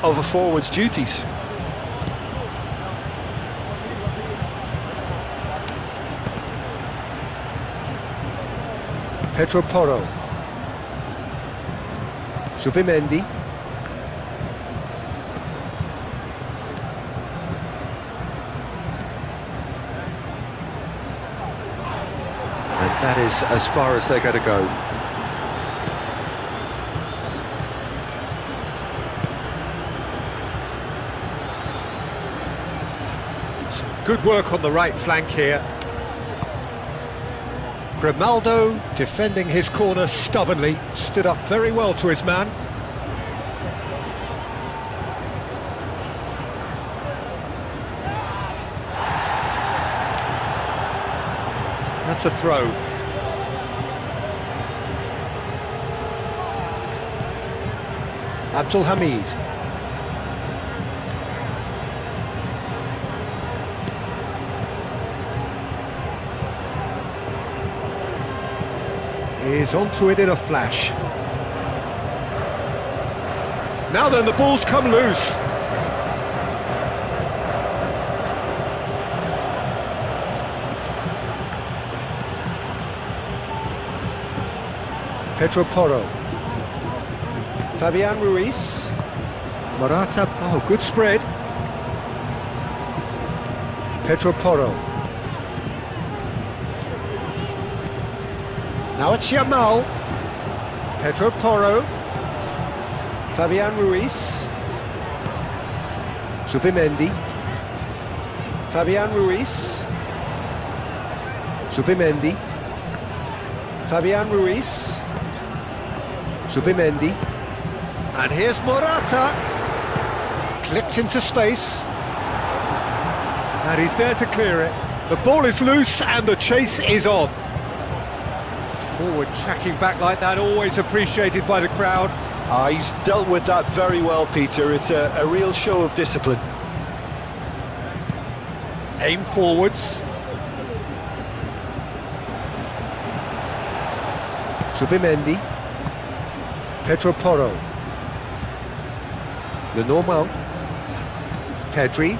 of a forward's duties. Pedro Porro. Subimendi. And that is as far as they're going to go. Good work on the right flank here. Grimaldo, defending his corner stubbornly, stood up very well to his man. That's a throw. Abdul Hamid. Is onto it in a flash. Now then, the ball's come loose. Pedro Porro. Fabian Ruiz. Morata, oh, good spread. Pedro Porro. Now it's Yamal. Pedro Porro. Fabian Ruiz. Subimendi. Fabian Ruiz. Subimendi. Fabian Ruiz. Subimendi. And here's Morata. Clipped into space. And he's there to clear it. The ball is loose and the chase is on. Forward tracking back like that, always appreciated by the crowd. He's dealt with that very well, Peter. It's a real show of discipline. Aim forwards. Subimendi. Pedro Porro. Lenormand. Pedri.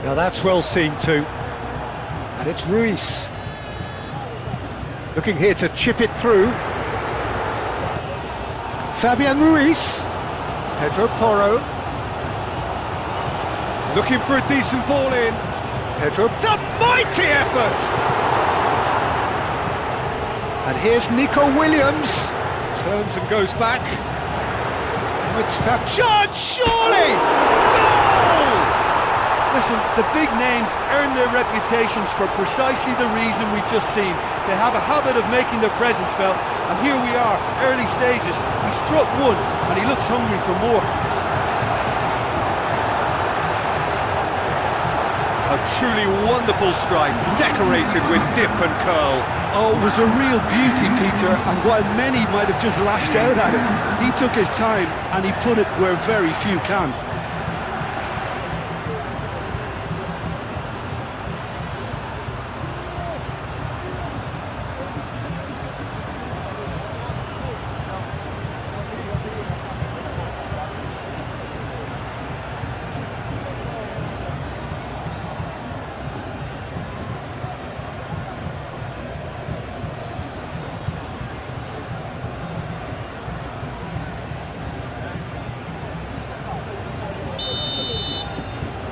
Now that's well seen too. And it's Ruiz. Looking here to chip it through. Fabian Ruiz. Pedro Porro. Looking for a decent ball in. Pedro. It's a mighty effort! And here's Nico Williams. Turns and goes back. Oh, it's Fab. Surely! Goal! Listen, the big names earn their reputations for precisely the reason we've just seen. They have a habit of making their presence felt, and here we are, early stages. He struck one, and he looks hungry for more. A truly wonderful strike, decorated with dip and curl. Oh, it was a real beauty, Peter, and while many might have just lashed out at it, he took his time, and he put it where very few can.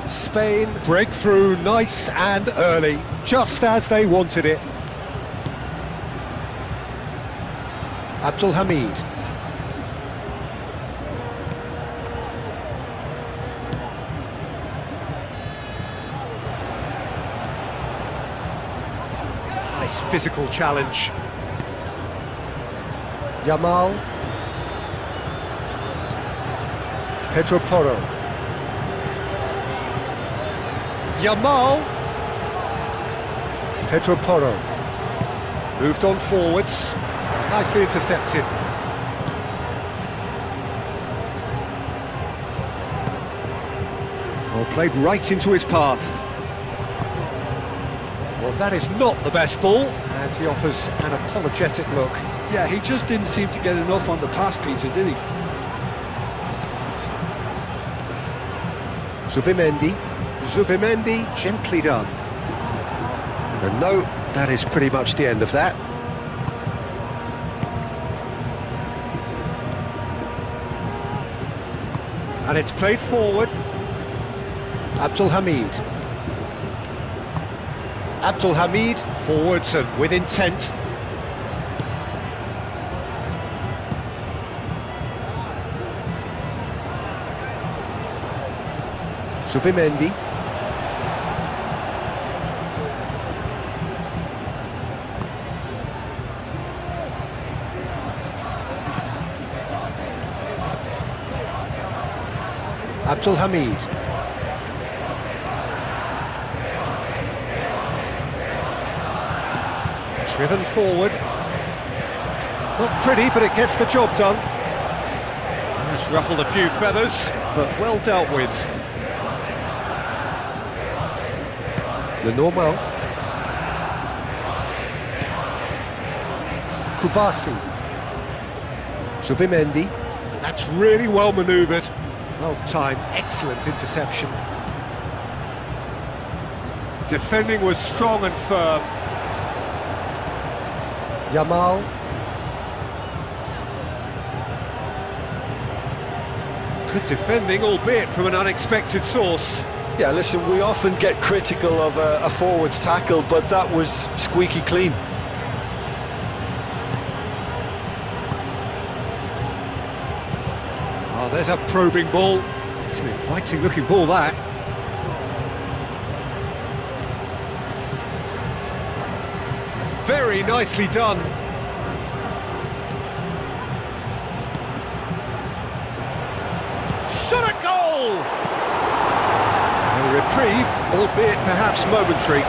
Spain break through nice and early, just as they wanted it. Abdul Hamid. Nice physical challenge. Yamal. Pedro Porro. Yamal. Pedro Porro. Moved on forwards. Nicely intercepted. Well, played right into his path. Well, that is not the best ball, and he offers an apologetic look. Yeah, he just didn't seem to get enough on the pass, Peter, did he? Zubimendi, gently done. And no, that is pretty much the end of that. And it's played forward. Abdul Hamid. Abdul Hamid, forwards and with intent. Zubimendi. Abdul Hamid. Driven forward. Not pretty, but it gets the job done. It's ruffled a few feathers, but well dealt with. Le Normal. Kubasi. Zubimendi. That's really well manoeuvred. Well timed, excellent interception. Defending was strong and firm. Yamal. Good defending, albeit from an unexpected source. Yeah, listen, we often get critical of a forward's tackle, but that was squeaky clean. Oh, there's a probing ball. It's an inviting looking ball, that. Very nicely done. Shot at goal! A reprieve, albeit perhaps momentary.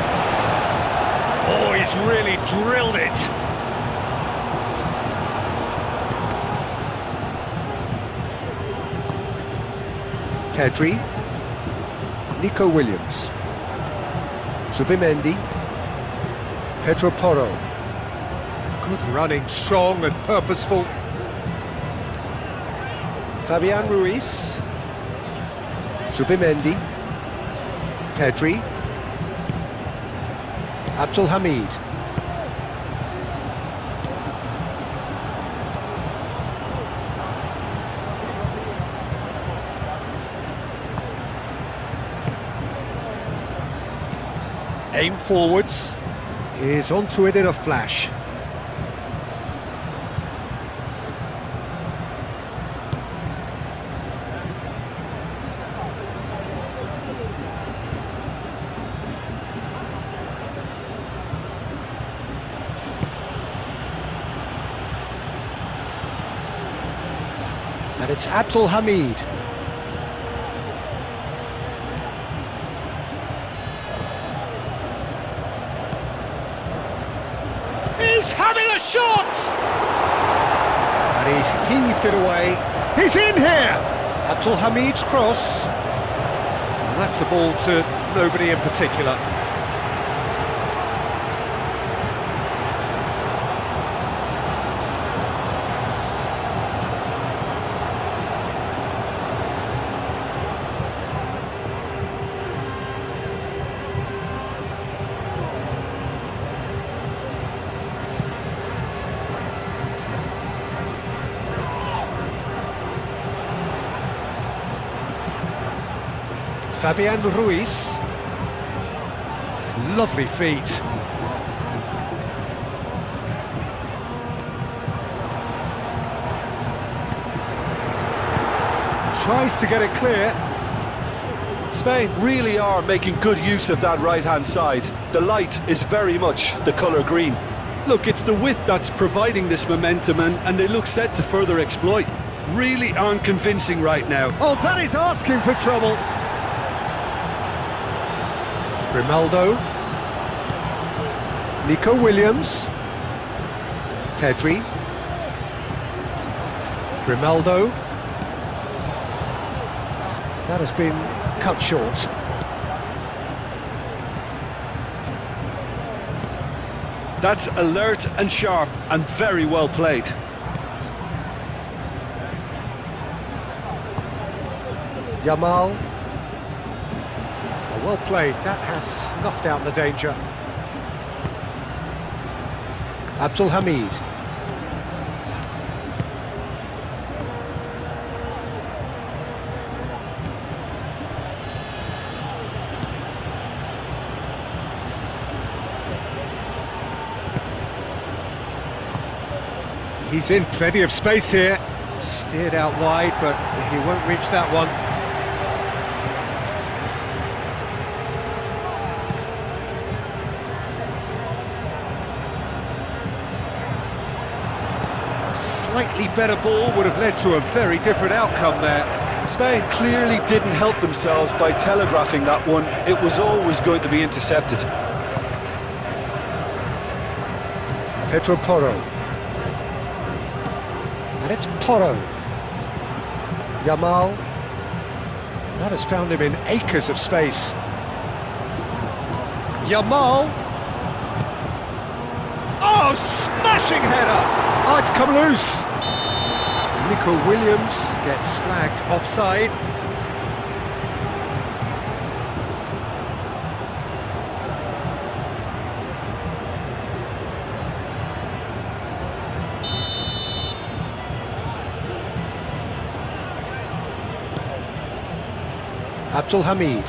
Oh, he's really drilled it. Pedri. Nico Williams. Zubimendi. Pedro Porro. Good running, strong and purposeful. Fabian Ruiz. Zubimendi. Pedri. Abdul Hamid. Aim forwards. Is onto it in a flash. And it's Abdul Hamid. He's having a shot! And he's heaved it away. He's in here! Abdul Hamid's cross. And that's a ball to nobody in particular. Fabian Ruiz. Lovely feet. Tries to get it clear. Spain really are making good use of that right-hand side. The light is very much the colour green. Look, it's the width that's providing this momentum, and they look set to further exploit. Really aren't convincing right now. Oh, that is asking for trouble. Grimaldo. Nico Williams. Pedri. Grimaldo. That has been cut short. That's alert and sharp and very well played. Yamal. Oh, well played, that has snuffed out the danger. Abdul Hamid. He's in plenty of space here. Steered out wide, but he won't reach that one. A slightly better ball would have led to a very different outcome there. Spain clearly didn't help themselves by telegraphing that one. It was always going to be intercepted. Pedro Porro. And it's Porro. Yamal. That has found him in acres of space. Yamal. Oh, smashing header! Oh, it's come loose. Nico Williams gets flagged offside. Abdul Hamid.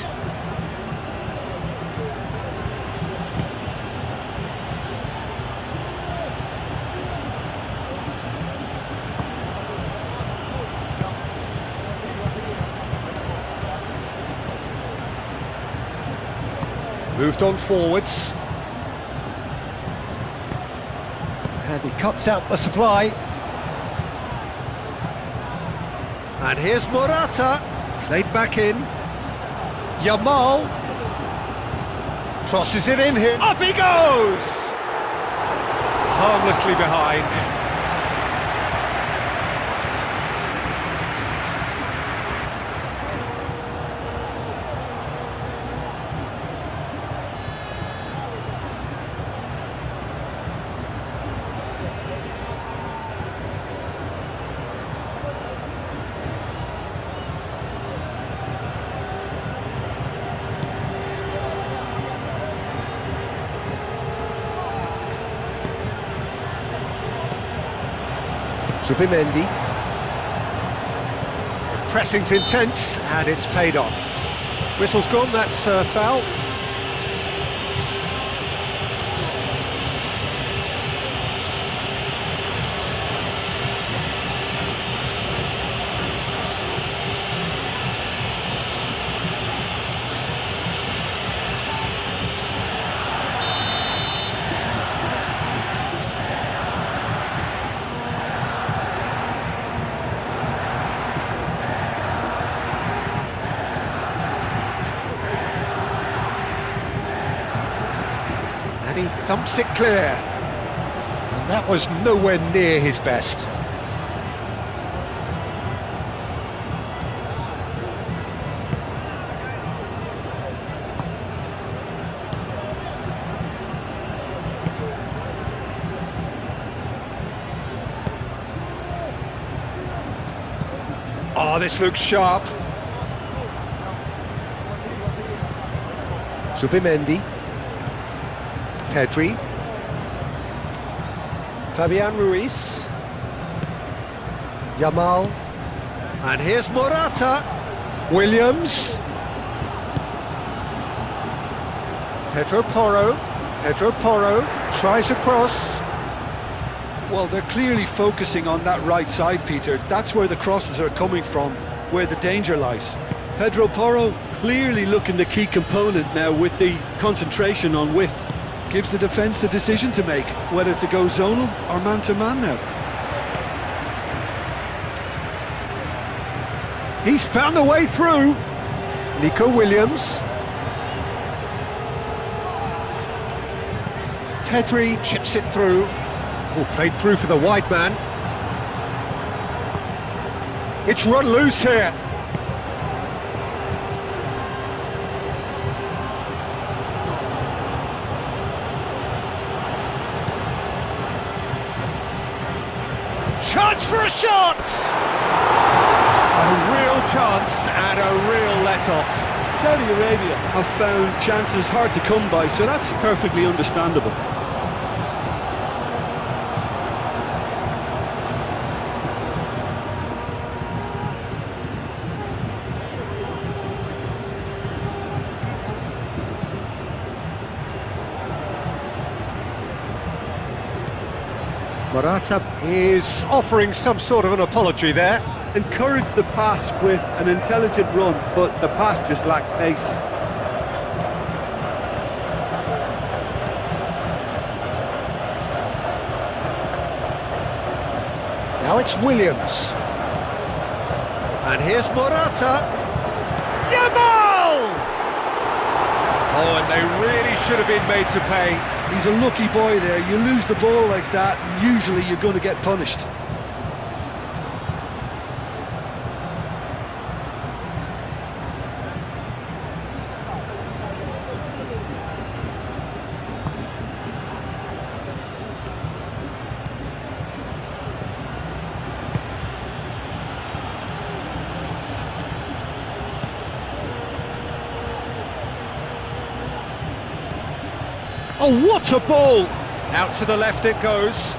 Moved on forwards. And he cuts out the supply. And here's Morata. Played back in. Yamal crosses it in here. Up he goes! Harmlessly behind. Zubimendi. Pressing's intense, and it's paid off. Whistle's gone, that's foul. And he thumps it clear. And that was nowhere near his best. Oh, this looks sharp. Zubimendi. Pedri. Fabian Ruiz. Yamal. And here's Morata. Williams. Pedro Porro. Pedro Porro tries a cross. Well, they're clearly focusing on that right side, Peter. That's where the crosses are coming from, where the danger lies. Pedro Porro clearly looking the key component now with the concentration on width. Gives the defence a decision to make, whether to go zonal or man-to-man now. He's found a way through. Nico Williams. Pedri chips it through. Oh, played through for the wide man. It's run loose here. Chance for a shot! A real chance and a real letdown. that off. Saudi Arabia have found chances hard to come by, so that's perfectly understandable. Morata is offering some sort of an apology there. Encourage the pass with an intelligent run, but the pass just lacked pace. Now it's Williams. And here's Morata. Yamal! Oh, and they really should have been made to pay. He's a lucky boy there. You lose the ball like that, and usually you're going to get punished. Oh, what a ball! Out to the left it goes.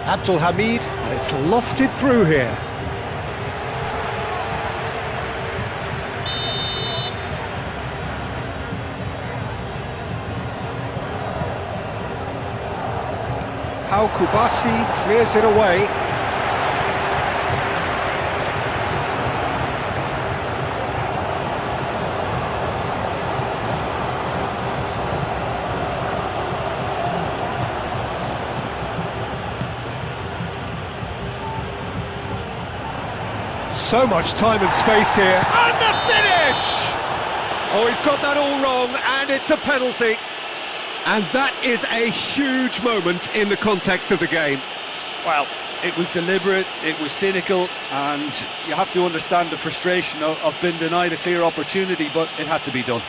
Abdul Hamid, and it's lofted through here. Pau Kubasi clears it away. So much time and space here, and the finish! Oh, he's got that all wrong, and it's a penalty. And that is a huge moment in the context of the game. Well, it was deliberate, it was cynical, and you have to understand the frustration of being denied a clear opportunity, but it had to be done.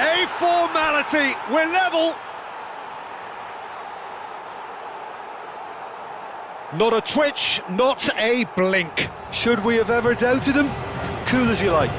A formality, we're level. Not a twitch, not a blink. Should we have ever doubted him? Cool as you like.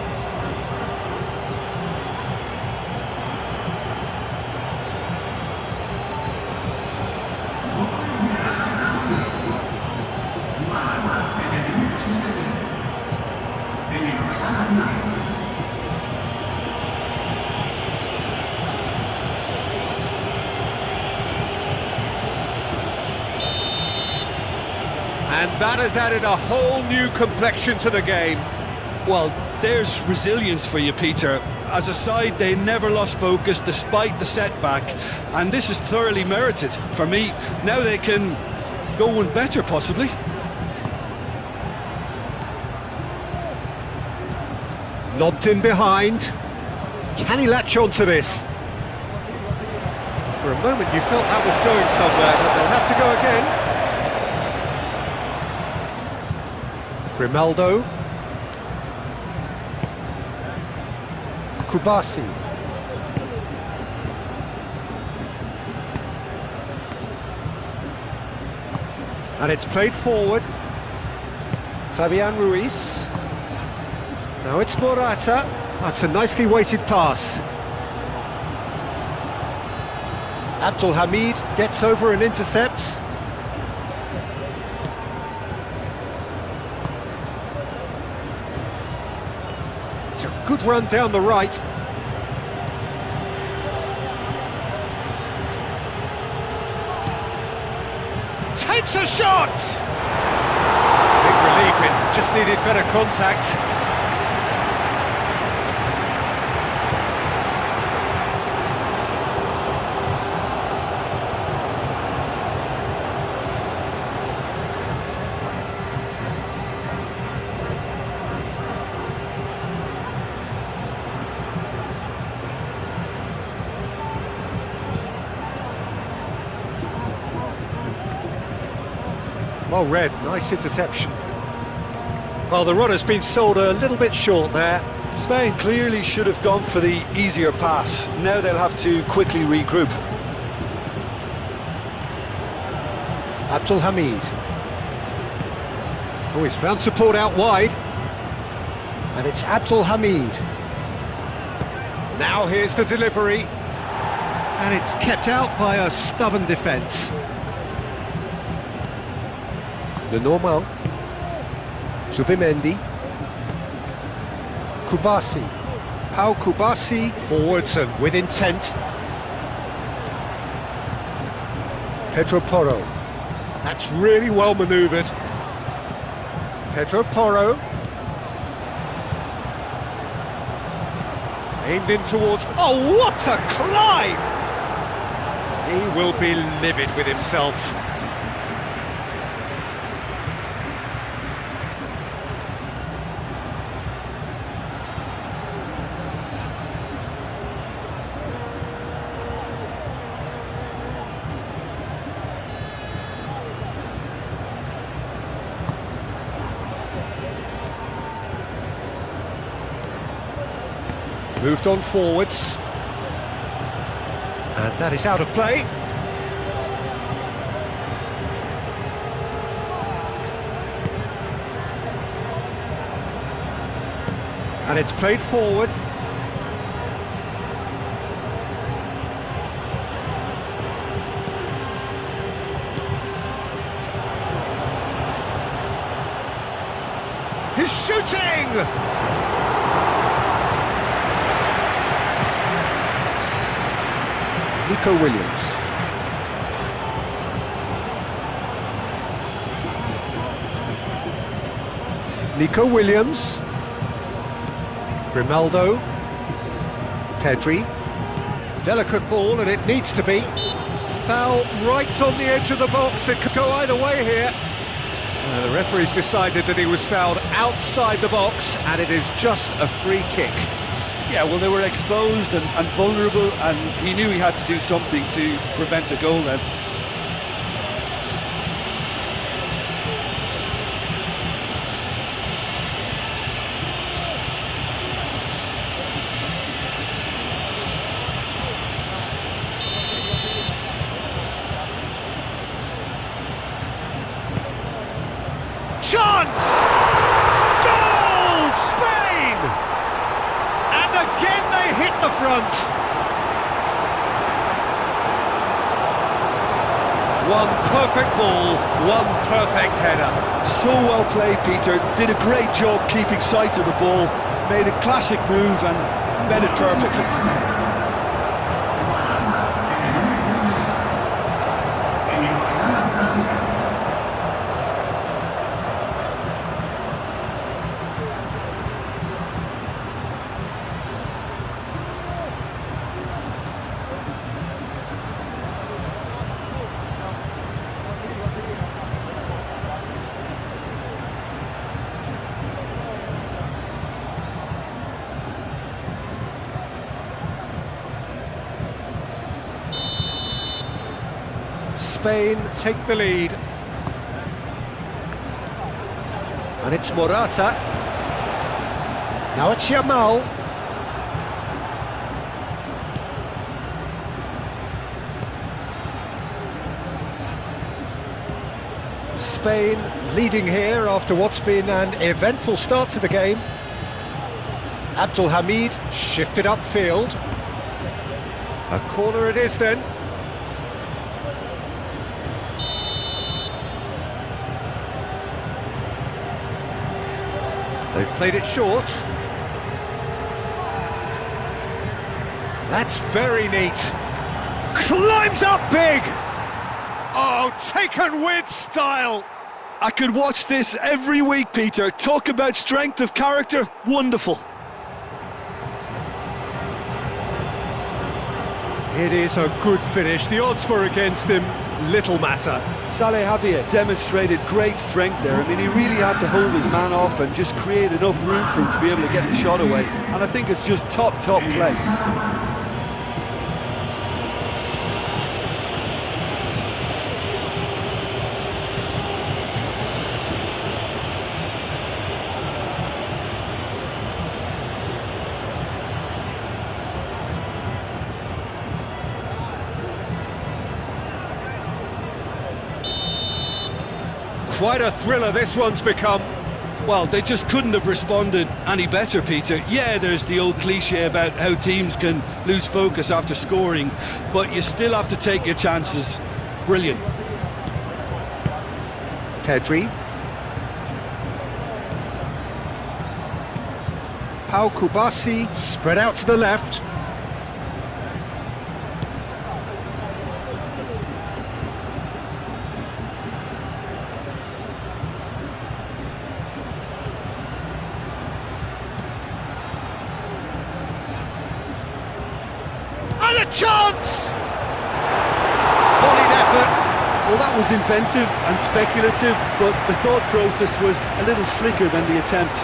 And that has added a whole new complexion to the game. Well, there's resilience for you, Peter. As a side, they never lost focus despite the setback, and this is thoroughly merited. For me, now they can go one better, possibly. Lobbed in behind. Can he latch on to this? For a moment you felt that was going somewhere, but they'll have to go again. Grimaldo. Kubasi. And it's played forward. Fabian Ruiz. Now it's Morata. That's a nicely weighted pass. Abdul Hamid gets over and intercepts. It's a good run down the right. Takes a shot! Big relief, it just needed better contact. Well read, nice interception. Well, the runner's been sold a little bit short there. Spain clearly should have gone for the easier pass. Now they'll have to quickly regroup. Abdul Hamid. Oh, he's found support out wide. And it's Abdul Hamid. Now here's the delivery. And it's kept out by a stubborn defence. The Normal. Zubimendi. Kubasi. Pau Kubasi forwards and with intent. Pedro Porro. That's really well manoeuvred. Pedro Porro. Aimed in towards... Oh, what a climb! He will be livid with himself. Moved on forwards. And that is out of play. And it's played forward. He's shooting! Nico Williams. Nico Williams. Grimaldo. Pedri. Delicate ball, and it needs to be. Foul right on the edge of the box. It could go either way here. The referee's decided that he was fouled outside the box, and it is just a free kick. Yeah, well, they were exposed and vulnerable, and he knew he had to do something to prevent a goal then. Chance! Goal! Spain! And again they hit the front. One perfect ball, one perfect header. So well played, Peter. Did a great job keeping sight of the ball. Made a classic move and met it perfectly. Spain take the lead. And it's Morata. Now it's Yamal. Spain leading here after what's been an eventful start to the game. Abdul Hamid shifted upfield. A corner it is then. They've played it short. That's very neat. Climbs up big! Oh, taken with style! I could watch this every week, Peter. Talk about strength of character. Wonderful. It is a good finish. The odds were against him. Little matter. Saleh Havia demonstrated great strength there. I mean, he really had to hold his man off and just create enough room for him to be able to get the shot away. And I think it's just top play. Quite a thriller this one's become. Well, they just couldn't have responded any better, Peter. Yeah, there's the old cliche about how teams can lose focus after scoring, but you still have to take your chances. Brilliant. Pedri. Pau Kubasi, Spread out to the left. And a chance! Volleyed effort. Well, that was inventive and speculative, but the thought process was a little slicker than the attempt.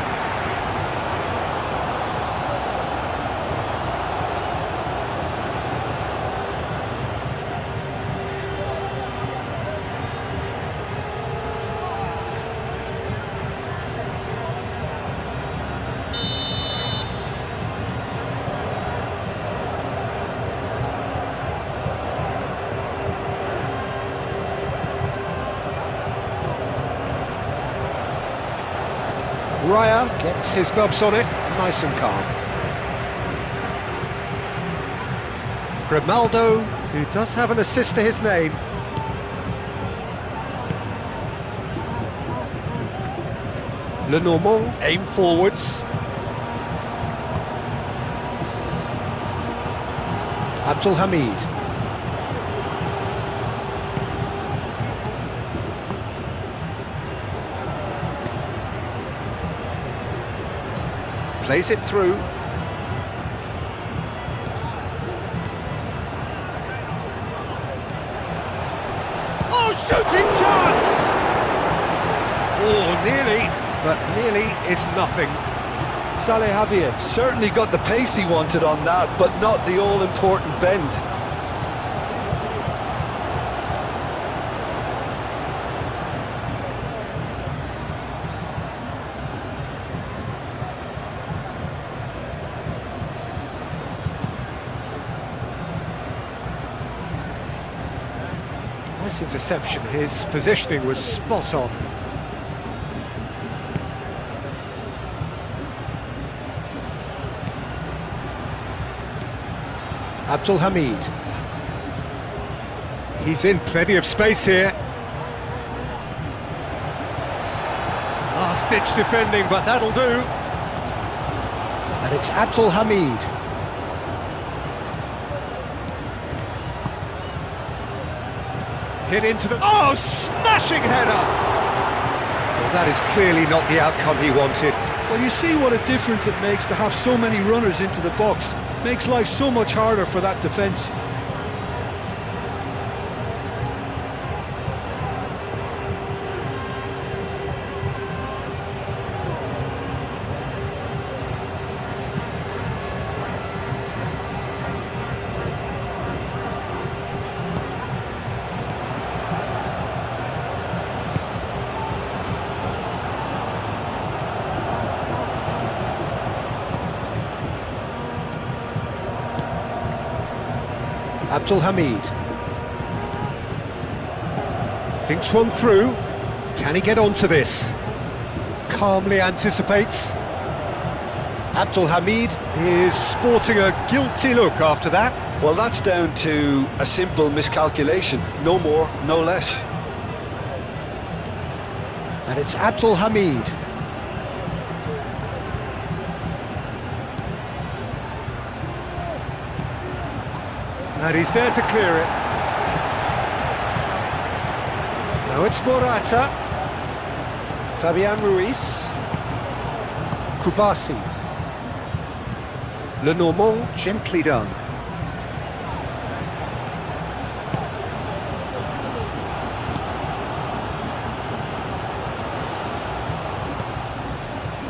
Raya gets his gloves on it, nice and calm. Grimaldo, who does have an assist to his name. Lenormand, aim forwards. Abdul Hamid. Plays it through. Oh, shooting chance! Oh, nearly, but nearly is nothing. Saleh Javier certainly got the pace he wanted on that, but not the all-important bend. Nice interception, his positioning was spot on. Abdul Hamid. He's in plenty of space here. Last-ditch defending, but that'll do. And it's Abdul Hamid. Hit into the... Oh, smashing header! Well, that is clearly not the outcome he wanted. Well, you see what a difference it makes to have so many runners into the box. Makes life so much harder for that defence. Abdul Hamid. Thinks one through. Can he get onto this? Calmly anticipates. Abdul Hamid is sporting a guilty look after that. Well, that's down to a simple miscalculation. No more, no less. And it's Abdul Hamid. And he's there to clear it. Now it's Morata. Fabian Ruiz. Kubasi. Lenormand, gently done.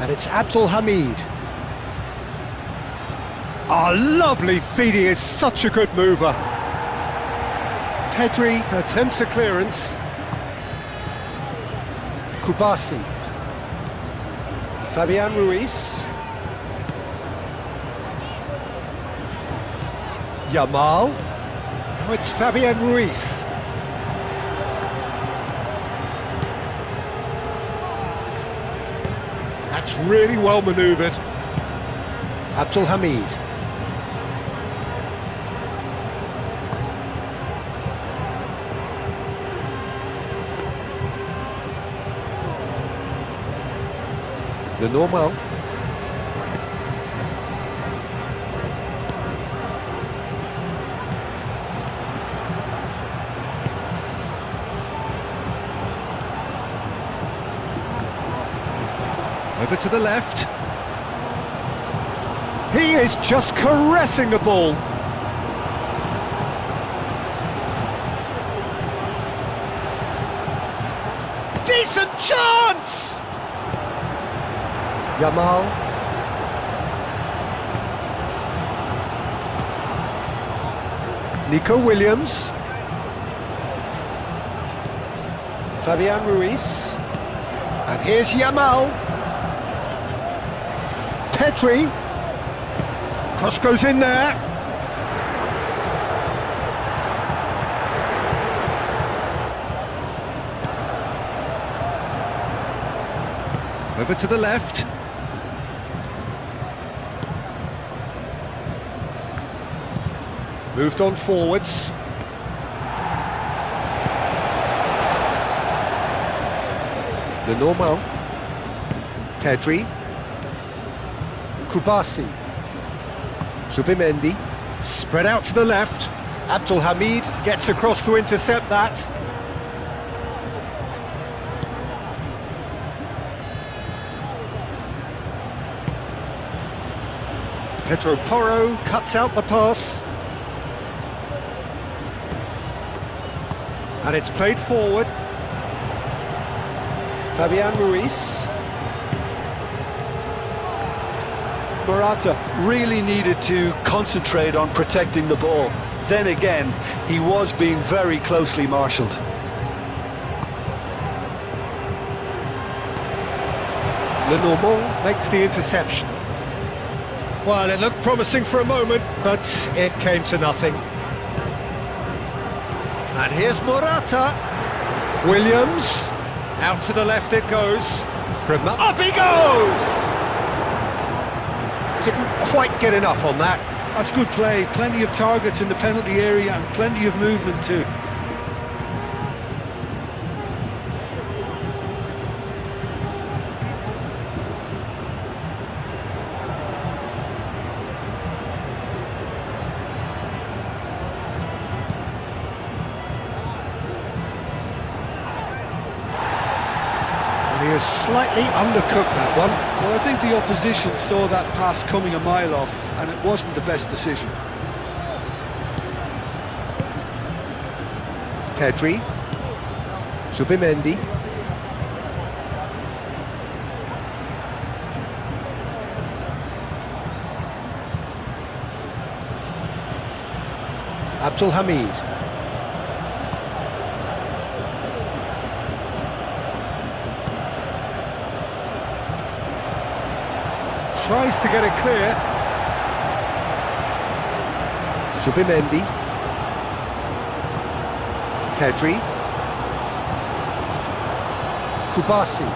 And it's Abdul Hamid. Oh, lovely feed, he is such a good mover. Pedri attempts a clearance. Kubasi. Fabian Ruiz. Yamal. Oh, it's Fabian Ruiz. That's really well manoeuvred. Abdul Hamid. The normal. Over to the left. He is just caressing the ball. Decent chance! Yamal. Nico Williams. Fabian Ruiz. And here's Yamal. Pedri. Cross goes in there. Over to the left. Moved on forwards. The normal. Pedri. Kubasi. Subimendi. Spread out to the left. Abdul Hamid gets across to intercept that. Pedro Porro cuts out the pass. And it's played forward. Fabian Ruiz. Morata really needed to concentrate on protecting the ball. Then again, he was being very closely marshalled. Lenormand makes the interception. Well, it looked promising for a moment, but it came to nothing. And here's Morata. Williams. Out to the left it goes. Up he goes! Didn't quite get enough on that. That's good play. Plenty of targets in the penalty area and plenty of movement too. He has slightly undercooked that one. Well, I think the opposition saw that pass coming a mile off, and it wasn't the best decision. Pedri. Subimendi. Abdul Hamid. Tries to get it clear. Subimendi. Pedri. Kubasi.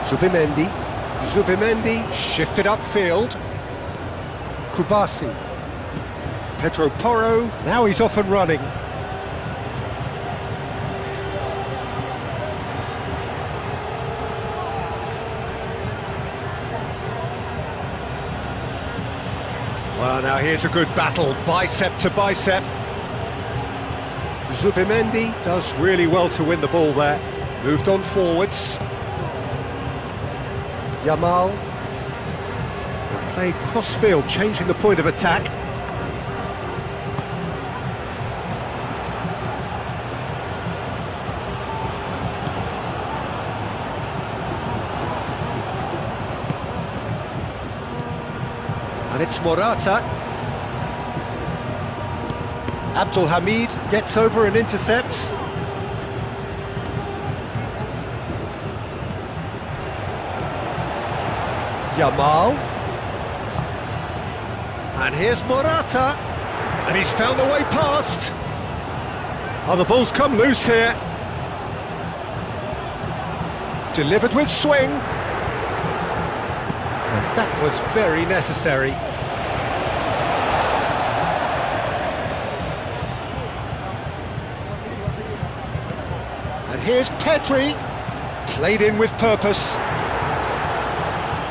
Subimendi. Zubimendi shifted upfield. Kubasi. Pedro Porro. Now he's off and running. Well, now here's a good battle, bicep to bicep. Zubimendi does really well to win the ball there. Moved on forwards. Yamal. Played cross-field, changing the point of attack. And it's Morata. Abdul Hamid gets over and intercepts. Yamal. And here's Morata. And he's found a way past. Oh, the ball's come loose here. Delivered with swing. And that was very necessary. And here's Pedri, played in with purpose.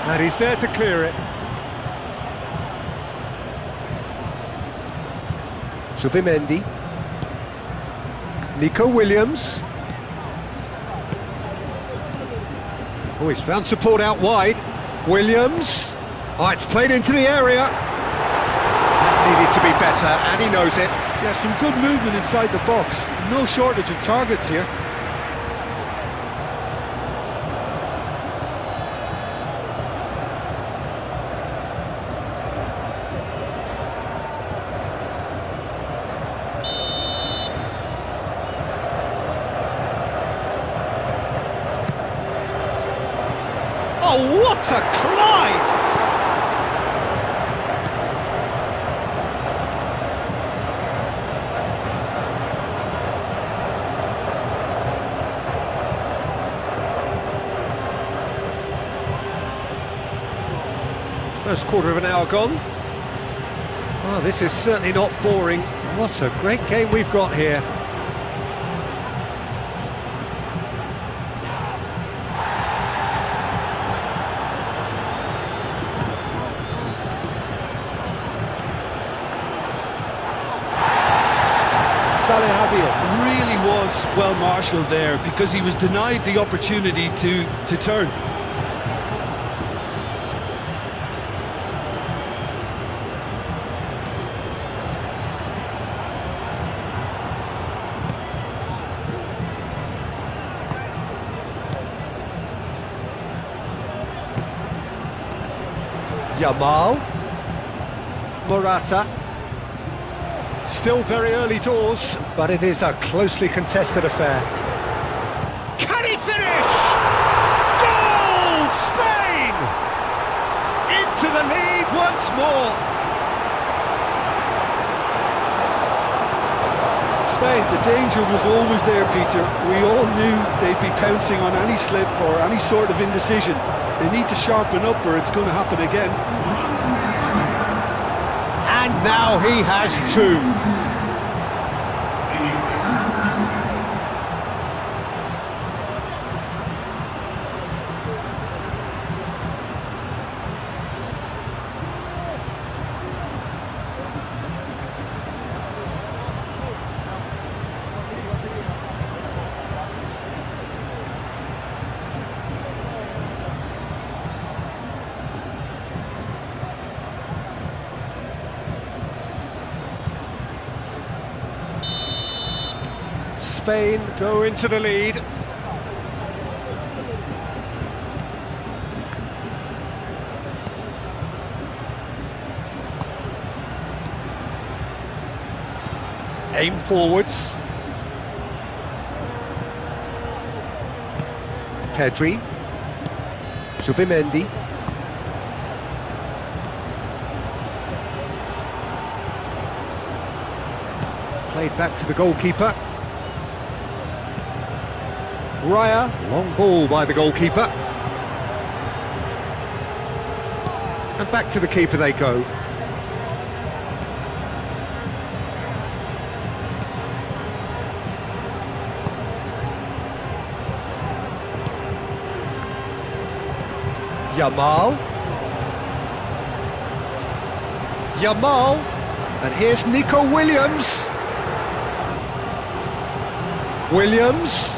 And he's there to clear it. Subimendi. Nico Williams. Oh, he's found support out wide. Williams. Oh, it's played into the area. That needed to be better, and he knows it. Yeah, some good movement inside the box. No shortage of targets here. Oh, what a climb! First quarter of an hour gone. Oh, this is certainly not boring. What a great game we've got here. Really was well marshalled there because he was denied the opportunity to turn. Yamal. Morata. Still very early doors, but it is a closely contested affair. Can he finish? Goal! Spain! Into the lead once more. Spain, the danger was always there, Peter. We all knew they'd be pouncing on any slip or any sort of indecision. They need to sharpen up or it's going to happen again. And now he has two. Spain go into the lead. Aim forwards. Pedri. Subimendi. Played back to the goalkeeper. Raya, long ball by the goalkeeper. And back to the keeper they go. Yamal. Yamal. And here's Nico Williams. Williams.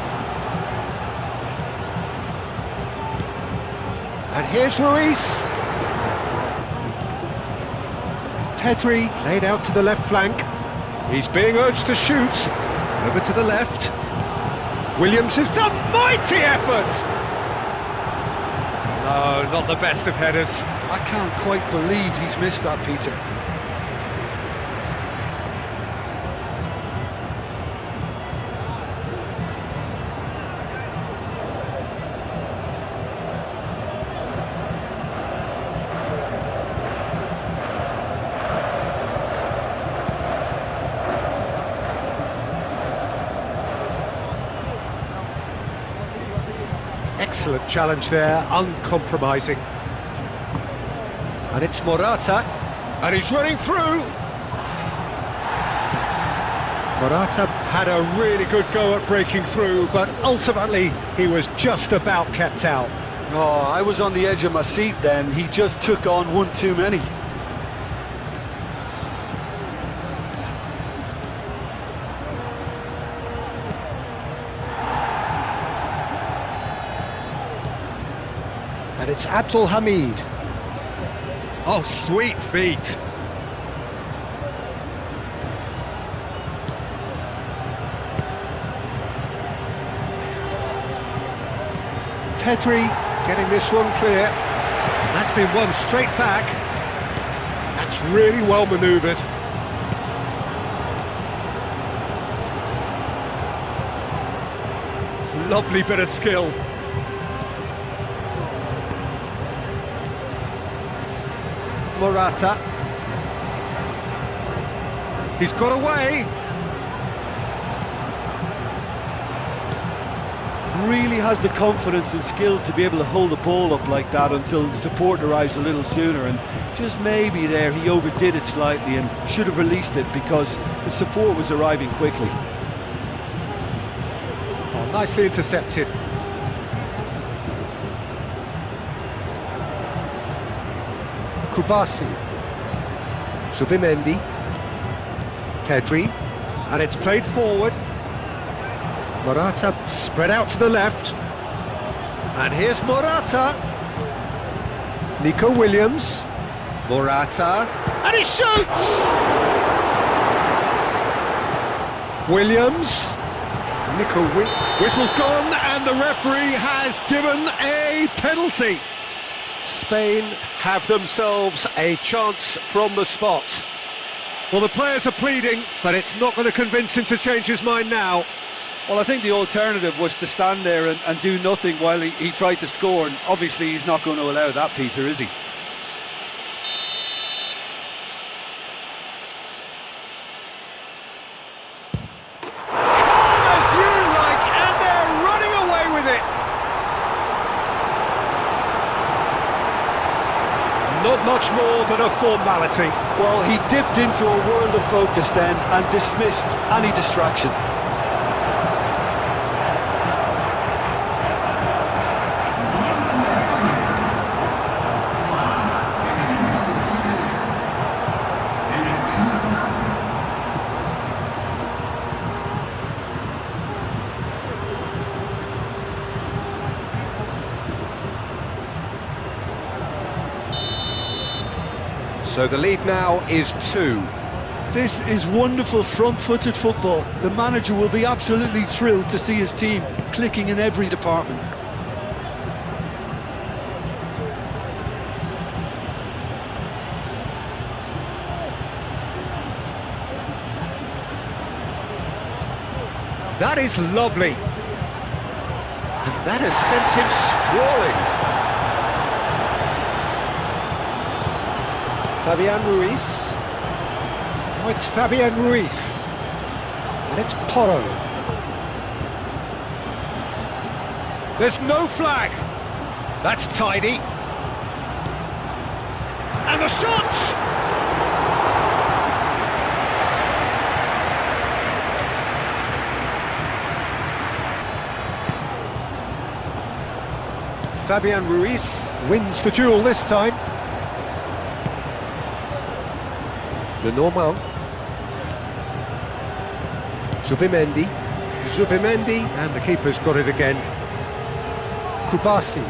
And here's Ruiz. Pedri played out to the left flank. He's being urged to shoot. Over to the left. Williams has done mighty effort. No, not the best of headers. I can't quite believe he's missed that, Peter. Excellent challenge there, uncompromising. And it's Morata, and he's running through. Morata had a really good go at breaking through, but ultimately he was just about kept out. Oh, I was on the edge of my seat then. He just took on one too many. And it's Abdul Hamid. Oh, sweet feet. Pedri getting this one clear. That's been won straight back. That's really well manoeuvred. Lovely bit of skill. Morata. He's got away. Really has the confidence and skill to be able to hold the ball up like that until support arrives a little sooner, and just maybe there he overdid it slightly and should have released it because the support was arriving quickly. Oh, nicely intercepted. Kubasi, Zubimendi, Pedri, and it's played forward. Morata spread out to the left, and here's Morata. Nico Williams, Morata, and he shoots! Williams, whistle's gone, and the referee has given a penalty. Spain have themselves a chance from the spot. Well, the players are pleading, but it's not going to convince him to change his mind now. Well, I think the alternative was to stand there and do nothing while he tried to score, and obviously he's not going to allow that, Peter, is he? Calm as you like, and they're running away with it. Not much more than a formality. Well, he dipped into a world of focus then and dismissed any distraction. So the lead now is 2. This is wonderful front-footed football. The manager will be absolutely thrilled to see his team clicking in every department. That is lovely. And that has sent him sprawling. Fabian Ruiz. Oh, it's Fabian Ruiz. And it's Porro. There's no flag. That's tidy. And the shot! Fabian Ruiz wins the duel this time. The normal. Zubimendi, and the keeper's got it again. Kubasi,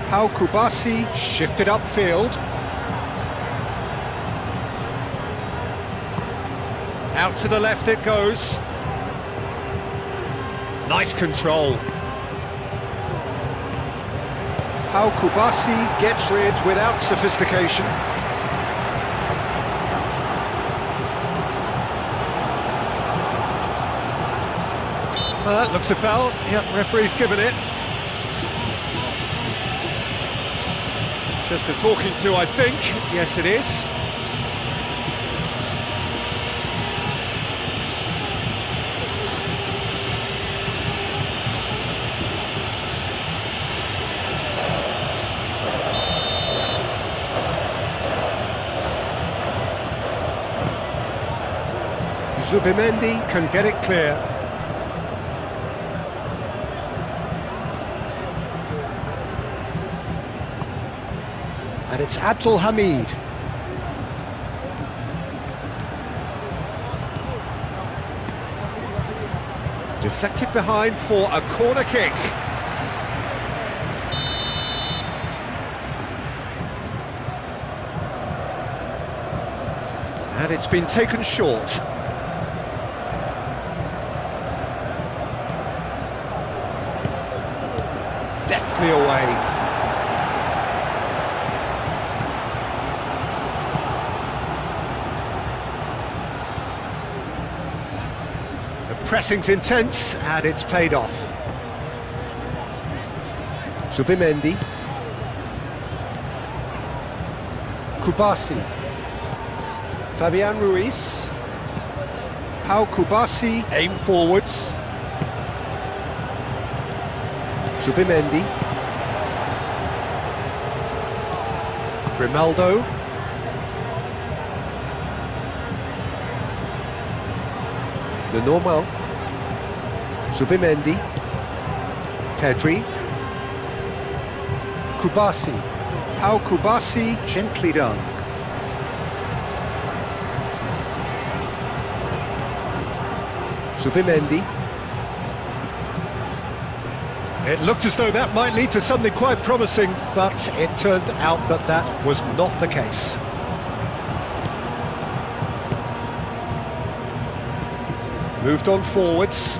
Pau Kubasi shifted upfield. Out to the left it goes. Nice control. Pau Kubasi gets rid without sophistication. Well, that looks a foul. Yep, referee's given it. Just a talking to, I think. Yes, it is. Zubimendi can get it clear. And it's Abdul Hamid. Deflected behind for a corner kick. And it's been taken short. Deftly away. The pressing's intense and it's paid off. Zubimendi. Kubasi. Fabian Ruiz. Pau Kubasi, aim forwards. Zubimendi. Grimaldo. The normal. Zubimendi. Pedri. Kubasi. Pau Kubasi, gently done. Zubimendi. It looked as though that might lead to something quite promising, but it turned out that that was not the case. Moved on forwards.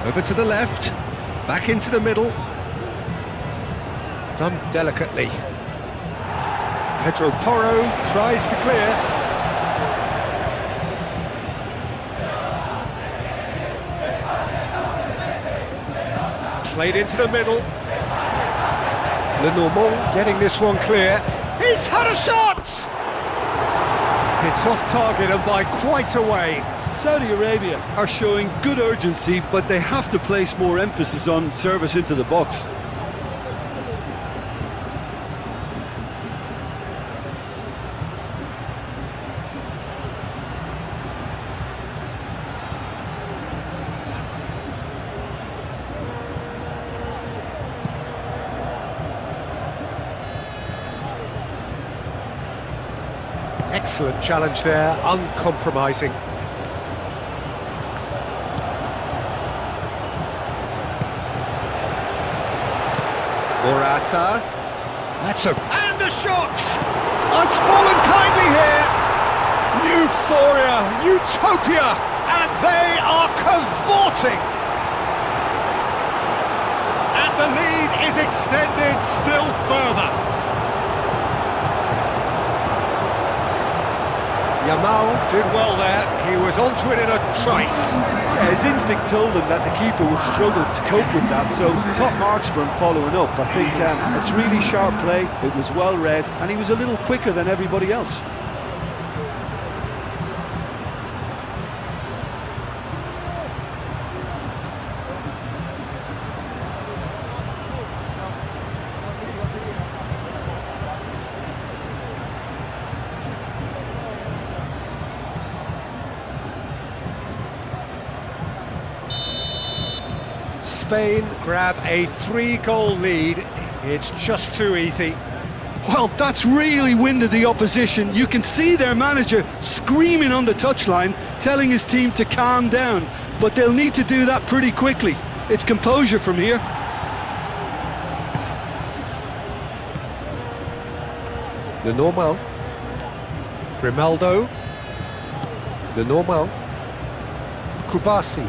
Over to the left. Back into the middle. Done delicately. Pedro Porro tries to clear. Played into the middle. Lenormand getting this one clear. He's had a shot! It's off target and by quite a way. Saudi Arabia are showing good urgency, but they have to place more emphasis on service into the box. Excellent challenge there, uncompromising. Morata. And a shot! It's fallen kindly here. Euphoria, utopia, and they are cavorting. And the lead is extended still further. Yamal did well there. He was onto it in a trice. Yeah, his instinct told him that the keeper would struggle to cope with that, so top marks for him following up. I think it's really sharp play, it was well read, and he was a little quicker than everybody else. Spain grab a 3-goal lead. It's just too easy. Well, that's really winded the opposition. You can see their manager screaming on the touchline, telling his team to calm down, but they'll need to do that pretty quickly. It's composure from here. The normal. Grimaldo. The normal. Kubasi.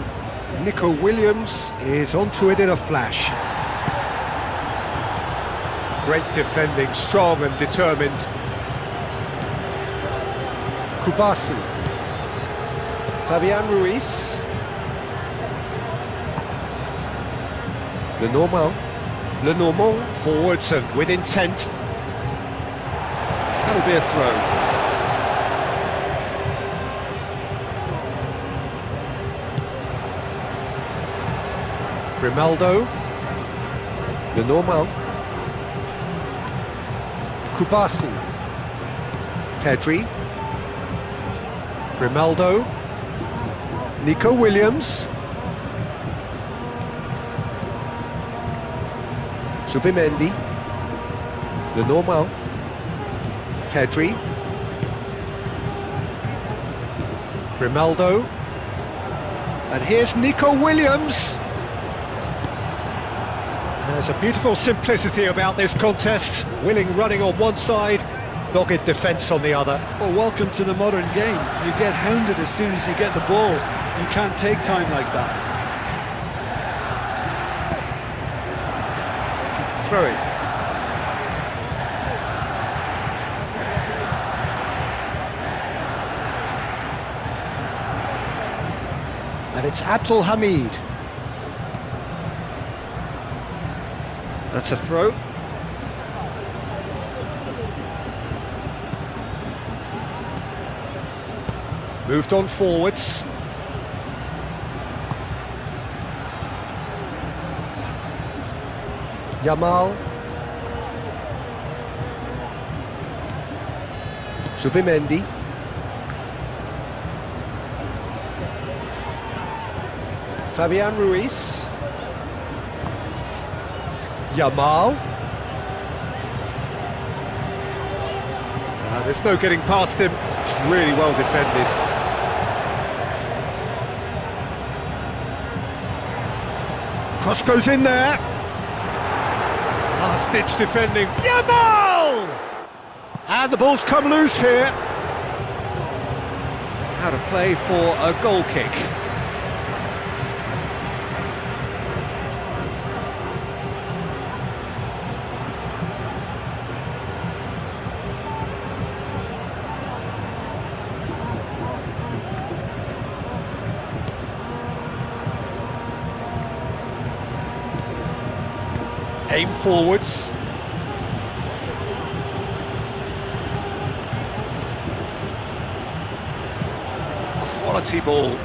Nico Williams is onto it in a flash. Great defending, strong and determined. Kubasi. Fabian Ruiz. Lenormand forwards and with intent. That'll be a throw. Grimaldo. Lenormand. Kubasi. Pedri. Grimaldo. Nico Williams. Subimendi. Lenormand. Pedri. Grimaldo. And here's Nico Williams. There's a beautiful simplicity about this contest. Willing running on one side, dogged defence on the other. Well, welcome to the modern game. You get hounded as soon as you get the ball. You can't take time like that. Throw it. And it's Abdul Hamid. That's a throw. Moved on forwards. Yamal. Subimendi. Fabian Ruiz. Yamal. There's no getting past him. It's really well defended. Cross goes in there. Last-ditch defending. Yamal! And the ball's come loose here. Out of play for a goal kick. Aim forwards. Quality ball.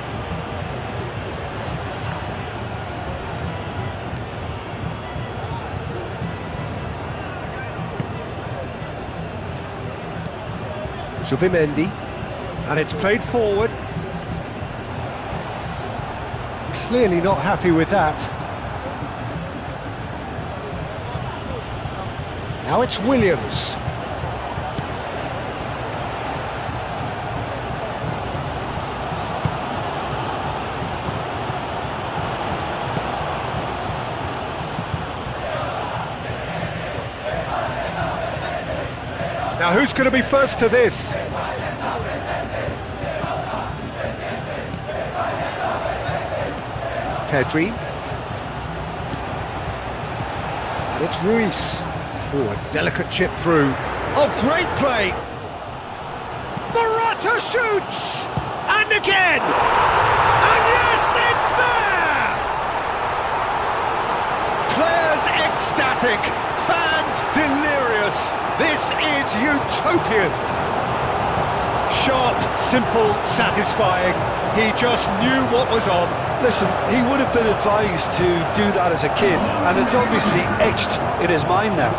Subimendi. And it's played forward. Clearly not happy with that. Now it's Williams. Now who's going to be first to this? Pedri. And it's Ruiz. Oh, a delicate chip through. Oh, great play! Morata shoots! And again! And yes, it's there! Players ecstatic, fans delirious. This is utopian. Sharp, simple, satisfying. He just knew what was on. Listen, he would have been advised to do that as a kid, and it's obviously etched in his mind now.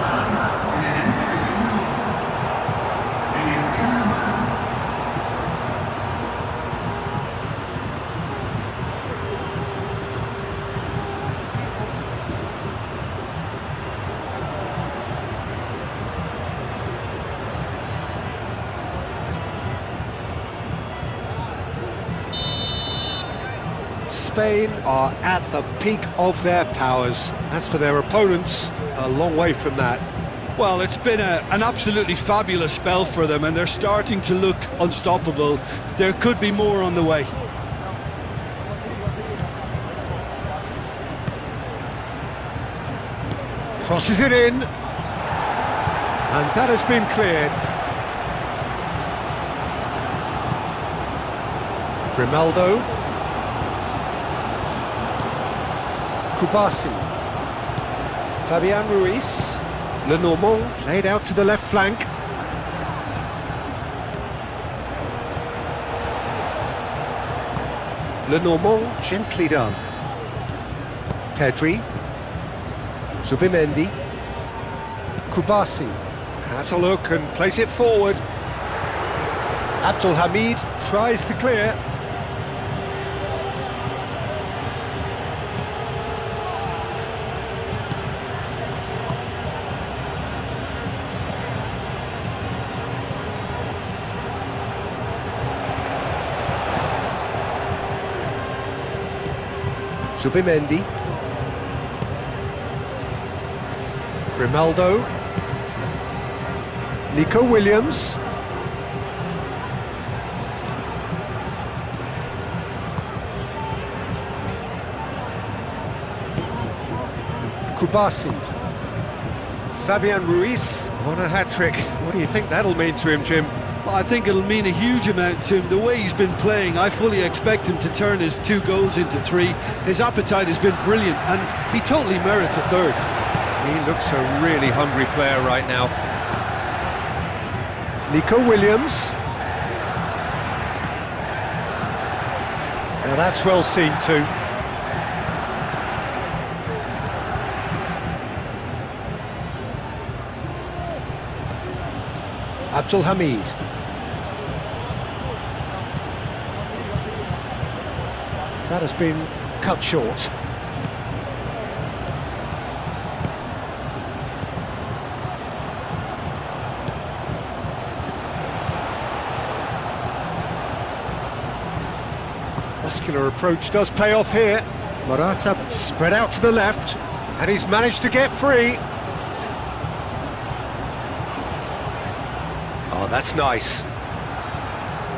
Spain are at the peak of their powers. As for their opponents, a long way from that. Well, it's been an absolutely fabulous spell for them, and they're starting to look unstoppable. There could be more on the way. Crosses it in. And that has been cleared. Grimaldo. Kubasi. Fabian Ruiz. Lenormand played out to the left flank. Lenormand gently done. Pedri. Zubimendi. Kubasi. Has a look and plays it forward. Abdul Hamid. Tries to clear. Zubimendi. Grimaldo. Nico Williams. Kubasi. Fabian Ruiz on a hat-trick. What do you think that'll mean to him, Jim? Well, I think it'll mean a huge amount to him. The way he's been playing, I fully expect him to turn his 2 goals into 3. His appetite has been brilliant, and he totally merits a 3rd. He looks a really hungry player right now. Nico Williams. Now that's well seen too. Abdul Hamid. That has been cut short. Muscular approach does pay off here. Morata spread out to the left, and he's managed to get free. Oh, that's nice.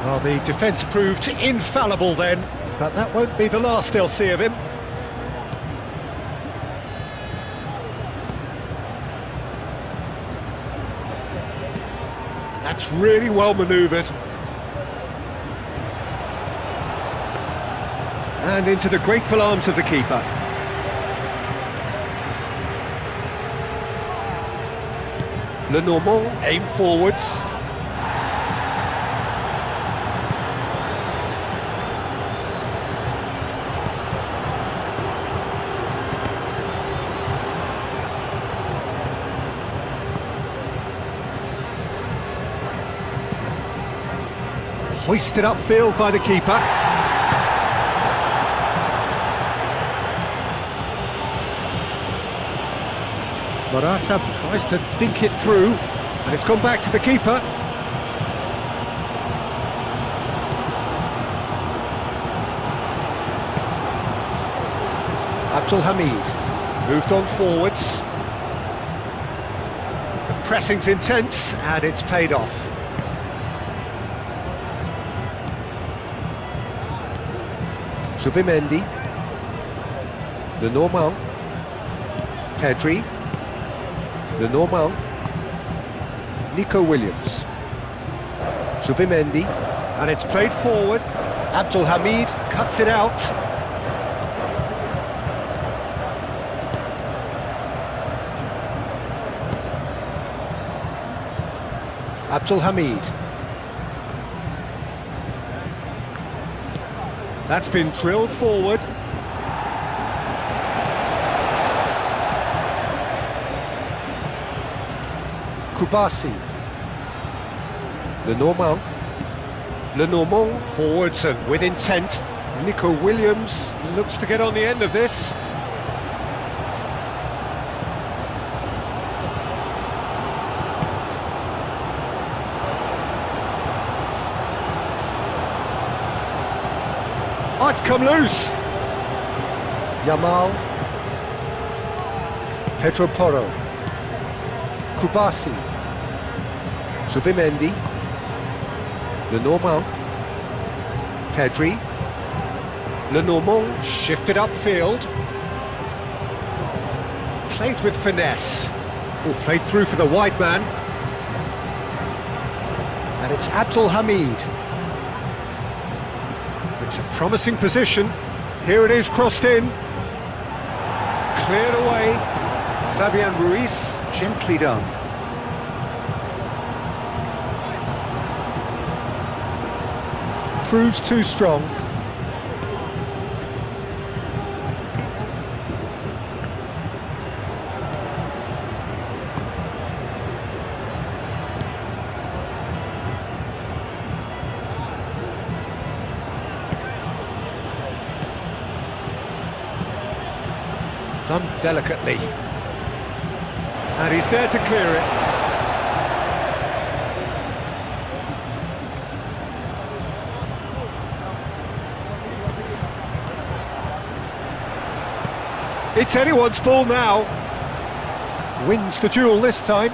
Well, the defence proved infallible then, but that won't be the last they'll see of him. That's really well manoeuvred. And into the grateful arms of the keeper. Lenormand aim forwards. Hoisted upfield by the keeper. Morata tries to dink it through, and it's gone back to the keeper. Abdul Hamid moved on forwards. The pressing's intense, and it's paid off. Zubimendi. Lenormand. Pedri. Lenormand. Nico Williams. Zubimendi. And it's played forward. Abdul Hamid cuts it out. Abdul Hamid. That's been drilled forward. Kubasi. Lenormand. Lenormand forwards and with intent. Nico Williams looks to get on the end of this. Oh, it's come loose. Yamal. Pedro Porro. Kubasi. Zubimendi. Lenormand. Pedri. Lenormand shifted upfield. Played with finesse. Oh, played through for the wide man. And it's Abdul Hamid. It's a promising position. Here it is, crossed in. Cleared away. Fabian Ruiz, gently done. Proves too strong. Done delicately. And he's there to clear it. It's anyone's ball now. Wins the duel this time.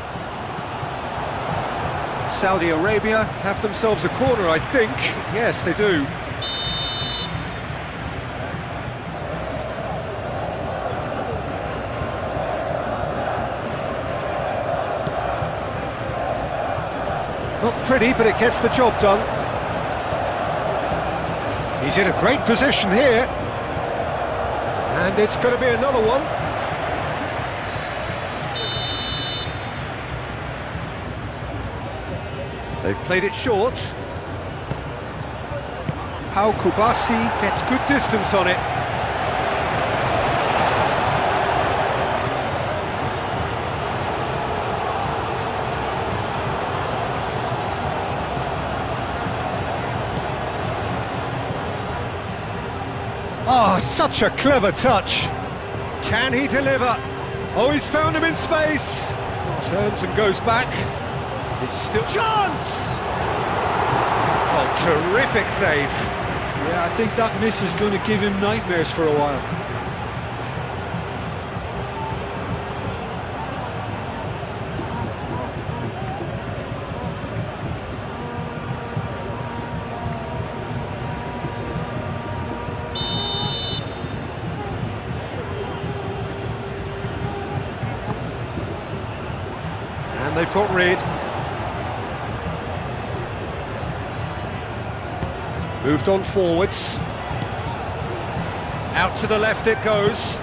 Saudi Arabia have themselves a corner, I think. Yes, they do. Not pretty, but it gets the job done. He's in a great position here. And it's going to be another one. They've played it short. Pau Kubasi gets good distance on it. Oh, such a clever touch. Can he deliver? Oh, he's found him in space. Turns and goes back. It's still... Chance! Oh, terrific save. Yeah, I think that miss is going to give him nightmares for a while. And they've got rid. Moved on forwards. Out to the left it goes.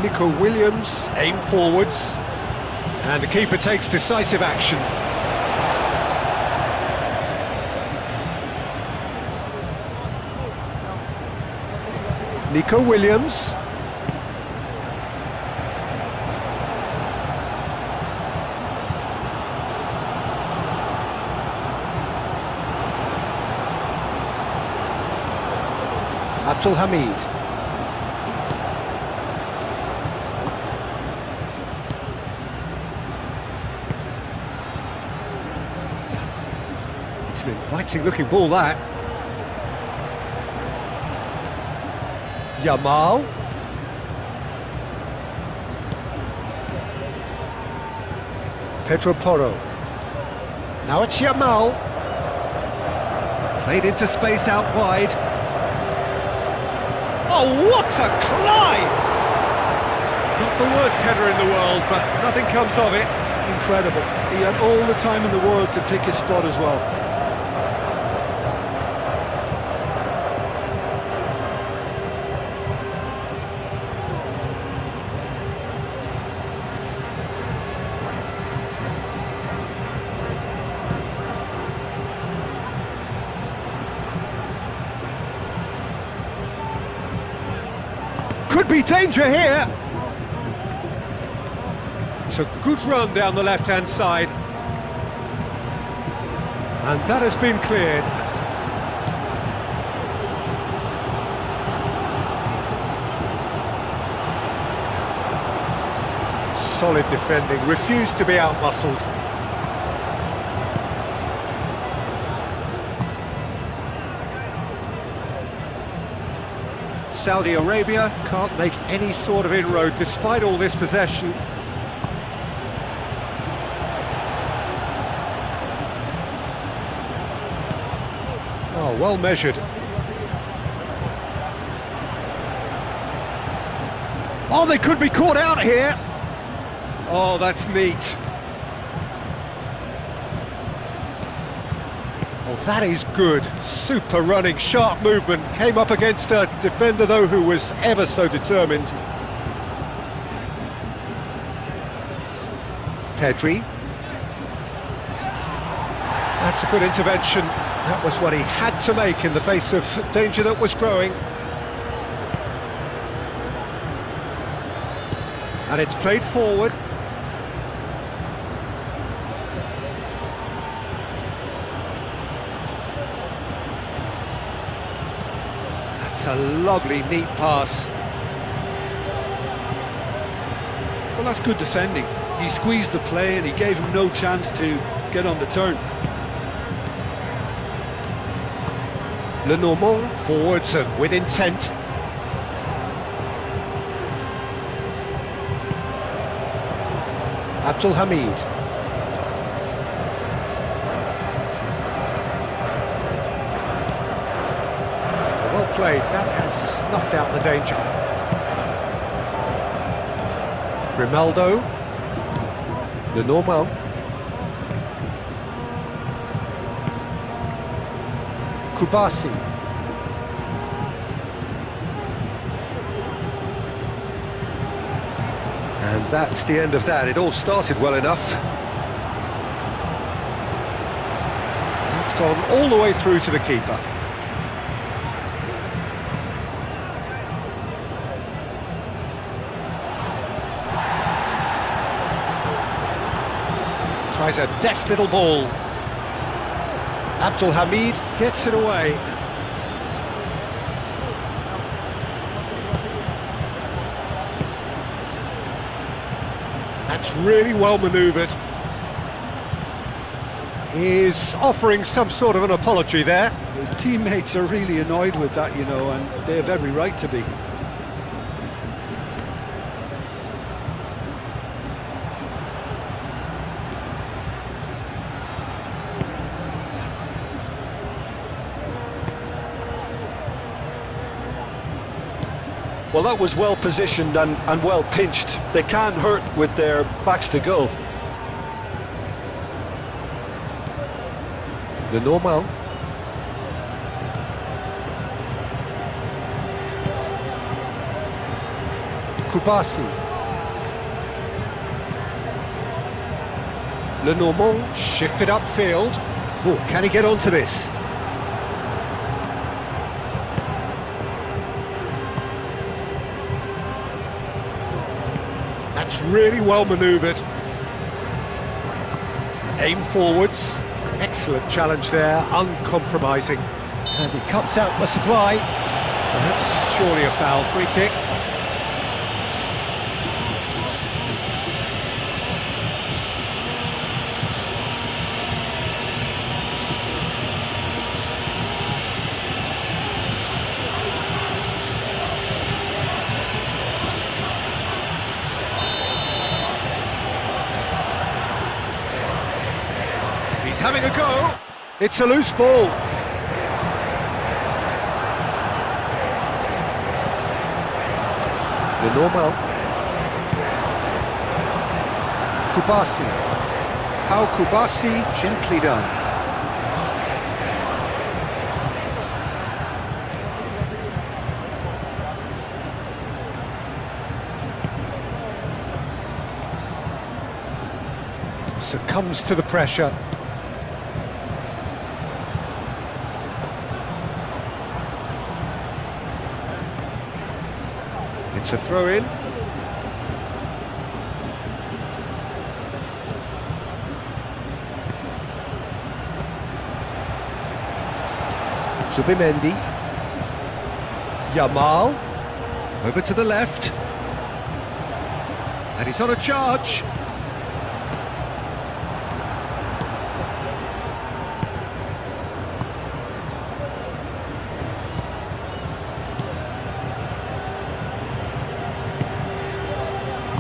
Nico Williams, aim forwards. And the keeper takes decisive action. Nico Williams. Abdul Hamid. It's an inviting looking ball, that. Yamal. Pedro Porro. Now it's Yamal. Played into space out wide. Oh, what a climb! Not the worst header in the world, but nothing comes of it. Incredible. He had all the time in the world to pick his spot as well. Could be danger here. It's a good run down the left-hand side. And that has been cleared. Solid defending, refused to be out-muscled. Saudi Arabia can't make any sort of inroad despite all this possession. Oh, well measured. Oh, they could be caught out here. Oh, that's neat. Oh, that is good. Super running, sharp movement. Came up against a defender, though, who was ever so determined. Pedri. That's a good intervention. That was what he had to make in the face of danger that was growing. And it's played forward. That's a lovely, neat pass. Well, that's good defending. He squeezed the play and he gave him no chance to get on the turn. Lenormand forwards and with intent. Abdul Hamid. Well played, that has snuffed out the danger. Grimaldo. Lenormand. Kubasi. And that's the end of that. It all started well enough. It's gone all the way through to the keeper. Tries a deft little ball. Abdul Hamid gets it away. That's really well manoeuvred. He's offering some sort of an apology there. His teammates are really annoyed with that, you know, and they have every right to be. Well, that was well positioned and well pinched. They can't hurt with their backs to goal. Lenormand. Kubasi. Lenormand shifted upfield. Oh, can he get onto this? That's really well manoeuvred. Aim forwards. Excellent challenge there, uncompromising. And he cuts out the supply. And that's surely a foul. Free kick. He's having a go. It's a loose ball. Lenormand. Kubasi. How Kubasi, gently done. Succumbs to the pressure. It's a throw-in. Zubimendi. Yamal. Over to the left. And he's on a charge.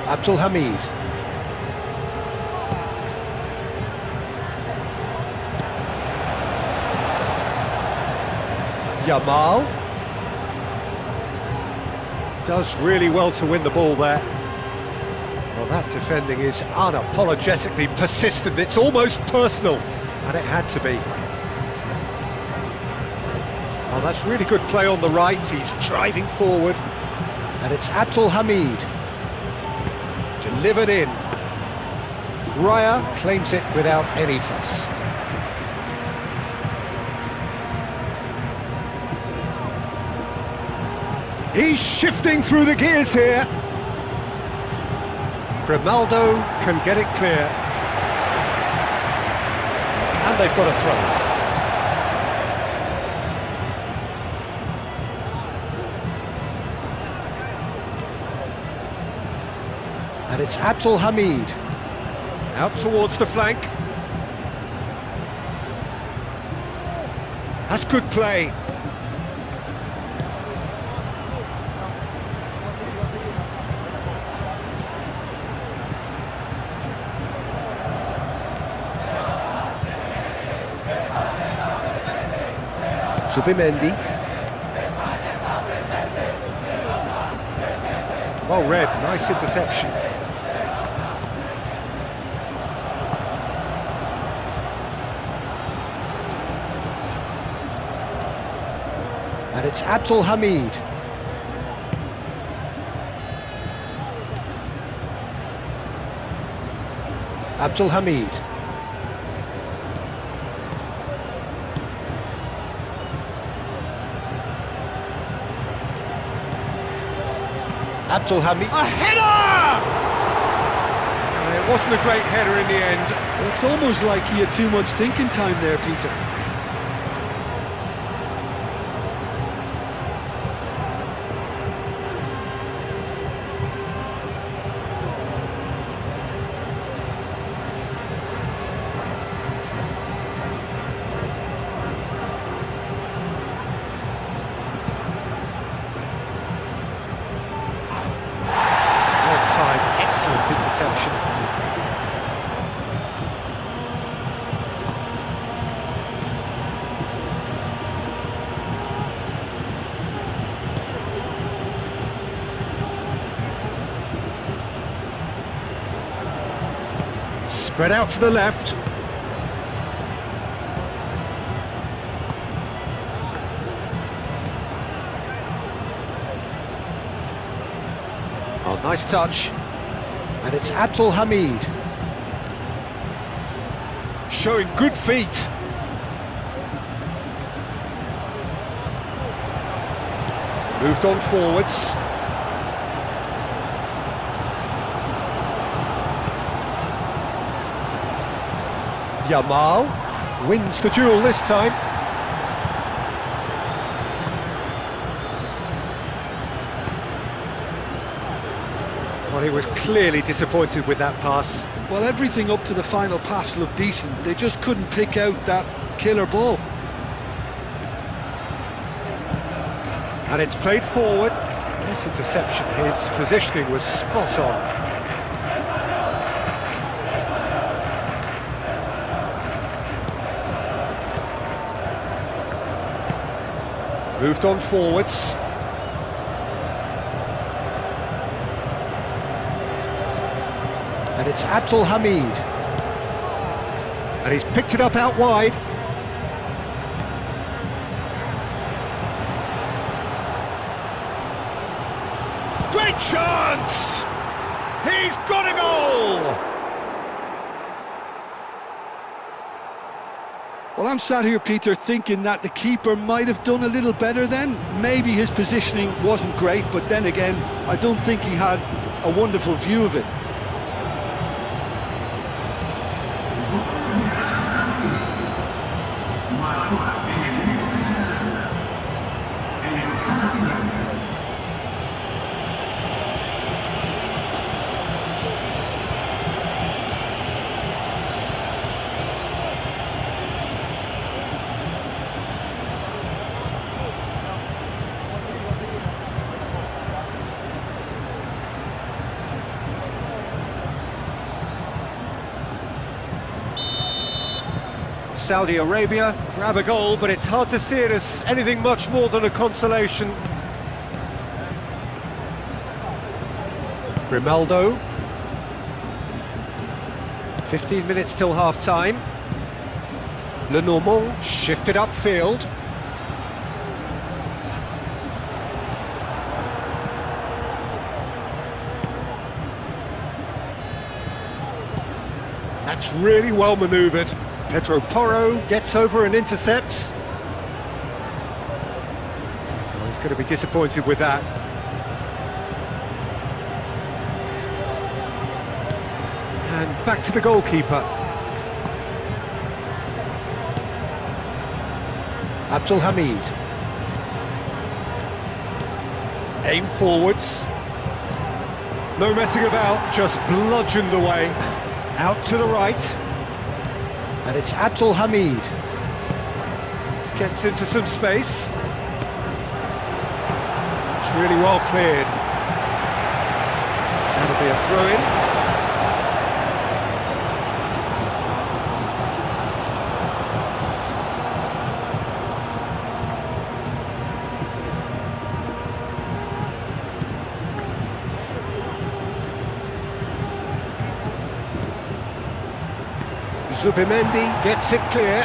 Abdul Hamid. Yamal. Does really well to win the ball there. Well, that defending is unapologetically persistent. It's almost personal, and it had to be. Oh, that's really good play on the right. He's driving forward, and it's Abdul Hamid. Delivered in. Raya claims it without any fuss. He's shifting through the gears here. Grimaldo can get it clear. And they've got a throw. And it's Abdul Hamid. Out towards the flank. That's good play. Subimendi. Well read, nice interception. And it's Abdul Hamid. Abdul Hamid. Abdul Hamid. A header! It wasn't a great header in the end. It's almost like he had too much thinking time there, Peter. Excellent interception. Spread out to the left. Oh, nice touch. And it's Abdul Hamid. Showing good feet. Moved on forwards. Yamal wins the duel this time. Well, he was clearly disappointed with that pass. Well, everything up to the final pass looked decent. They just couldn't pick out that killer ball. And it's played forward. Nice interception. His positioning was spot on. Moved on forwards. And it's Abdul Hamid. And he's picked it up out wide. Great chance! He's got a goal! Well, I'm sat here, Peter, thinking that the keeper might have done a little better then. Maybe his positioning wasn't great, but then again, I don't think he had a wonderful view of it. Saudi Arabia grab a goal, but it's hard to see it as anything much more than a consolation. Grimaldo. 15 minutes till half-time. Lenormand shifted upfield. That's really well manoeuvred. Pedro Porro gets over and intercepts. Oh, he's going to be disappointed with that. And back to the goalkeeper. Abdul Hamid. Aim forwards. No messing about, just bludgeoned away. Out to the right. And it's Abdul Hamid. Gets into some space. It's really well cleared. That'll be a throw-in. Zubimendi gets it clear.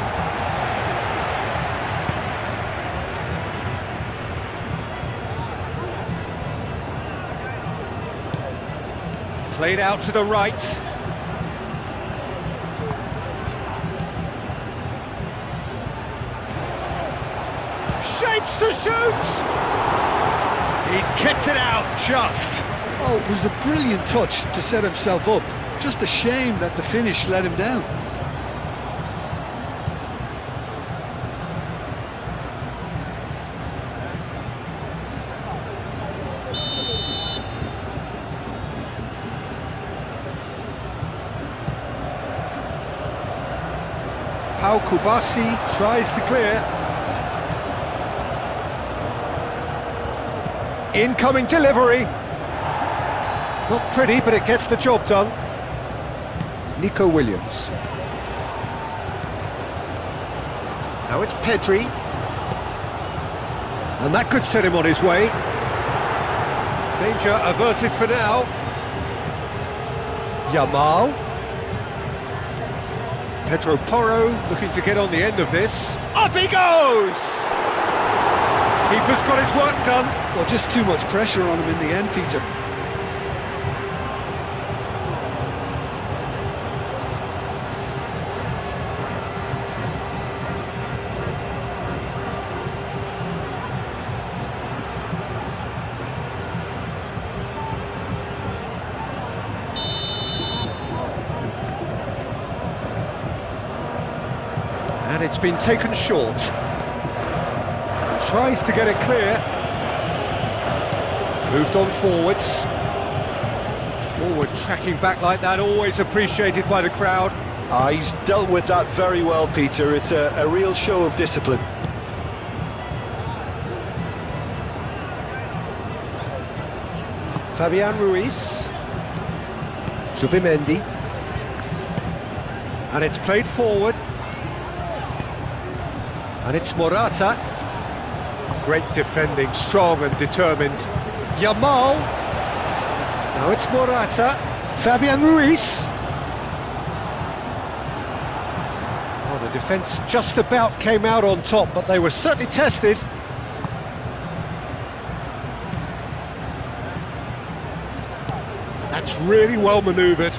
Played out to the right. Shapes to shoot! He's kept it out, just. Oh, it was a brilliant touch to set himself up. Just a shame that the finish let him down. Pau Kubasi tries to clear. Incoming delivery. Not pretty, but it gets the job done. Nico Williams. Now it's Pedri. And that could set him on his way. Danger averted for now. Yamal. Pedro Porro looking to get on the end of this. Up he goes! Keeper's got his work done. Well, just too much pressure on him in the end, Peter. And it's been taken short. Tries to get it clear. Moved on forwards. Forward tracking back like that, always appreciated by the crowd. He's dealt with that very well, Peter. It's a real show of discipline. Fabian Ruiz. Zubimendi. And it's played forward. And it's Morata. Great defending, strong and determined. Yamal. Now it's Morata. Fabian Ruiz. Oh, the defence just about came out on top, but they were certainly tested. That's really well manoeuvred.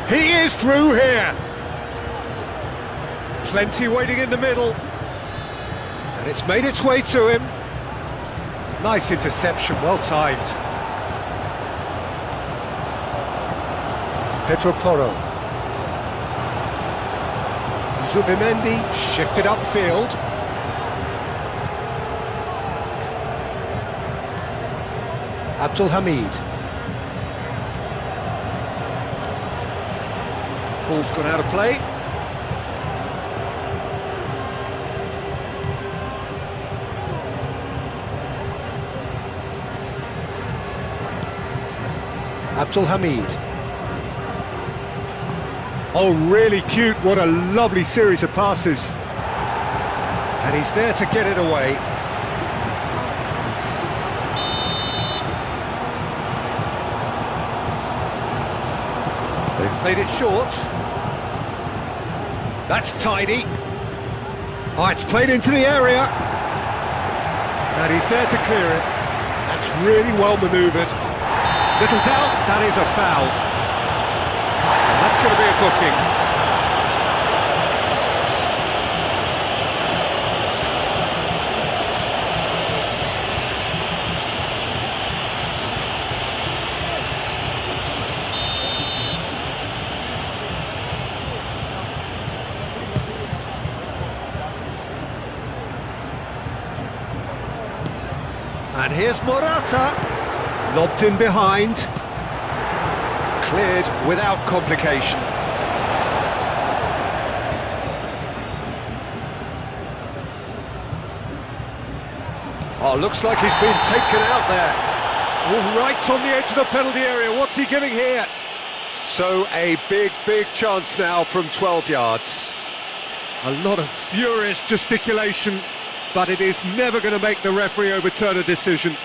He is through here. Plenty waiting in the middle. And it's made its way to him. Nice interception, well timed. Pedro Porro. Zubimendi shifted upfield. Abdul Hamid. Ball's gone out of play. Abdul Hamid. Oh, really cute. What a lovely series of passes. And he's there to get it away. They've played it short. That's tidy. Oh, it's played into the area. And he's there to clear it. That's really well manoeuvred. Little doubt, that is a foul. And that's going to be a booking. And here's Morata. Lobbed in behind. Cleared without complication. Oh, looks like he's been taken out there. Oh, right on the edge of the penalty area. What's he giving here? So a big chance now from 12 yards. A lot of furious gesticulation, but it is never going to make the referee overturn a decision.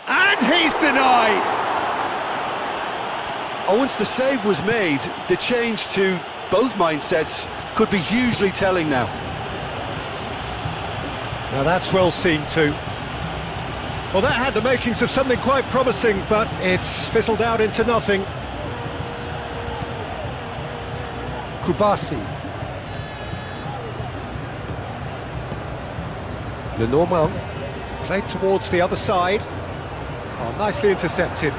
And he's denied! Once the save was made, the change to both mindsets could be hugely telling now. Now that's well seen too. Well, that had the makings of something quite promising, but it's fizzled out into nothing. Kubasi. Lenormand played towards the other side. Oh, nicely intercepted.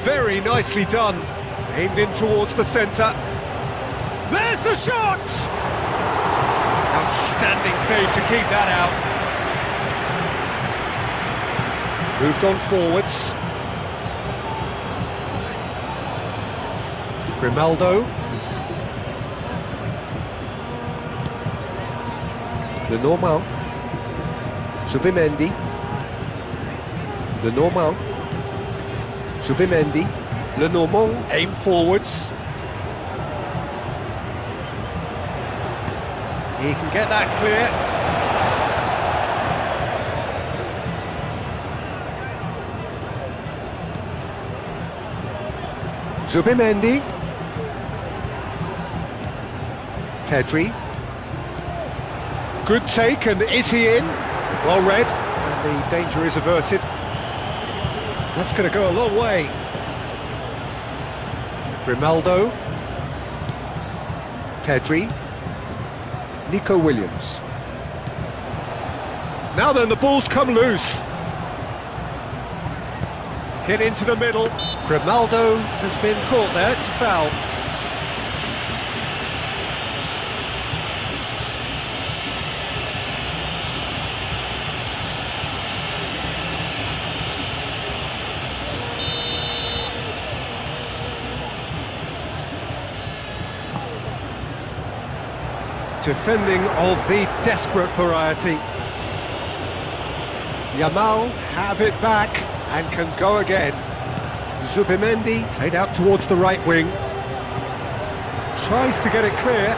Very nicely done. Aimed in towards the centre. There's the shot! Outstanding save to keep that out. Moved on forwards. Grimaldo. Lenormand. Subimendi. Lenormand. Subimendi, Lenormand, aim forwards. He can get that clear. Subimendi. Pedri. Good take, and is he in? Well read, and the danger is averted. That's going to go a long way. Grimaldo. Pedri. Nico Williams. Now then, the ball's come loose. Hit into the middle. Grimaldo has been caught there, it's a foul. Defending of the desperate variety. Yamal have it back and can go again. Zubimendi played out towards the right wing. Tries to get it clear.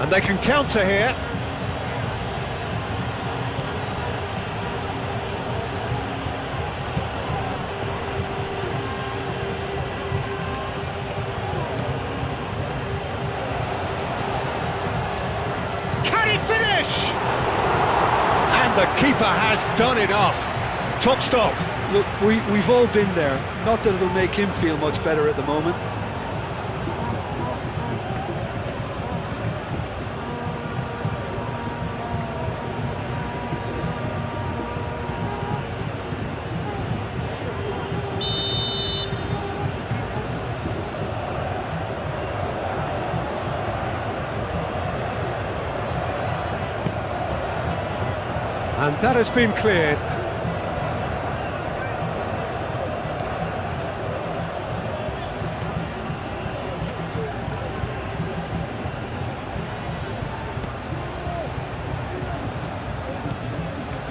And they can counter here. And the keeper has done enough. Top stop. Look, we've all been there. Not that it'll make him feel much better at the moment. And that has been cleared.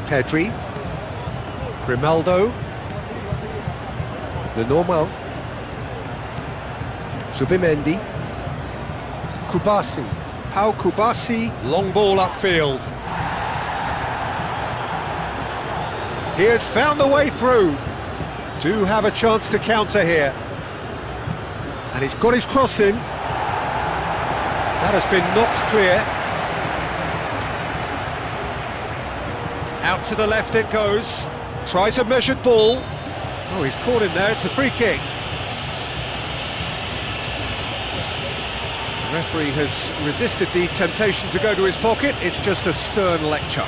Pedri. Grimaldo. Lenormand. Subimendi. Kubasi. Pau Kubasi. Long ball upfield. He has found the way through. Do have a chance to counter here. And he's got his cross in. That has been knocked clear. Out to the left it goes. Tries a measured ball. Oh, he's caught him there, it's a free kick. The referee has resisted the temptation to go to his pocket, it's just a stern lecture.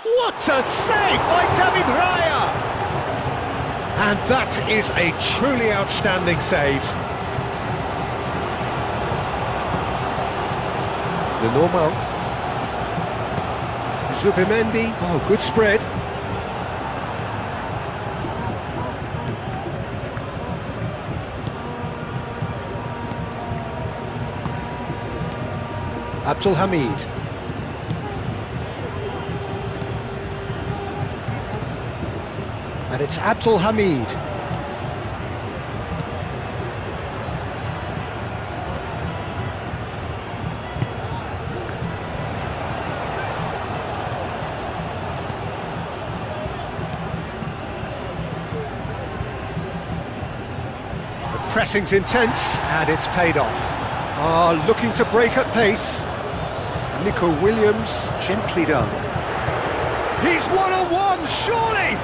What a save by David Raya! And that is a truly outstanding save. The normal. Zubimendi. Oh, good spread. Abdul Hamid. And it's Abdul Hamid. The pressing's intense and it's paid off. Looking to break at pace. Nico Williams, gently done. He's one-on-one, surely!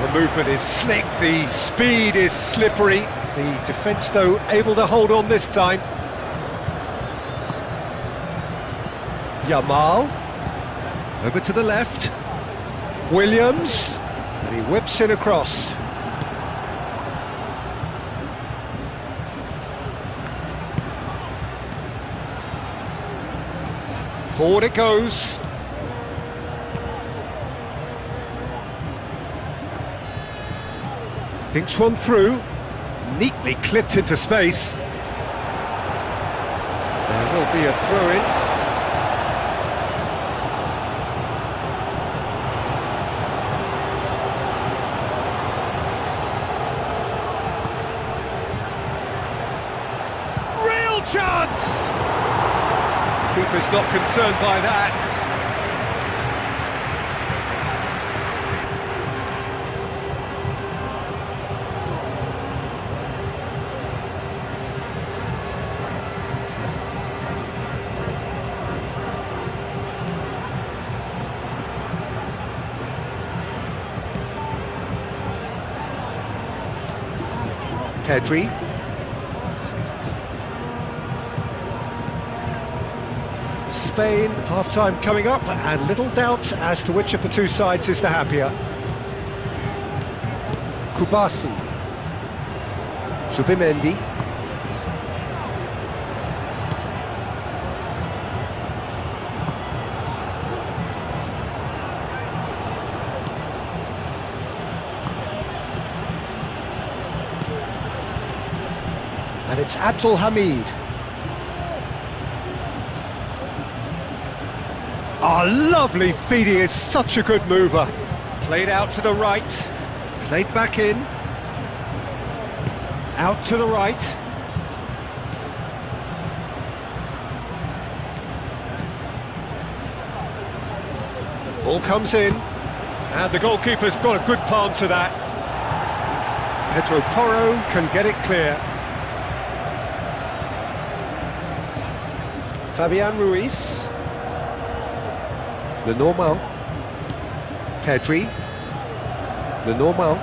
The movement is slick, the speed is slippery. The defence, though, able to hold on this time. Yamal. Over to the left. Williams. And he whips in across. Forward it goes. Thinks one through, neatly clipped into space. There will be a throw-in. Real chance! Keeper's not concerned by that. Pedri. Spain, half-time coming up, and little doubt as to which of the two sides is the happier. Kubasi. Zubimendi. And it's Abdul Hamid. Lovely feed, he is such a good mover. Played out to the right, played back in. Out to the right. Ball comes in, and the goalkeeper's got a good palm to that. Pedro Porro can get it clear. Fabian Ruiz. The normal. Pedri. The normal.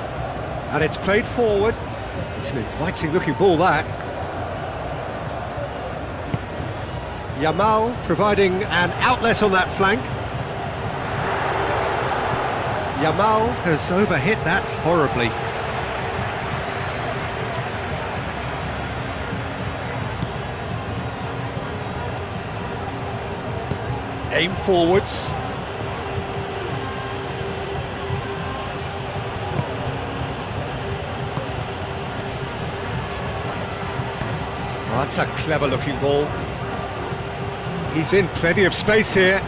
And it's played forward. It's an inviting looking ball, that. Yamal providing an outlet on that flank. Yamal has overhit that horribly. Aim forwards. Oh, that's a clever looking ball. He's in plenty of space here.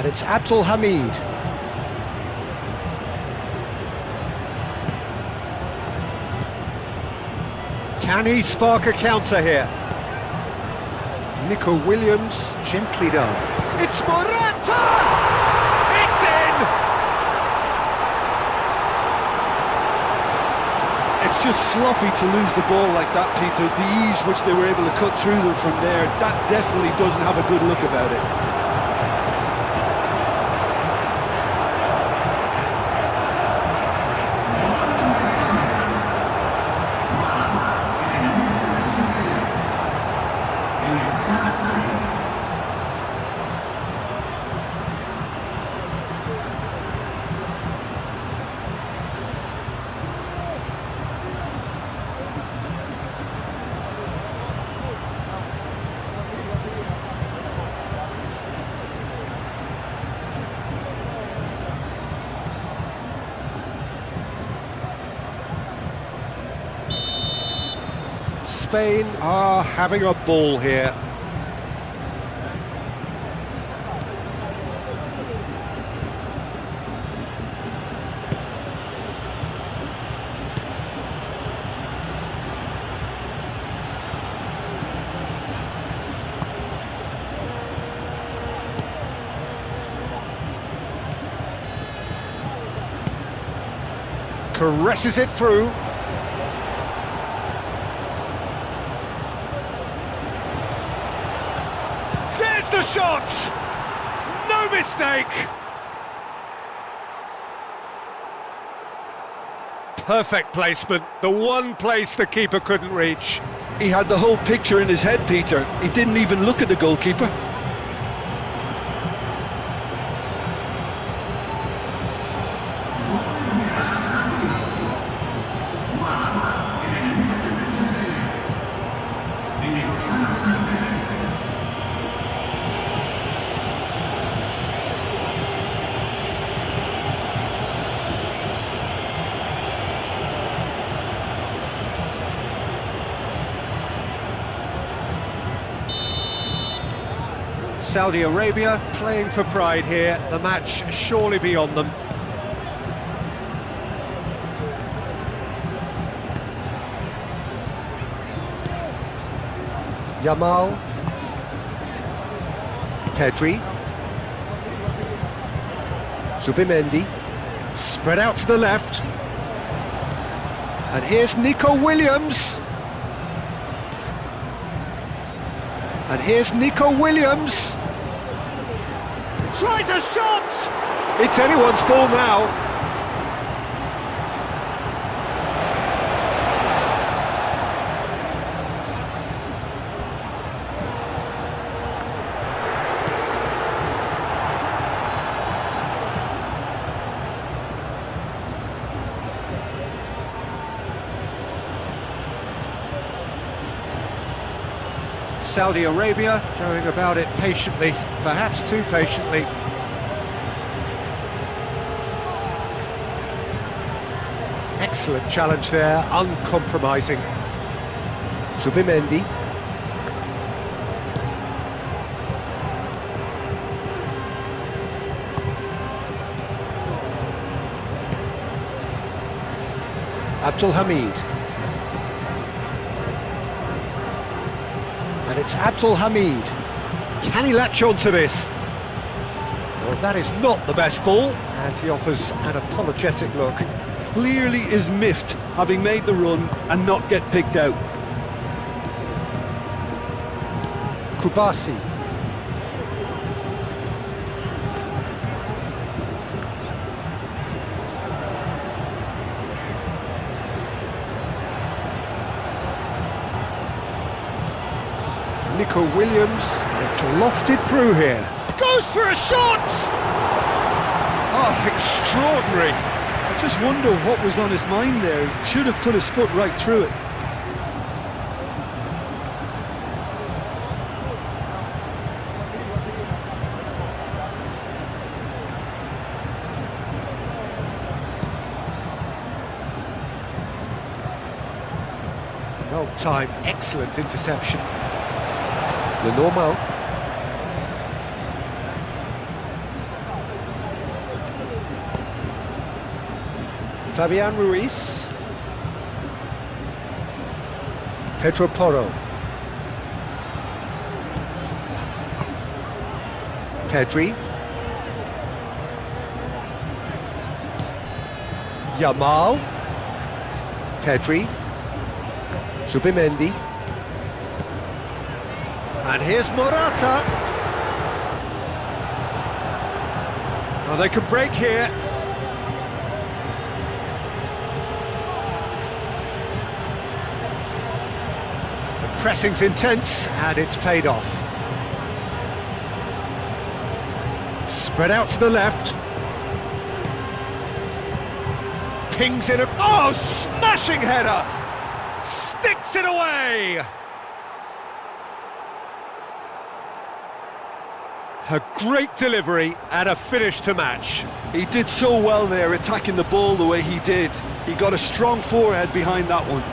And it's Abdul Hamid. Can he spark a counter here? Nico Williams, gently done. It's Morata! It's in! It's just sloppy to lose the ball like that, Peter. The ease which they were able to cut through them from there, that definitely doesn't have a good look about it. Spain are having a ball here. Caresses it through. The shot! No mistake! Perfect placement, the one place the keeper couldn't reach. He had the whole picture in his head, Peter. He didn't even look at the goalkeeper. Saudi Arabia playing for pride here, the match surely beyond them. Yamal, Pedri, Zubimendi, spread out to the left, and here's Nico Williams. And here's Nico Williams. Tries a shot! It's anyone's ball now. Saudi Arabia going about it patiently, perhaps too patiently. Excellent challenge there, uncompromising. Zubimendi. Abdul Hamid. And it's Abdul Hamid. Can he latch on to this? Well, that is not the best ball, and he offers an apologetic look. Clearly is miffed, having made the run and not get picked out. Kubasi. Nico Williams, and it's lofted through here. Goes for a shot! Oh, extraordinary. I just wonder what was on his mind there. He should have put his foot right through it. Well timed, excellent interception. Le Normand. Fabian Ruiz. Pedro Porro. Pedri. Yamal. Pedri. Zubimendi. And here's Morata. Oh, they can break here. The pressing's intense, and it's paid off. Spread out to the left. Pings in a... Oh, smashing header! Sticks it away! A great delivery and a finish to match. He did so well there, attacking the ball the way he did. He got a strong forehead behind that one.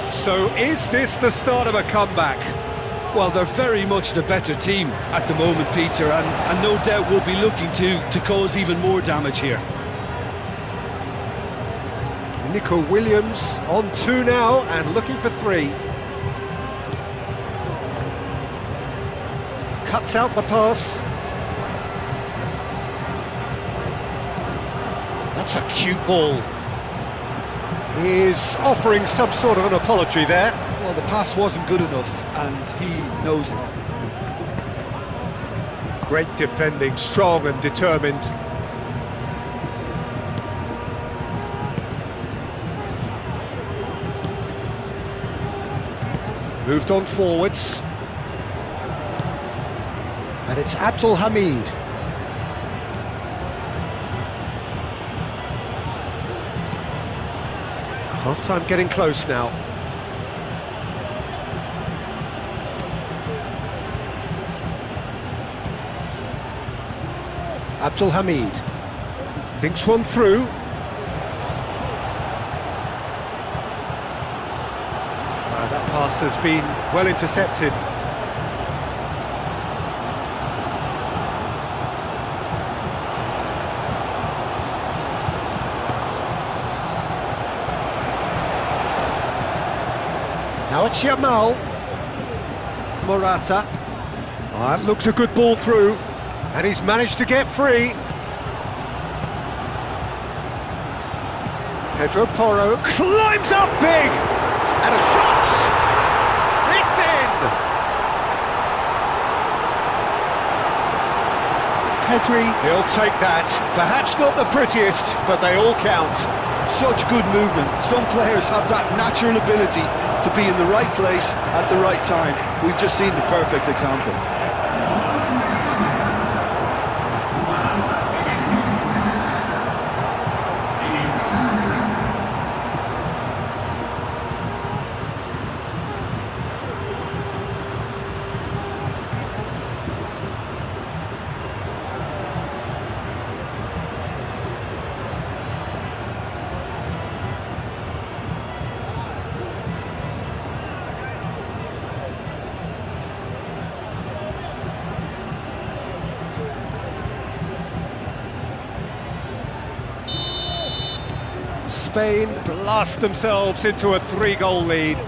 So is this the start of a comeback? Well, they're very much the better team at the moment, Peter, and no doubt will be looking to cause even more damage here. Nico Williams on 2 now and looking for 3. Cuts out the pass. That's a cute ball. He's offering some sort of an apology there. Well, the pass wasn't good enough, and he knows it. Great defending, strong and determined. Moved on forwards. And it's Abdul Hamid. Half-time getting close now. Abdul Hamid thinks one through. That pass has been well intercepted. Now it's Yamal. Morata. That looks a good ball through. And he's managed to get free. Pedro Porro climbs up big. And a shot. It's in. Pedri, he'll take that. Perhaps not the prettiest, but they all count. Such good movement. Some players have that natural ability to be in the right place at the right time. We've just seen the perfect example. Spain blast themselves into a 3-goal lead.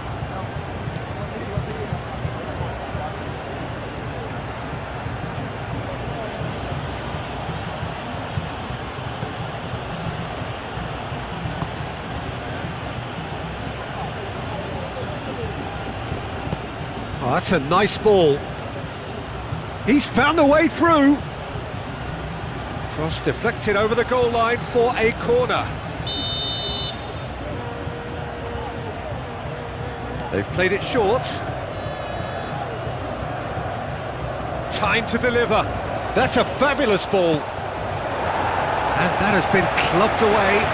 Oh, that's a nice ball. He's found a way through. Cross deflected over the goal line for a corner. They've played it short. Time to deliver. That's a fabulous ball. And that has been clubbed away.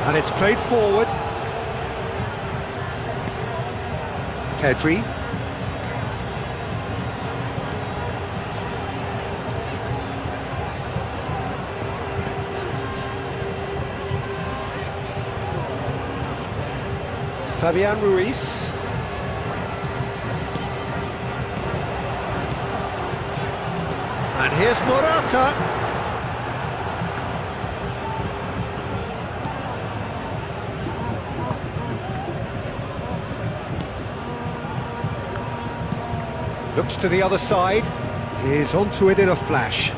And it's played forward. Pedri. Fabian Ruiz. And here's Morata. Looks to the other side. Is onto it in a flash.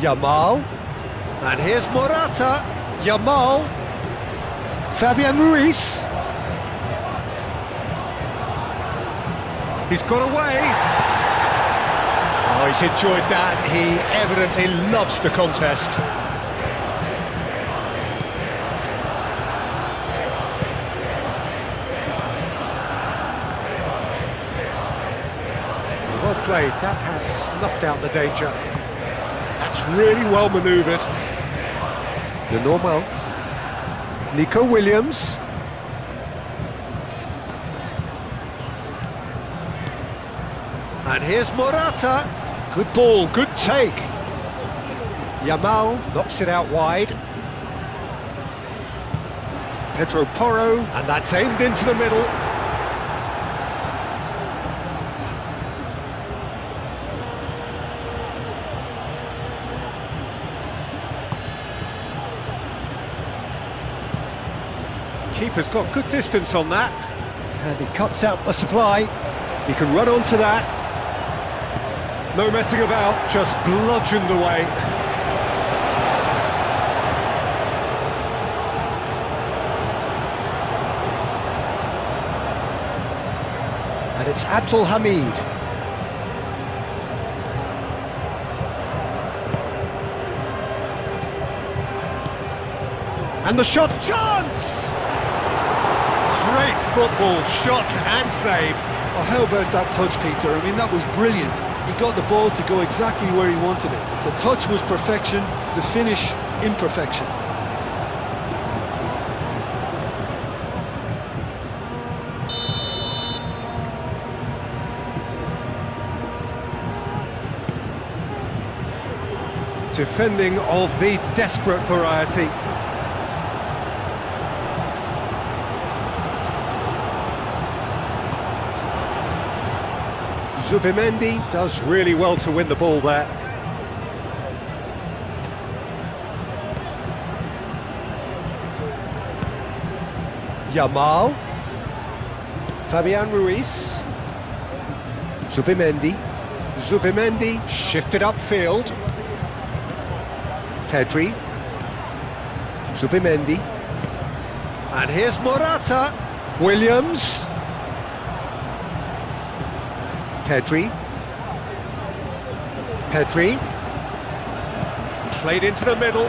Yamal. And here's Morata. Yamal. Fabian Ruiz. He's got away. Oh, he's enjoyed that. He evidently loves the contest. Well played. That has snuffed out the danger. That's really well manoeuvred. The normal. Nico Williams. And here's Morata. Good ball, good take. Yamal knocks it out wide. Pedro Porro, and that's aimed into the middle. Keeper's got good distance on that. And he cuts out the supply. He can run onto that. No messing about, just bludgeoned away. And it's Abdul Hamid. And the shot, chance! Great football, shot and save. Oh, how about that touch, Peter? I mean, that was brilliant. He got the ball to go exactly where he wanted it. The touch was perfection, the finish, imperfection. Defending of the desperate variety. Zubimendi does really well to win the ball there. Yamal. Fabian Ruiz. Zubimendi. Zubimendi shifted upfield. Pedri. Zubimendi. And here's Morata. Williams. Pedri. Pedri. Played into the middle.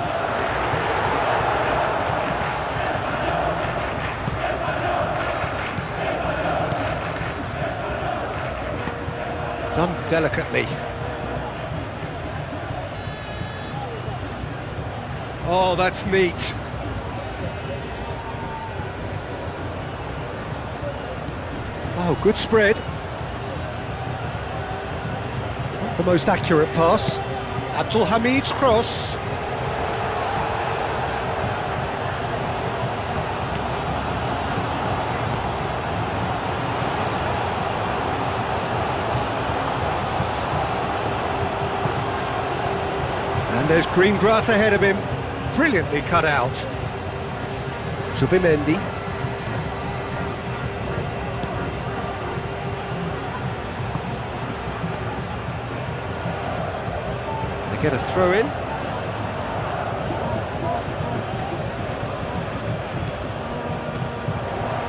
Done delicately. Oh, that's neat. Oh, good spread. The most accurate pass. Abdul Hamid's cross. And there's green grass ahead of him. Brilliantly cut out. Zubimendi. Get a throw in.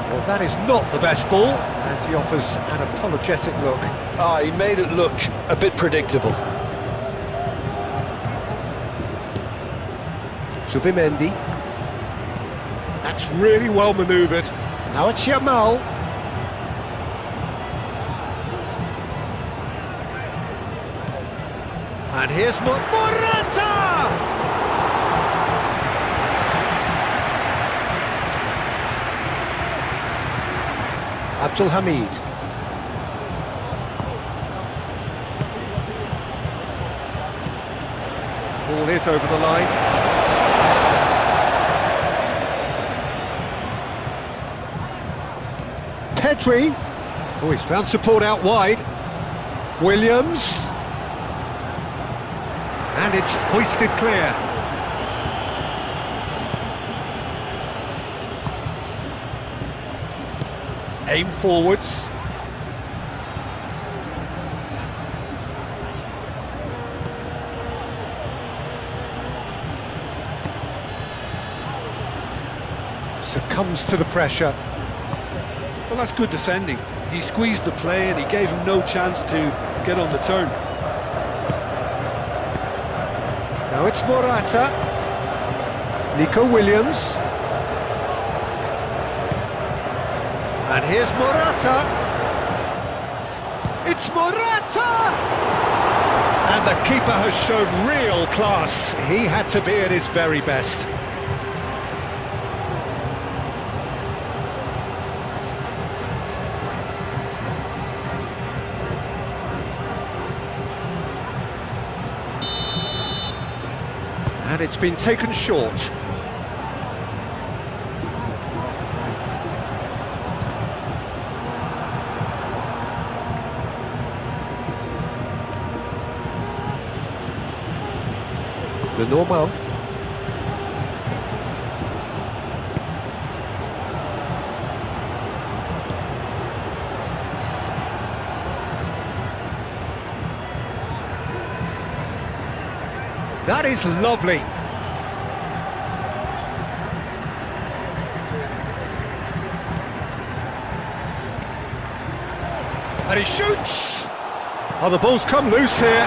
Well, that is not the best ball, and he offers an apologetic look. Ah, he made it look a bit predictable. Zubimendi. That's really well manoeuvred. Now it's Yamal. And here's Morata! Abdul Hamid. Ball is over the line. Pedri. Oh, he's found support out wide. Williams. And it's hoisted clear. Aim forwards. Succumbs to the pressure. Well, that's good defending. He squeezed the play and he gave him no chance to get on the turn. Now it's Morata. Nico Williams. And here's Morata. It's Morata! And the keeper has shown real class. He had to be at his very best. And it's been taken short. Le Normand. That is lovely. And he shoots! Oh, the ball's come loose here.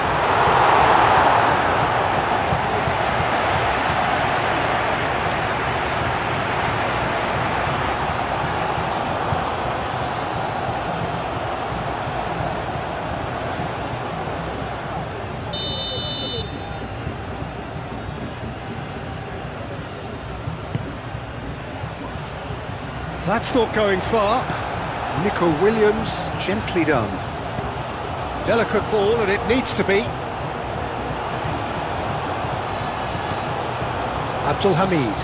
That's not going far. Nico Williams, gently done. Delicate ball, and it needs to be. Abdul Hamid.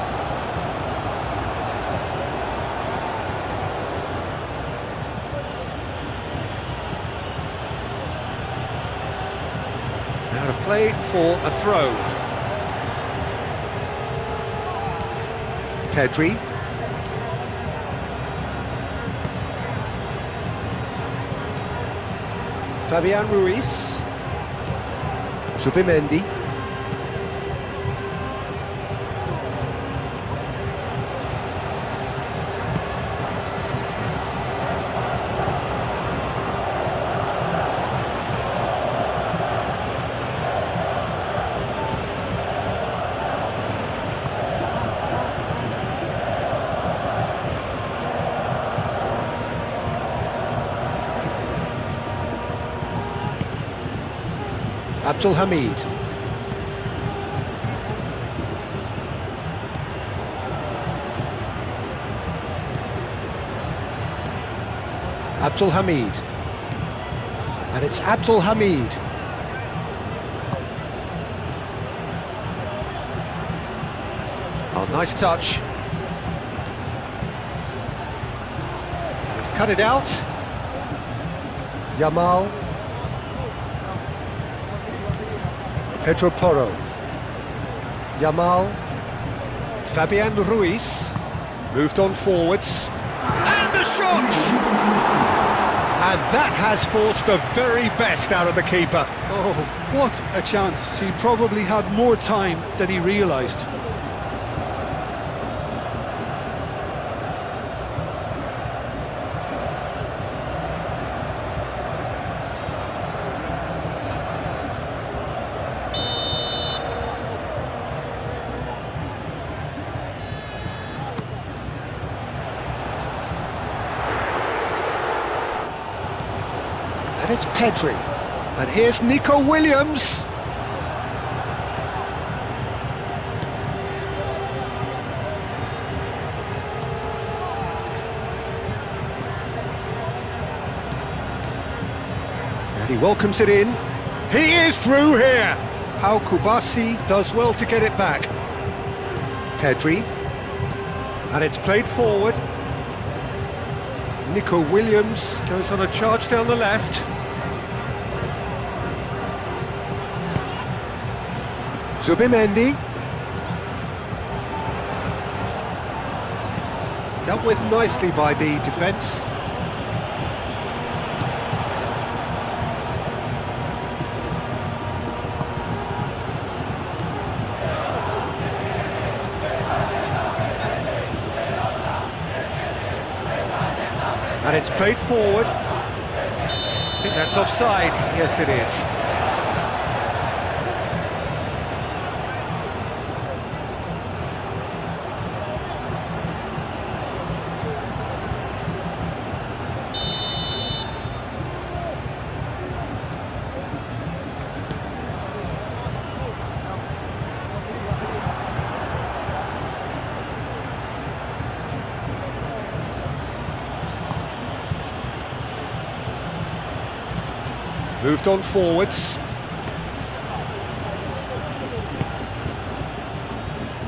Out of play for a throw. Pedri. Fabian Ruiz. Subimendi. Abdul Hamid. Abdul Hamid. And it's Abdul Hamid. Oh, nice touch. Let's cut it out. Yamal. Pedro Porro. Yamal. Fabian Ruiz. Moved on forwards. And a shot! And that has forced the very best out of the keeper. Oh, what a chance. He probably had more time than he realised. And it's Pedri. And here's Nico Williams. And he welcomes it in. He is through here! Pau Kubasi does well to get it back. Pedri. And it's played forward. Nico Williams goes on a charge down the left. Zubimendi. Dealt with nicely by the defence. And it's played forward. I think that's offside. Yes, it is. Moved on forwards.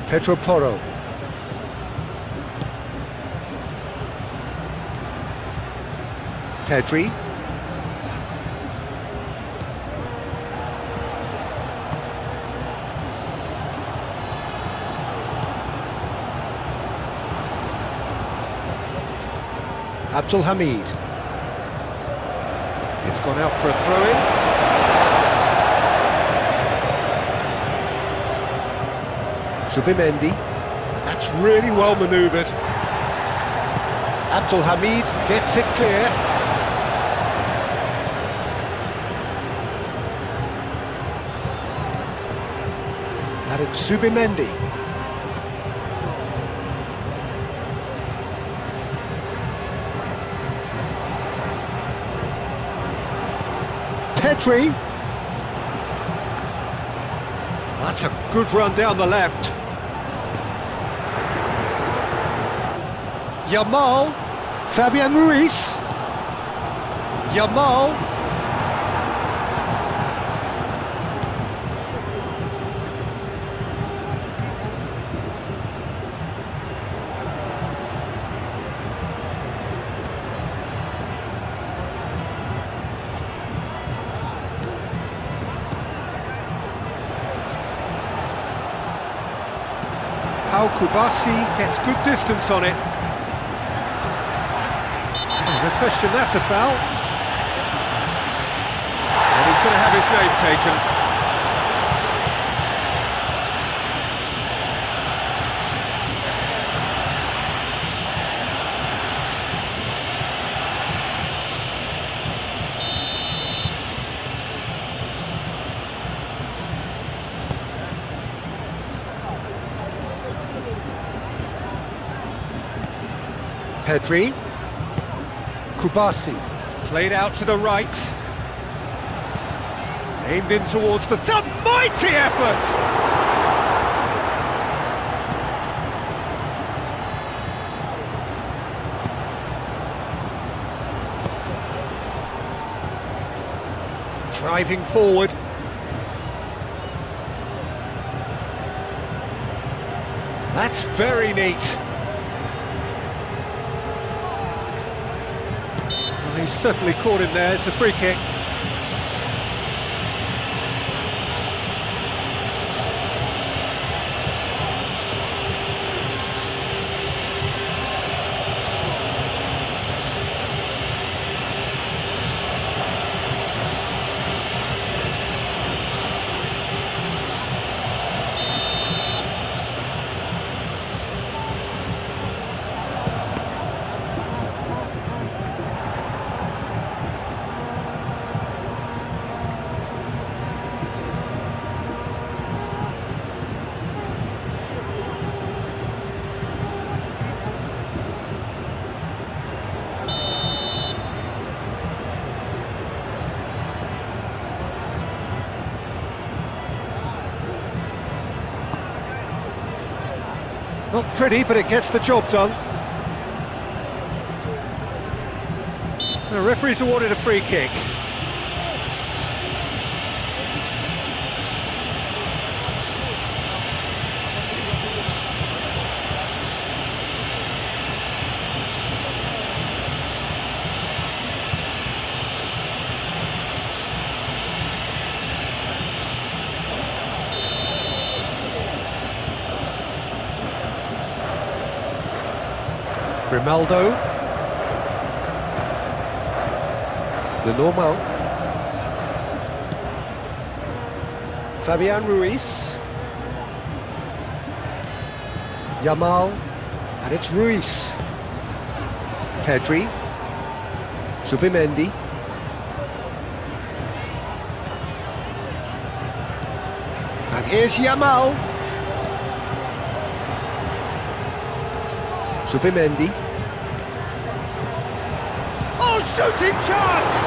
Pedro Porro. Pedri. Abdul Hamid. It's gone out for a throw-in. Zubimendi. That's really well manoeuvred. Abdul Hamid gets it clear. And it's Zubimendi. Pedri. That's a good run down the left. Yamal. Fabian Ruiz. Yamal. Pau Kubasi gets good distance on it. Oh, no question, that's a foul. And he's going to have his name taken. Pedri. Kubasi. Played out to the right. Aimed in towards the thumb. Mighty effort! Driving forward. That's very neat. He's certainly caught him there. It's a free kick. Not pretty, but it gets the job done. The referee's awarded a free kick. Grimaldo. The normal. Fabian Ruiz. Yamal. And it's Ruiz. Pedri. Zubimendi. And here's Yamal. Zubimendi. Oh, shooting chance!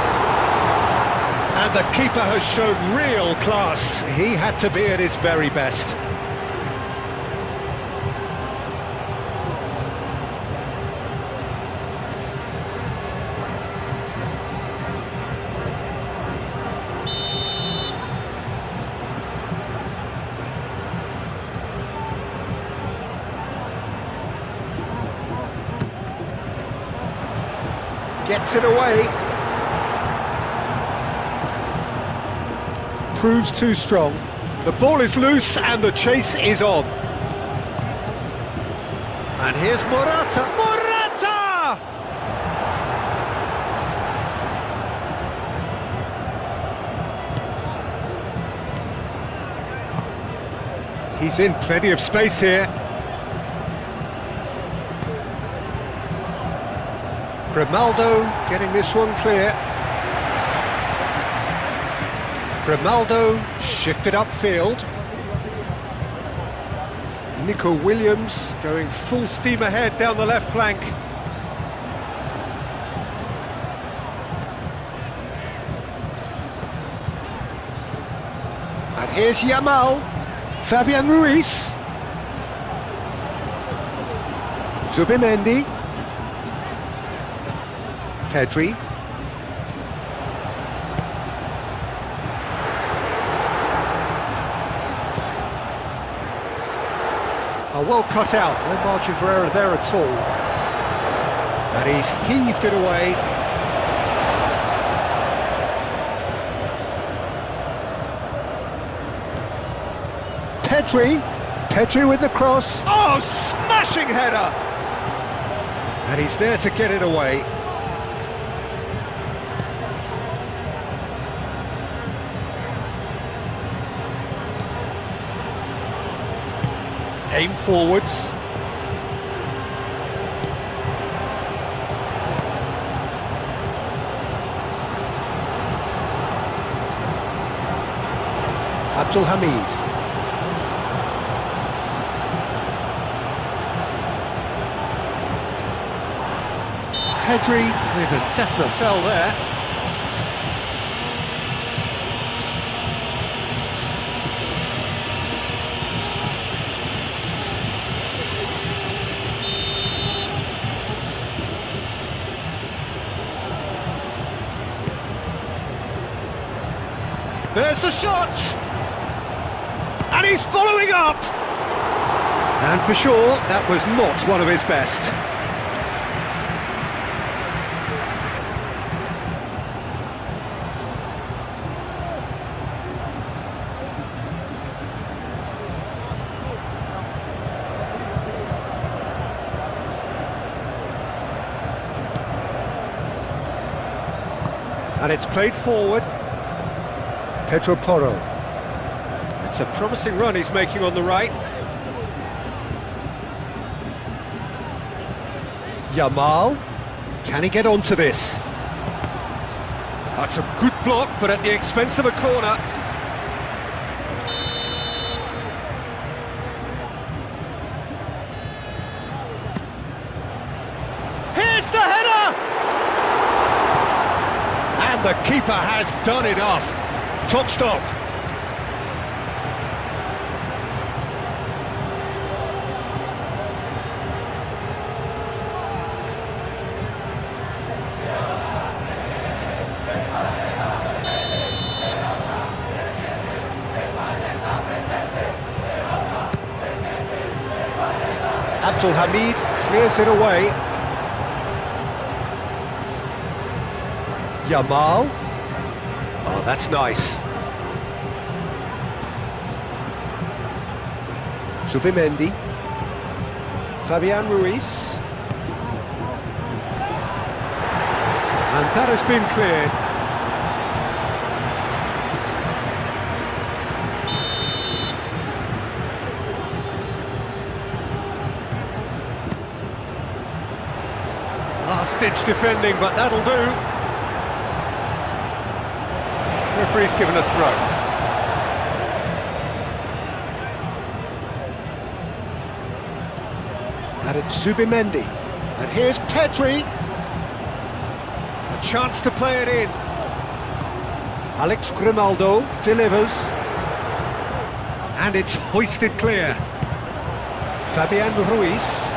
And the keeper has shown real class. He had to be at his very best. Gets it away. Proves too strong. The ball is loose and the chase is on. And here's Morata. Morata! He's in plenty of space here. Grimaldo getting this one clear. Grimaldo shifted upfield. Nico Williams going full steam ahead down the left flank. And here's Yamal. Fabian Ruiz. Zubimendi. Pedri. Well cut out, no margin for error there at all. And he's heaved it away. Pedri with the cross. Oh, smashing header! And he's there to get it away. Aim forwards. Abdul Hamid. Pedri with a definite foul there. There's the shot! And he's following up! And for sure, that was not one of his best. And it's played forward. Pedro Porro. It's a promising run he's making on the right. Yamal. Can he get onto this? That's a good block, but at the expense of a corner. Here's the header! And the keeper has done enough. Top stop. Abdul Hamid clears it away. Yamal. Oh, that's nice. Zubimendi. Fabian Ruiz. And that has been cleared. Last-ditch defending, but that'll do. Referee's given a throw. And it's Zubimendi. And here's Pedri. A chance to play it in. Alex Grimaldo delivers. And it's hoisted clear. Fabian Ruiz.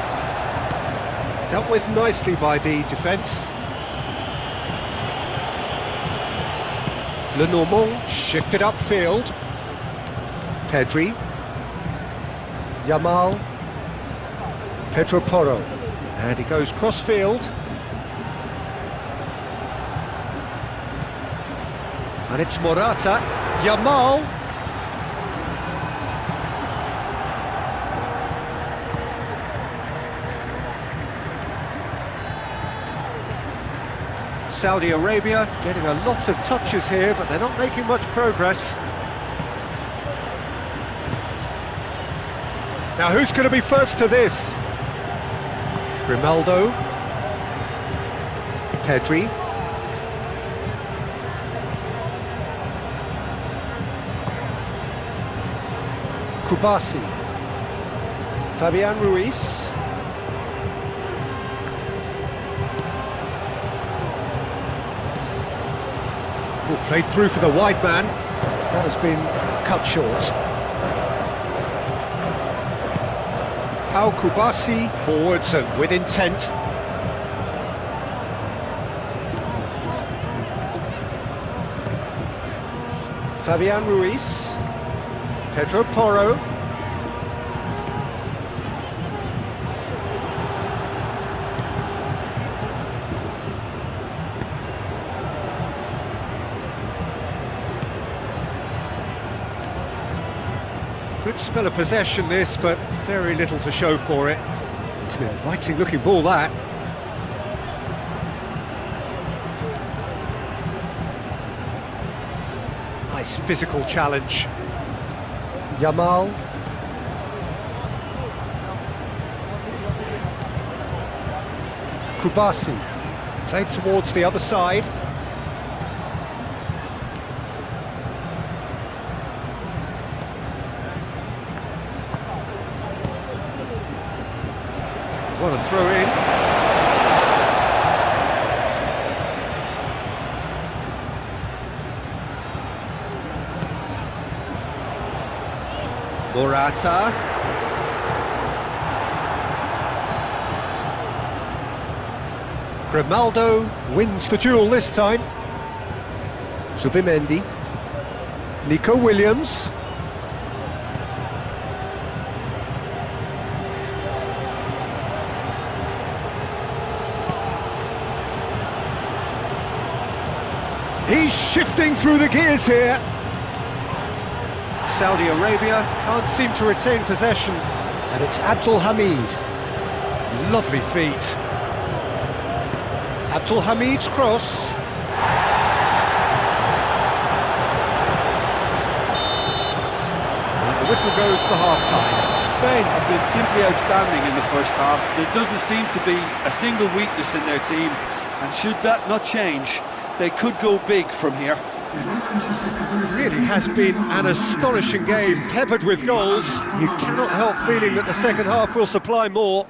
Dealt with nicely by the defence. Lenormand shifted upfield. Pedri. Yamal. Pedro Porro. And he goes cross-field. And it's Morata. Yamal. Saudi Arabia getting a lot of touches here, but they're not making much progress. Now who's going to be first to this? Grimaldo. Pedri. Kubasi. Fabian Ruiz. Played through for the wide man. That has been cut short. Pau Kubasi forwards and with intent. Fabian Ruiz. Pedro Porro. Good spell of possession this, but very little to show for it. It's an inviting looking ball, that. Nice physical challenge. Yamal. Kubasi. Played towards the other side. What a throw in. Morata. Grimaldo wins the duel this time. Zubimendi. Nico Williams. He's shifting through the gears here. Saudi Arabia can't seem to retain possession. And it's Abdul Hamid. Lovely feet. Abdul Hamid's cross. And the whistle goes for half-time. Spain have been simply outstanding in the first half. There doesn't seem to be a single weakness in their team. And should that not change, they could go big from here. It really has been an astonishing game, peppered with goals. You cannot help feeling that the second half will supply more.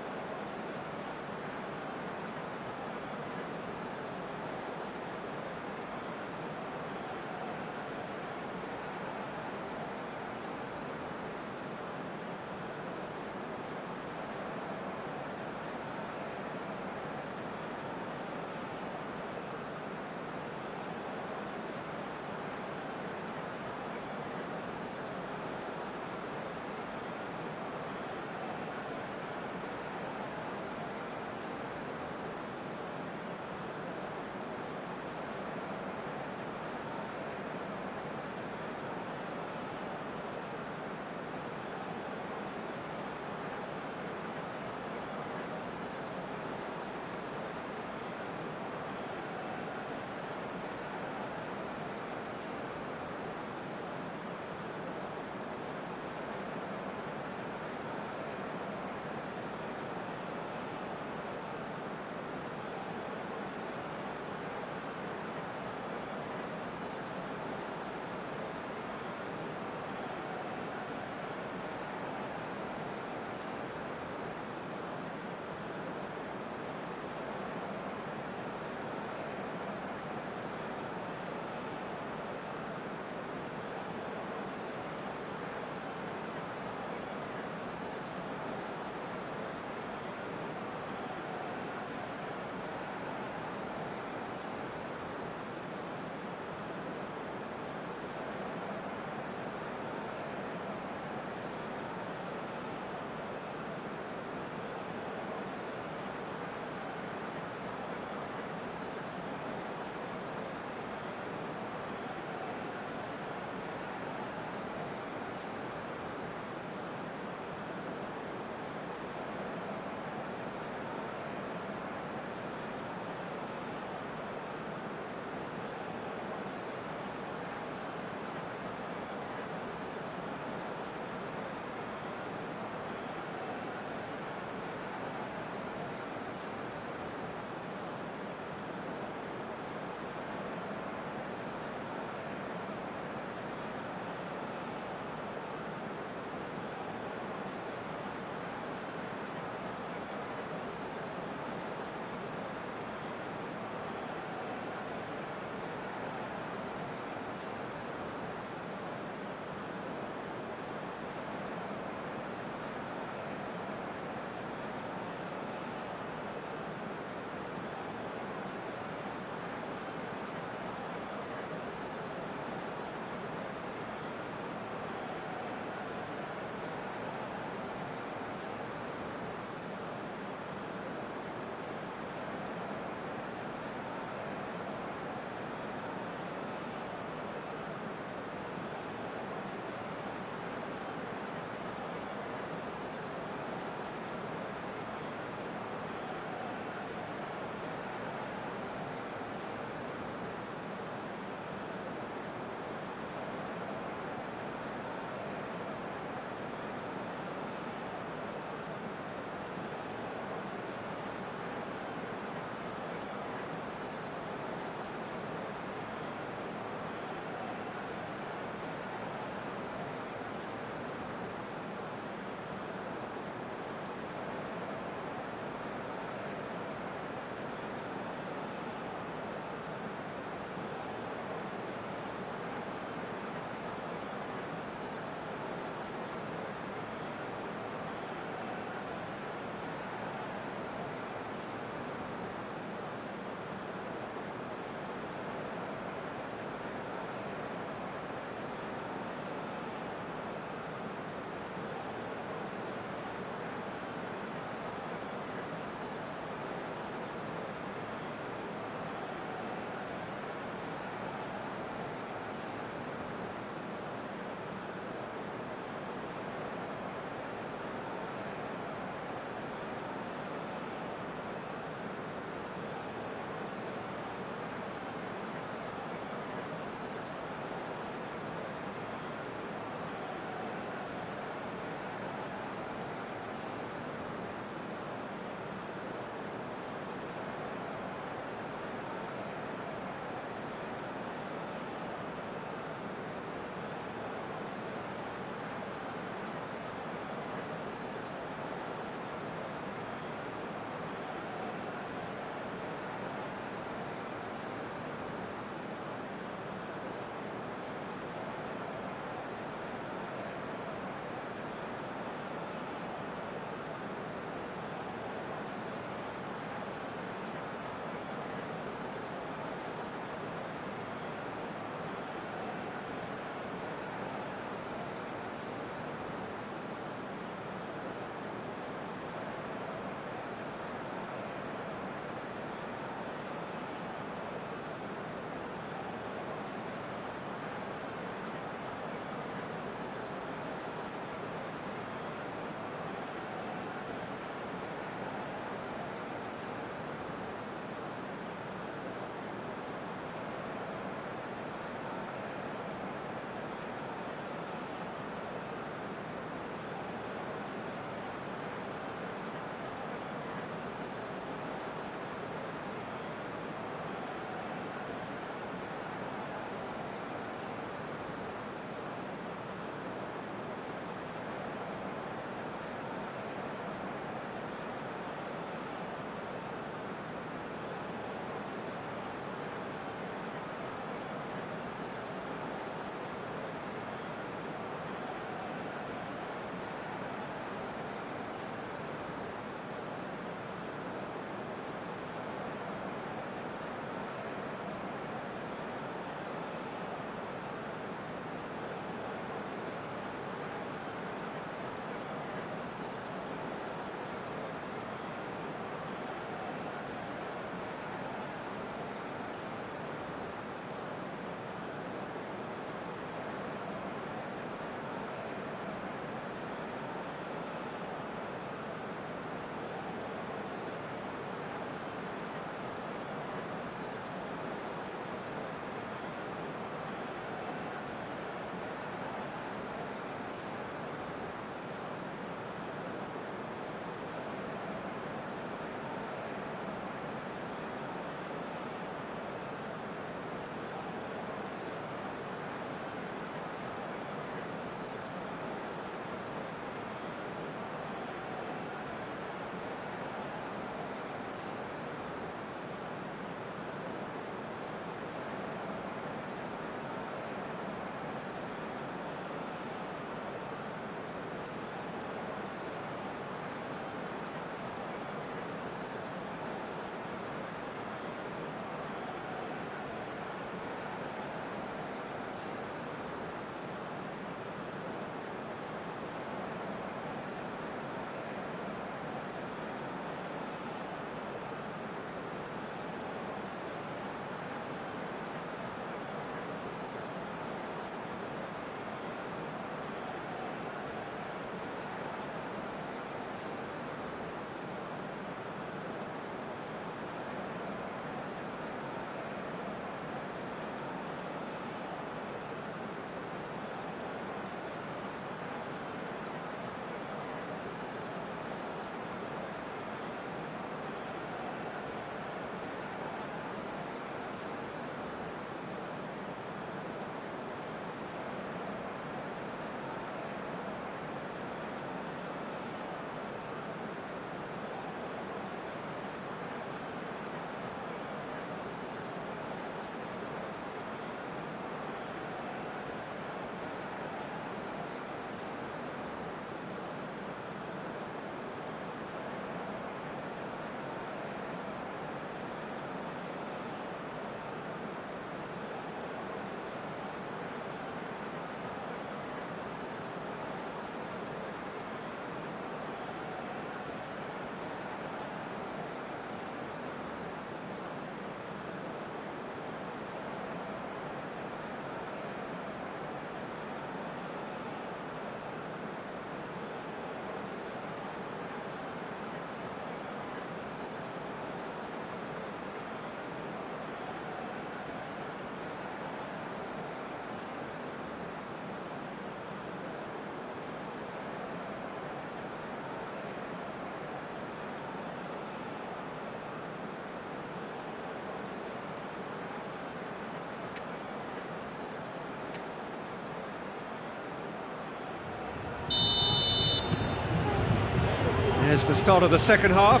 There's the start of the second half.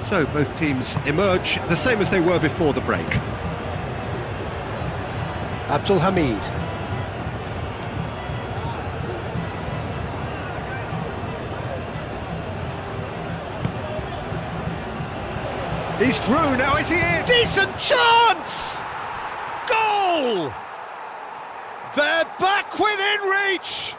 So both teams emerge the same as they were before the break. Abdul Hamid. He's through, now is he in? Decent chance! Goal! They're back within reach!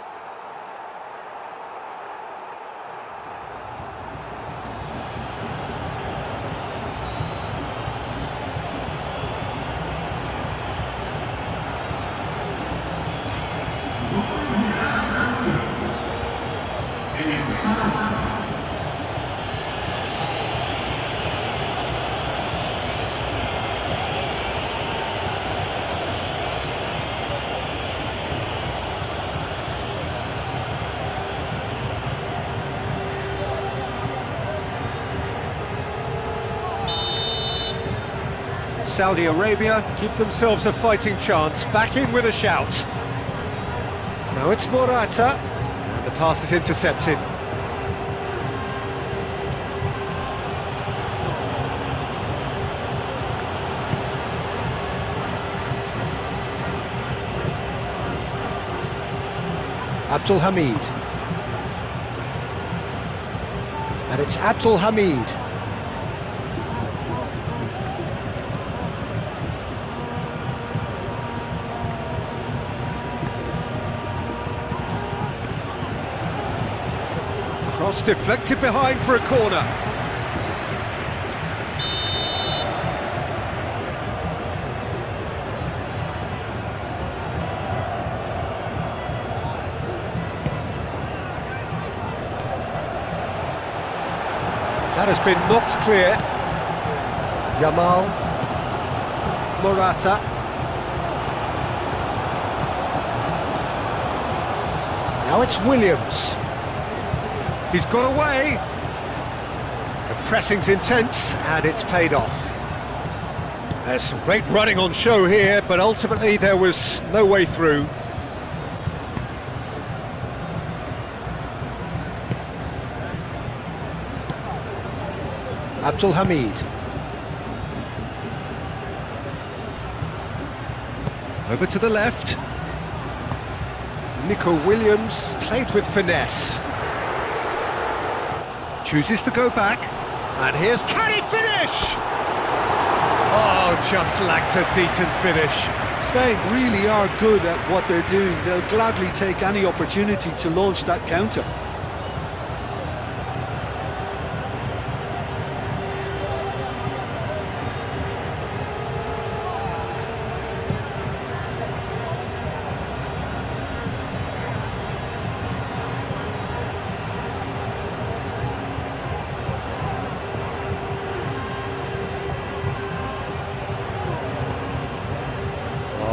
Saudi Arabia give themselves a fighting chance, back in with a shout. Now it's Morata, and the pass is intercepted. Abdul Hamid. And it's Abdul Hamid. Cross deflected behind for a corner. That has been knocked clear. Yamal. Morata. Now it's Williams. He's got away. The pressing's intense and it's paid off. There's some great running on show here, but ultimately there was no way through. Abdul Hamid. Over to the left. Nico Williams Played with finesse. chooses to go back. And here's... Can he finish? Oh, just lacked a decent finish. Spain really are good at what they're doing. They'll gladly take any opportunity to launch that counter.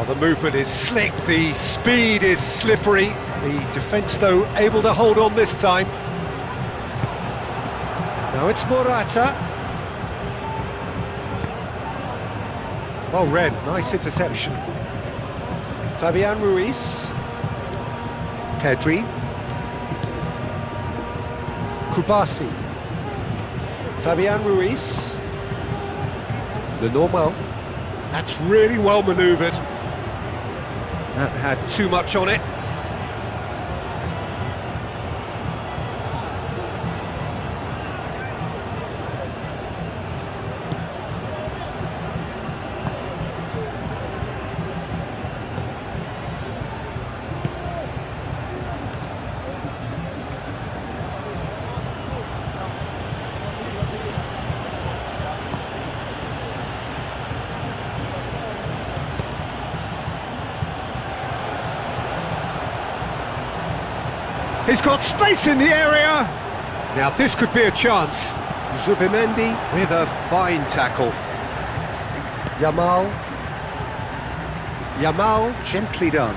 The movement is slick, the speed is slippery. The defence, though, able to hold on this time. Now it's Morata. Well read, nice interception. Fabian Ruiz. Pedri. Kubasi. Fabian Ruiz. Lenormand. That's really well manoeuvred. That had too much on it. He's got space in the area. Now this could be a chance. Zubimendi with a fine tackle. Yamal. Yamal, gently done.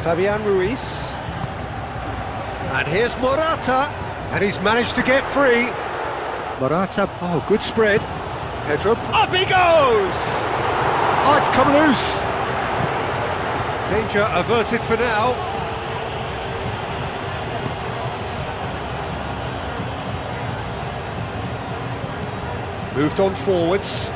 Fabian Ruiz. And here's Morata. And he's managed to get free. Morata, oh, good spread. Pedro. Up he goes! come loose. Danger averted for now. Moved on forwards.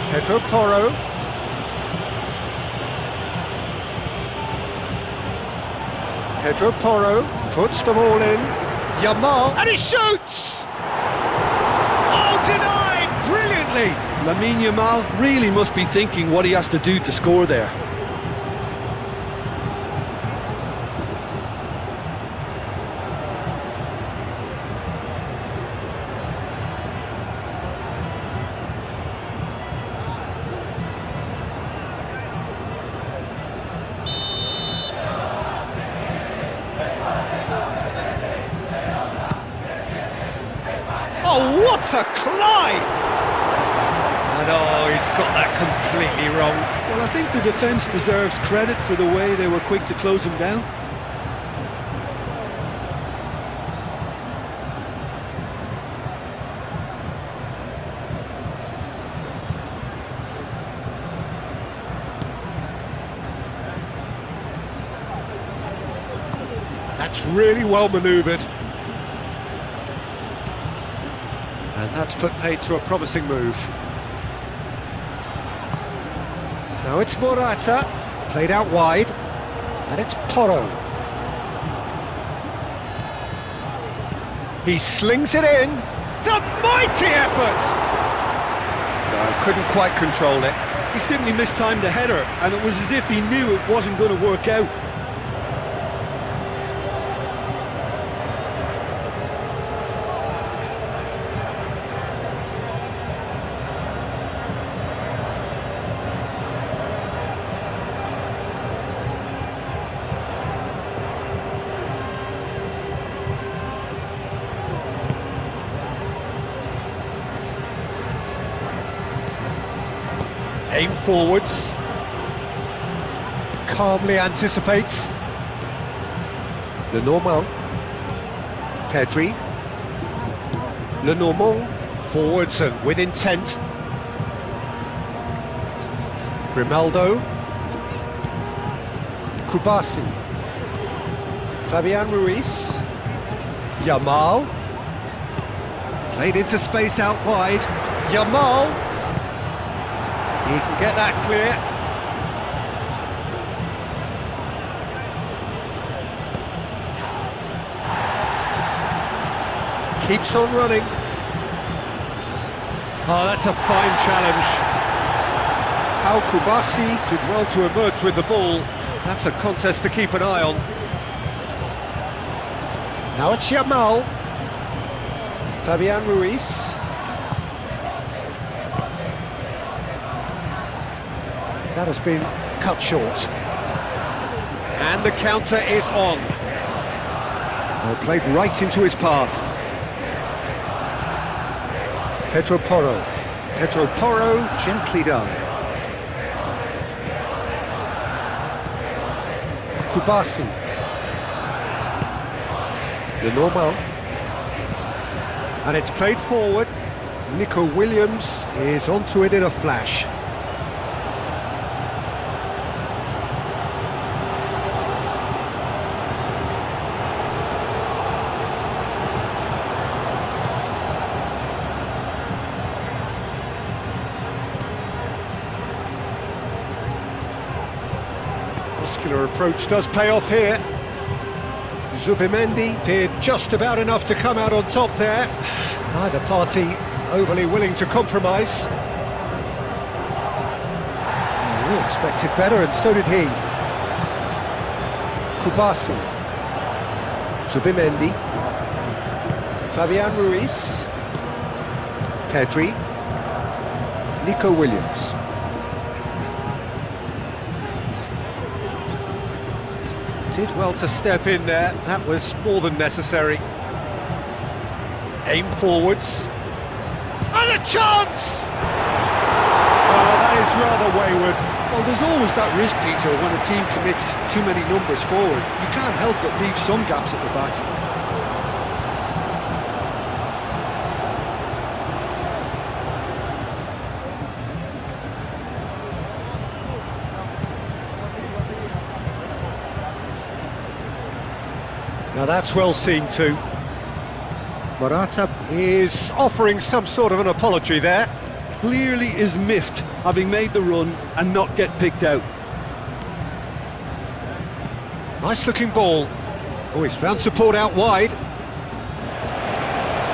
Pedro Porro. Pedro Porro puts them all in. Yamal, and he shoots! Oh, denied brilliantly! Lamine Yamal really must be thinking what he has to do to score there. Oh, what a climb! And oh, he's got that completely wrong. Well, I think the defence deserves credit for the way they were quick to close him down. That's really well manoeuvred. And that's put paid to a promising move. Now it's Morata, played out wide, and it's Porro. He slings it in. It's a mighty effort! No, couldn't quite control it. He simply mistimed the header, and it was as if he knew it wasn't going to work out. Aim forwards. Calmly anticipates. Lenormand. Pedri. Lenormand. Forwards and with intent. Grimaldo. Kubasi. Fabian Ruiz. Yamal. Played into space out wide. Yamal. He can get that clear. Keeps on running. Oh, that's a fine challenge. Pau Kubasi did well to emerge with the ball. That's a contest to keep an eye on. Now it's Yamal. Fabian Ruiz. That has been cut short. And the counter is on. Well, played right into his path. Pedro Porro. Pedro Porro, gently done. Kubasi. Lenormand. And it's played forward. Nico Williams is onto it in a flash. Muscular approach does pay off here. Zubimendi did just about enough to come out on top there. Neither party overly willing to compromise. We expected better, and so did he. Kubasi. Zubimendi. Fabian Ruiz. Pedri. Nico Williams. Did well to step in there, that was more than necessary. Aim forwards. And a chance! Oh, that is rather wayward. Well, there's always that risk, Peter, when a team commits too many numbers forward. You can't help but leave some gaps at the back. Now that's well seen too. Morata is offering some sort of an apology there. Clearly is miffed, having made the run and not get picked out. Nice looking ball. Oh, he's found support out wide.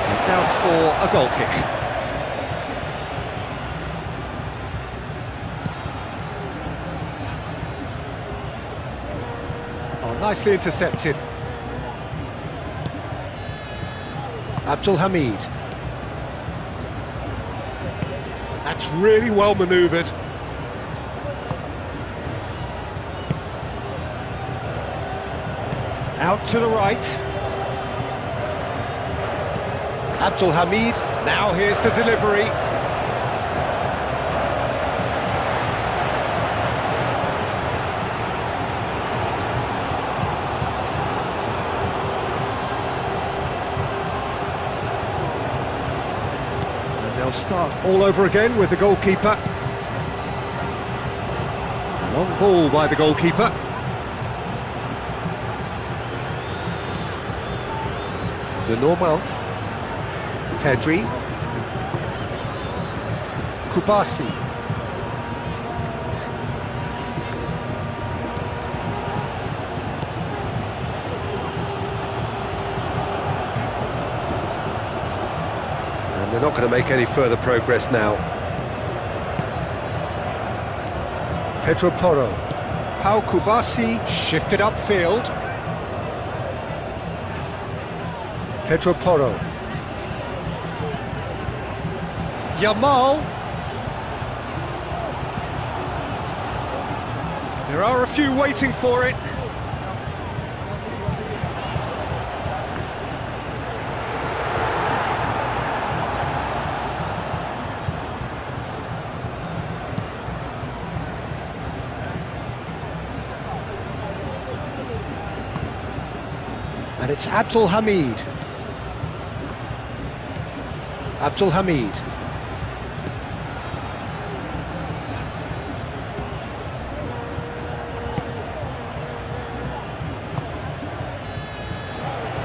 It's out for a goal kick. Oh, nicely intercepted. Abdul Hamid. That's really well manoeuvred. Out to the right. Abdul Hamid. Now here's the delivery. They'll start all over again with the goalkeeper. Long ball by the goalkeeper. The normal. Pedri. Kubasi. They're not going to make any further progress now. Pedro Porro. Pau Kubasi shifted upfield. Pedro Porro. Yamal. There are a few waiting for it. And it's Abdul Hamid. Abdul Hamid.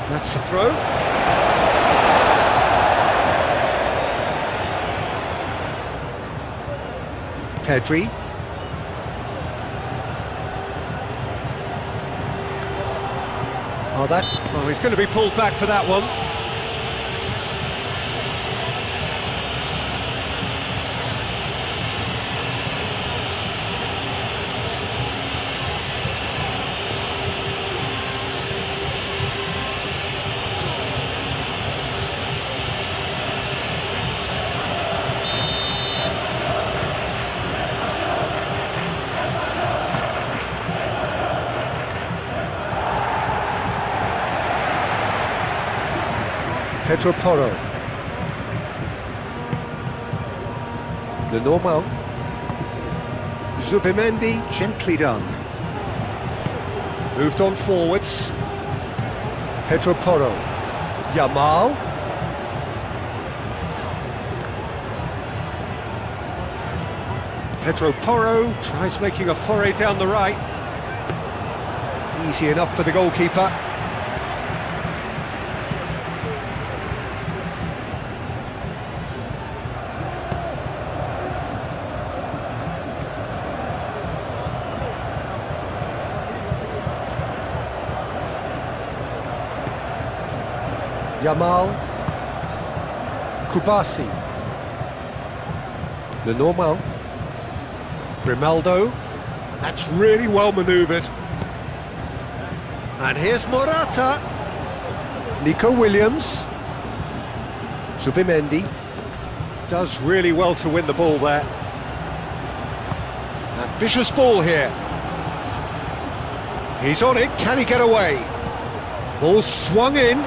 That's the throw. Pedri. Oh, he's going to be pulled back for that one. Pedro Porro. The normal. Zubimendi, gently done. Moved on forwards. Pedro Porro. Yamal. Pedro Porro tries making a foray down the right. Easy enough for the goalkeeper. Yamal. Kubasi. The normal. Grimaldo. That's really well manoeuvred. And here's Morata. Nico Williams. Zubimendi. Does really well to win the ball there. Ambitious ball here. He's on it. Can he get away? Ball swung in.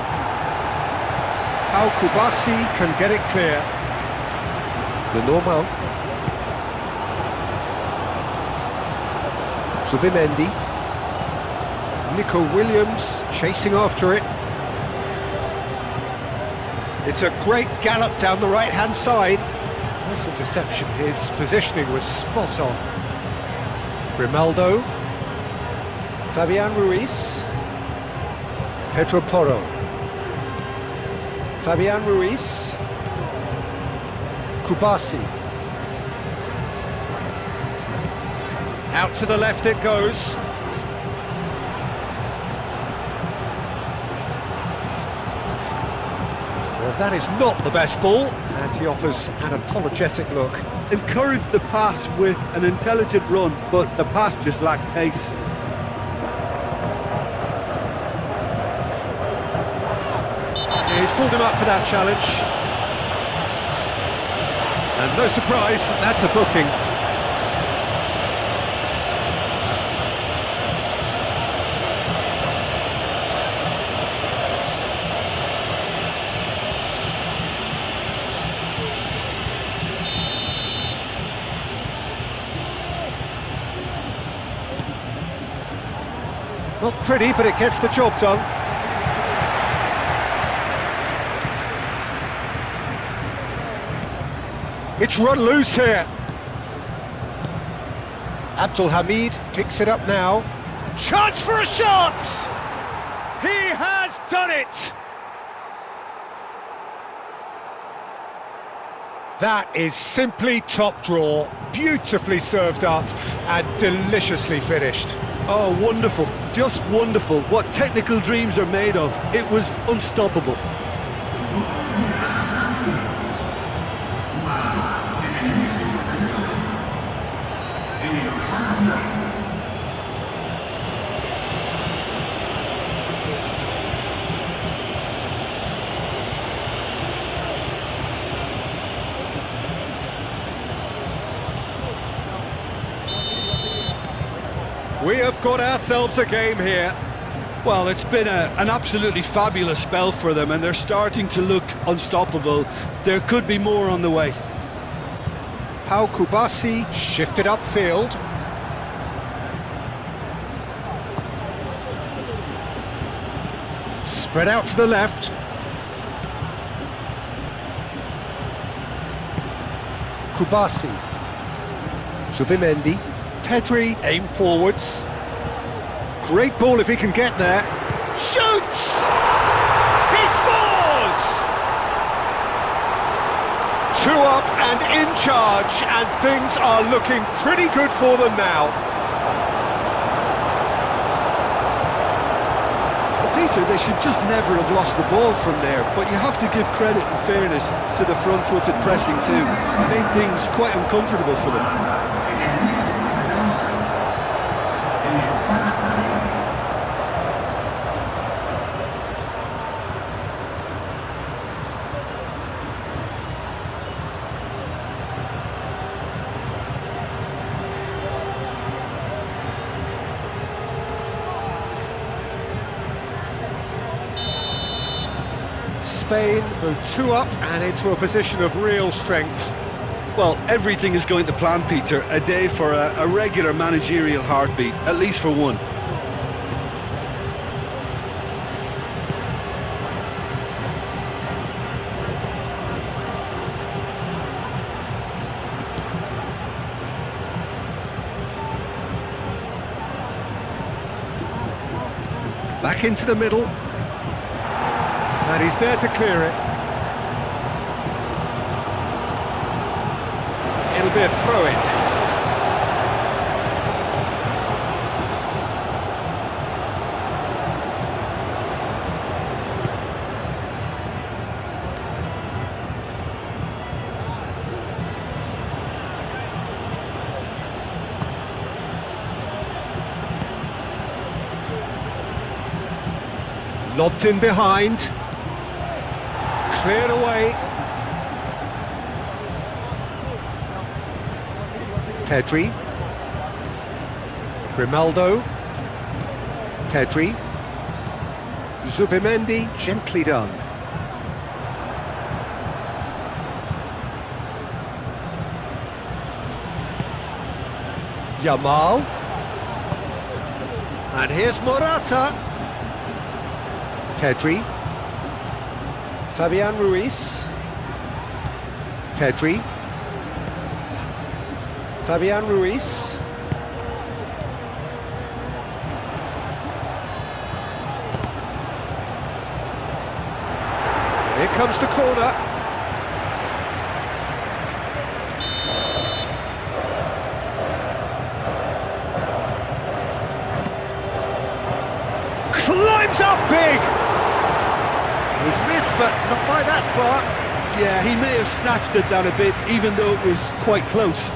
How Kubasi can get it clear. The normal. Zubimendi. Nico Williams chasing after it. It's a great gallop down the right-hand side. Nice interception. His positioning was spot on. Grimaldo. Fabian Ruiz. Pedro Porro. Fabian Ruiz. Kubasi. Out to the left it goes. Well, that is not the best ball, and he offers an apologetic look. Encouraged the pass with an intelligent run, but the pass just lacked pace. He's pulled him up for that challenge. And no surprise, that's a booking. Not pretty, but it gets the job done. It's run loose here. Abdul Hamid picks it up now. Chance for a shot! He has done it! That is simply top draw, beautifully served up and deliciously finished. Oh, wonderful, just wonderful. What technical dreams are made of. It was unstoppable. We have got ourselves a game here. Well, it's been an absolutely fabulous spell for them, and they're starting to look unstoppable. There could be more on the way. Pau Kubasi shifted upfield. Spread out to the left. Kubasi. Zubimendi. Pedri, aim forwards. Great ball if he can get there. Shoots! He scores! 2 up and in charge, and things are looking pretty good for them now. Peter, they should just never have lost the ball from there, but you have to give credit and fairness to the front-footed pressing too. It made things quite uncomfortable for them. Spain go 2 up and into a position of real strength. Well, everything is going to plan, Peter. A day for a regular managerial heartbeat, at least for one. Back into the middle. And he's there to clear it. It'll be a throw-in. Lobbed in behind. Cleared away. Pedri. Grimaldo. Pedri. Zubimendi, gently done. Yamal. And here's Morata. Pedri. Fabian Ruiz. Pedri. Fabian Ruiz. Here comes the corner. Climbs up big! He's missed, but not by that far. Yeah, he may have snatched it down a bit, even though it was quite close.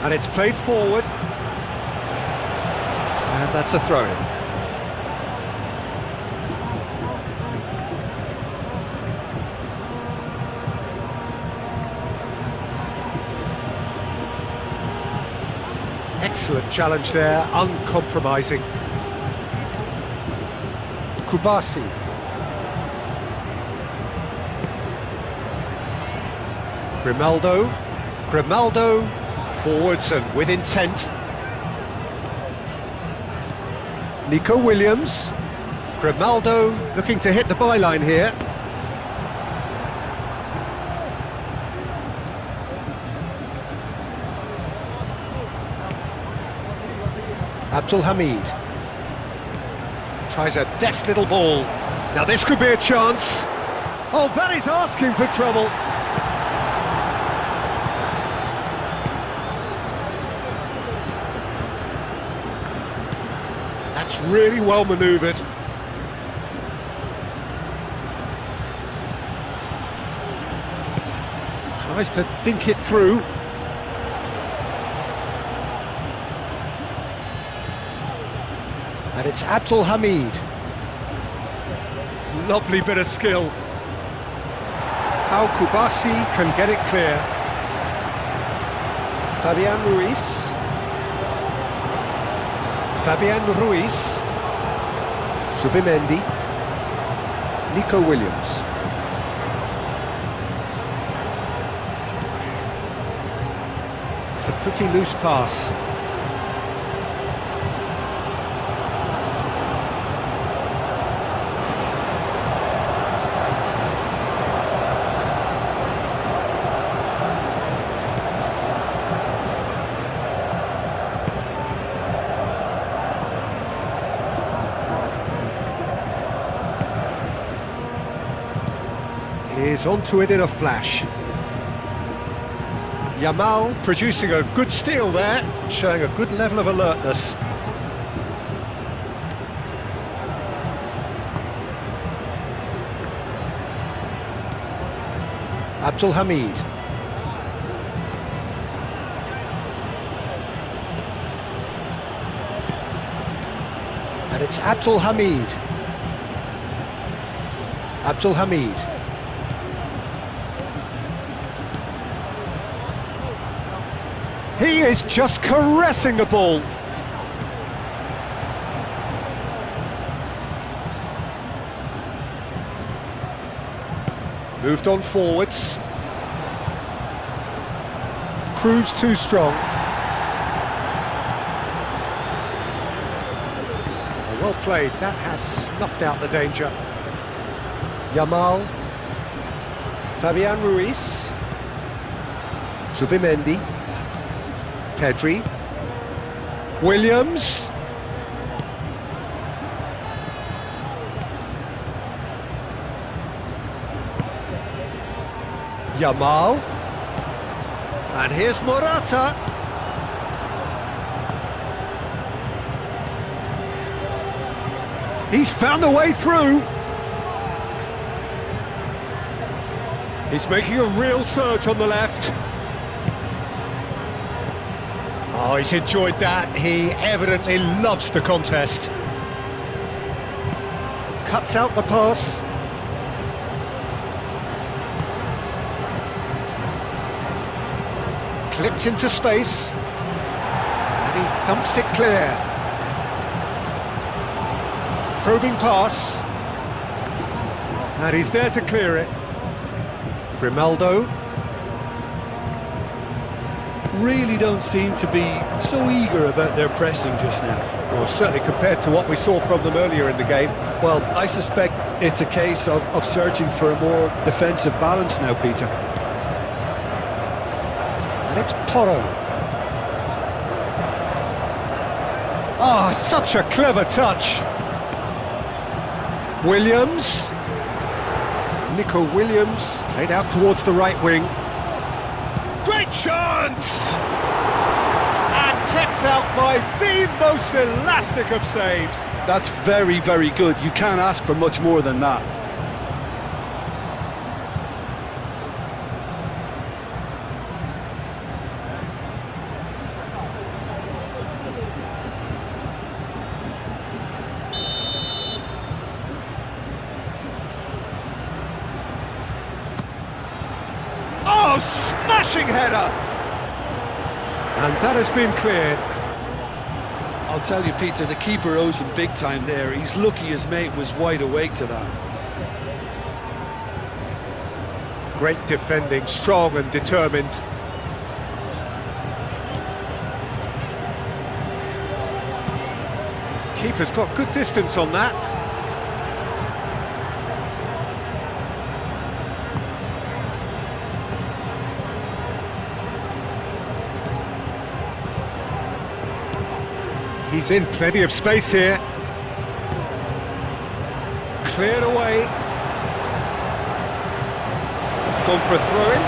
And it's played forward. And that's a throw-in. Excellent challenge there, uncompromising. Kubasi. Grimaldo, forwards and with intent. Nico Williams. Grimaldo looking to hit the byline here. Abdul Hamid tries a deft little ball. Now this could be a chance. Oh, that is asking for trouble. That's really well manoeuvred. Tries to dink it through. And it's Abdul Hamid. Lovely bit of skill. How Kubasi can get it clear. Fabian Ruiz. Subimendi. Nico Williams. It's a pretty loose pass. Is onto it in a flash. Yamal producing a good steal there, showing a good level of alertness. Abdul Hamid. And it's Abdul Hamid. Abdul Hamid. He is just caressing the ball. Moved on forwards. Proves too strong. Well played, that has snuffed out the danger. Yamal. Fabian Ruiz. Subimendi. Pedri. Williams. Yamal. And here's Morata. He's found a way through. He's making a real surge on the left. Oh, he's enjoyed that. He evidently loves the contest. Cuts out the pass. Clipped into space. And he thumps it clear. Probing pass. And he's there to clear it. Grimaldo. Really don't seem to be so eager about their pressing just now. Well, certainly compared to what we saw from them earlier in the game. Well, I suspect it's a case of searching for a more defensive balance now, Peter. And it's Porro. Ah, such a clever touch. Williams. Nico Williams, played out towards the right wing. Great chance! And kept out by the most elastic of saves. That's very, very good. You can't ask for much more than that. Oh, smashing header! And that has been cleared. I'll tell you, Peter, the keeper owes him big time there. He's lucky his mate was wide awake to that. Great defending, strong and determined. Keeper's got good distance on that. He's in plenty of space here. Cleared away. It's gone for a throw-in.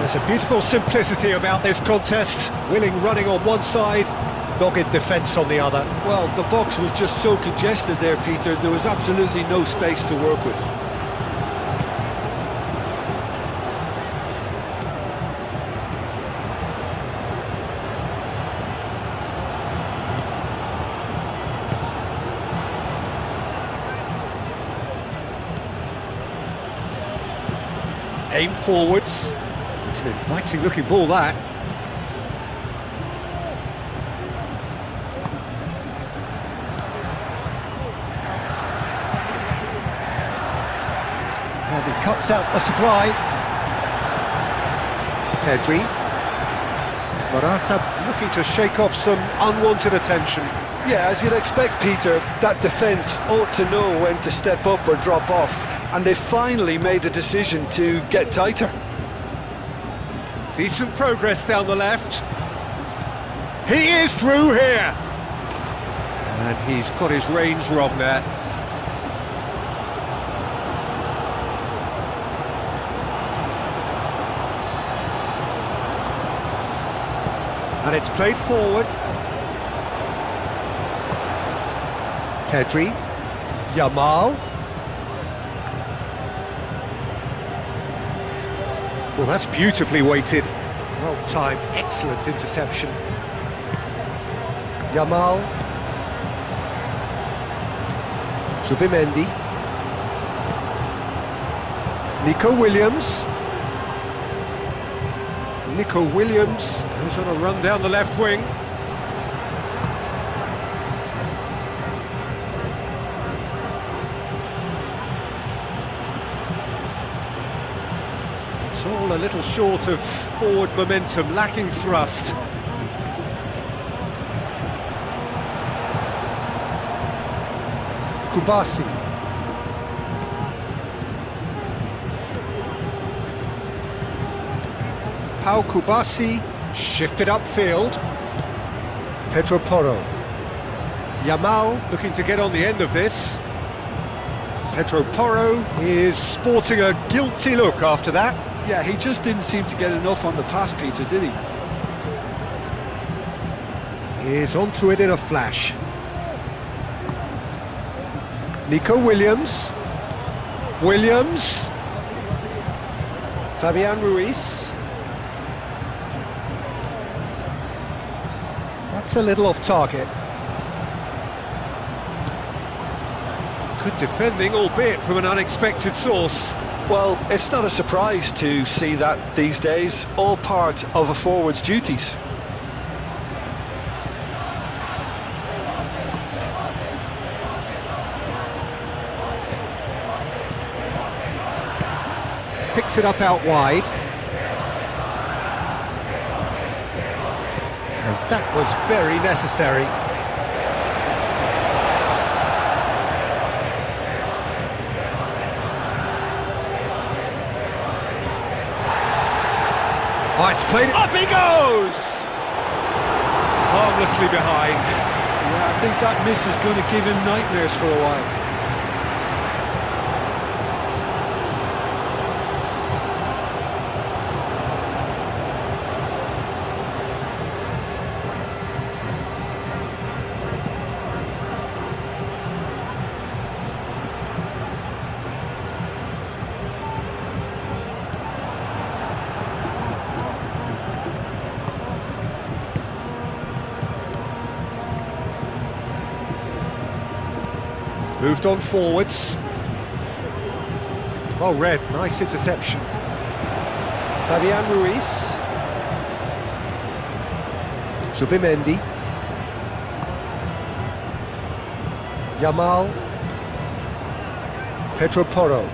There's a beautiful simplicity about this contest. Willing running on one side, dogged defence on the other. Well, the box was just so congested there, Peter. There was absolutely no space to work with. Aim forwards. It's an inviting looking ball, that. And he cuts out the supply. Pedri. Morata looking to shake off some unwanted attention. Yeah, as you'd expect, Peter, that defence ought to know when to step up or drop off, and they finally made a decision to get tighter. Decent progress down the left. He is through here! And he's got his range wrong there. And it's played forward. Pedri, Yamal. Well, that's beautifully weighted. Well timed, excellent interception. Yamal. Zubimendi. Nico Williams. Nico Williams goes on a run down the left wing. It's all a little short of forward momentum, lacking thrust. Kubasi. Pau Kubasi shifted upfield. Pedro Porro. Yamal looking to get on the end of this. Pedro Porro is sporting a guilty look after that. Yeah, he just didn't seem to get enough on the pass, Peter, did he? Is onto it in a flash. Nico Williams. Williams. Fabian Ruiz. That's a little off target. Good defending, albeit from an unexpected source. Well, it's not a surprise to see that these days, all part of a forward's duties. Picks it up out wide. And that was very necessary. Oh, it's played. Up he goes! Harmlessly behind. Yeah, I think that miss is going to give him nightmares for a while. Moved on forwards. Well read, nice interception. Fabian Ruiz. Zubimendi. Yamal. Pedro Porro.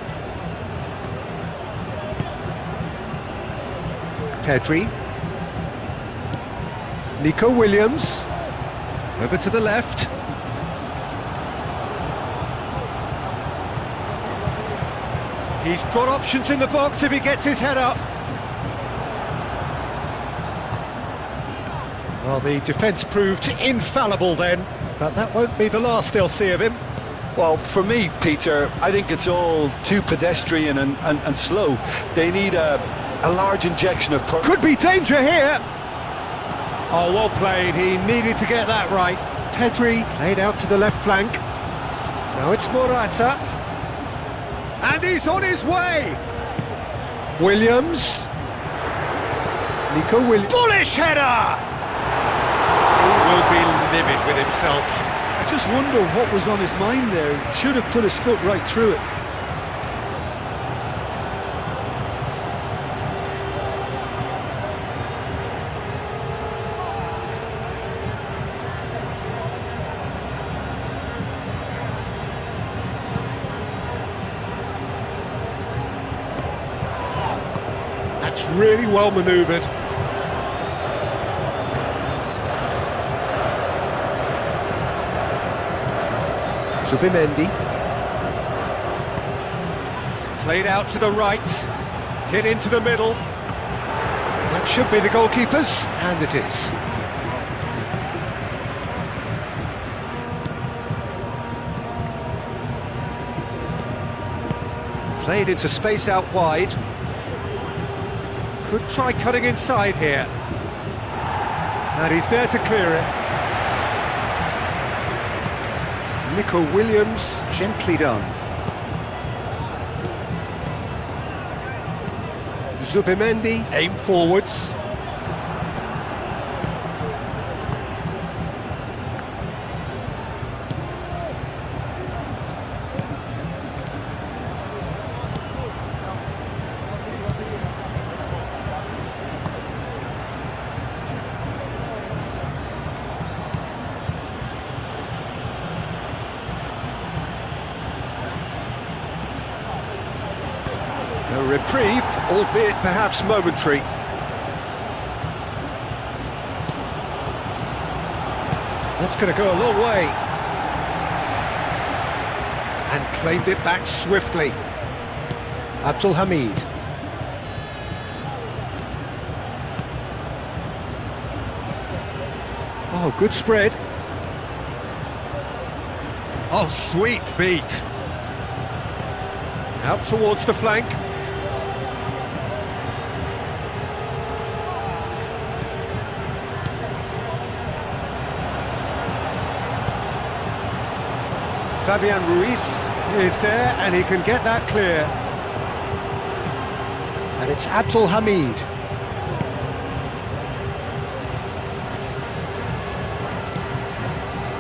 Pedri. Nico Williams. Over to the left. He's got options in the box if he gets his head up. Well, the defence proved infallible then, but that won't be the last they'll see of him. Well, for me, Peter, I think it's all too pedestrian and slow. They need a large injection of... Could be danger here! Oh, well played, he needed to get that right. Pedri played out to the left flank. Now it's Morata. And he's on his way! Williams. Nico Williams. Bullish header! He will be livid with himself. I just wonder what was on his mind there. Should have put his foot right through it. That's really well manoeuvred. Zubimendi. Played out to the right, hit into the middle. That should be the goalkeeper's, and it is. Played into space out wide. Could try cutting inside here. And he's there to clear it. Nico Williams, gently done. Zubimendi, aim forwards. A reprieve, albeit perhaps momentary. That's going to go a long way. And claimed it back swiftly. Abdul Hamid. Oh, good spread. Oh, sweet feet. Out towards the flank. Fabian Ruiz is there and he can get that clear. And it's Abdul Hamid.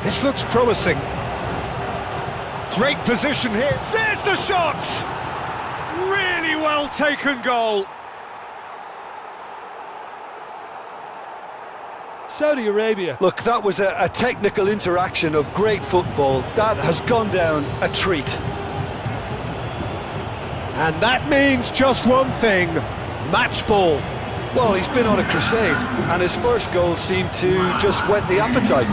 This looks promising. Great position here. There's the shot! Really well taken goal. Saudi Arabia. Look, that was a technical interaction of great football. That has gone down a treat. And that means just one thing, match ball. Well, he's been on a crusade, and his first goal seemed to just whet the appetite.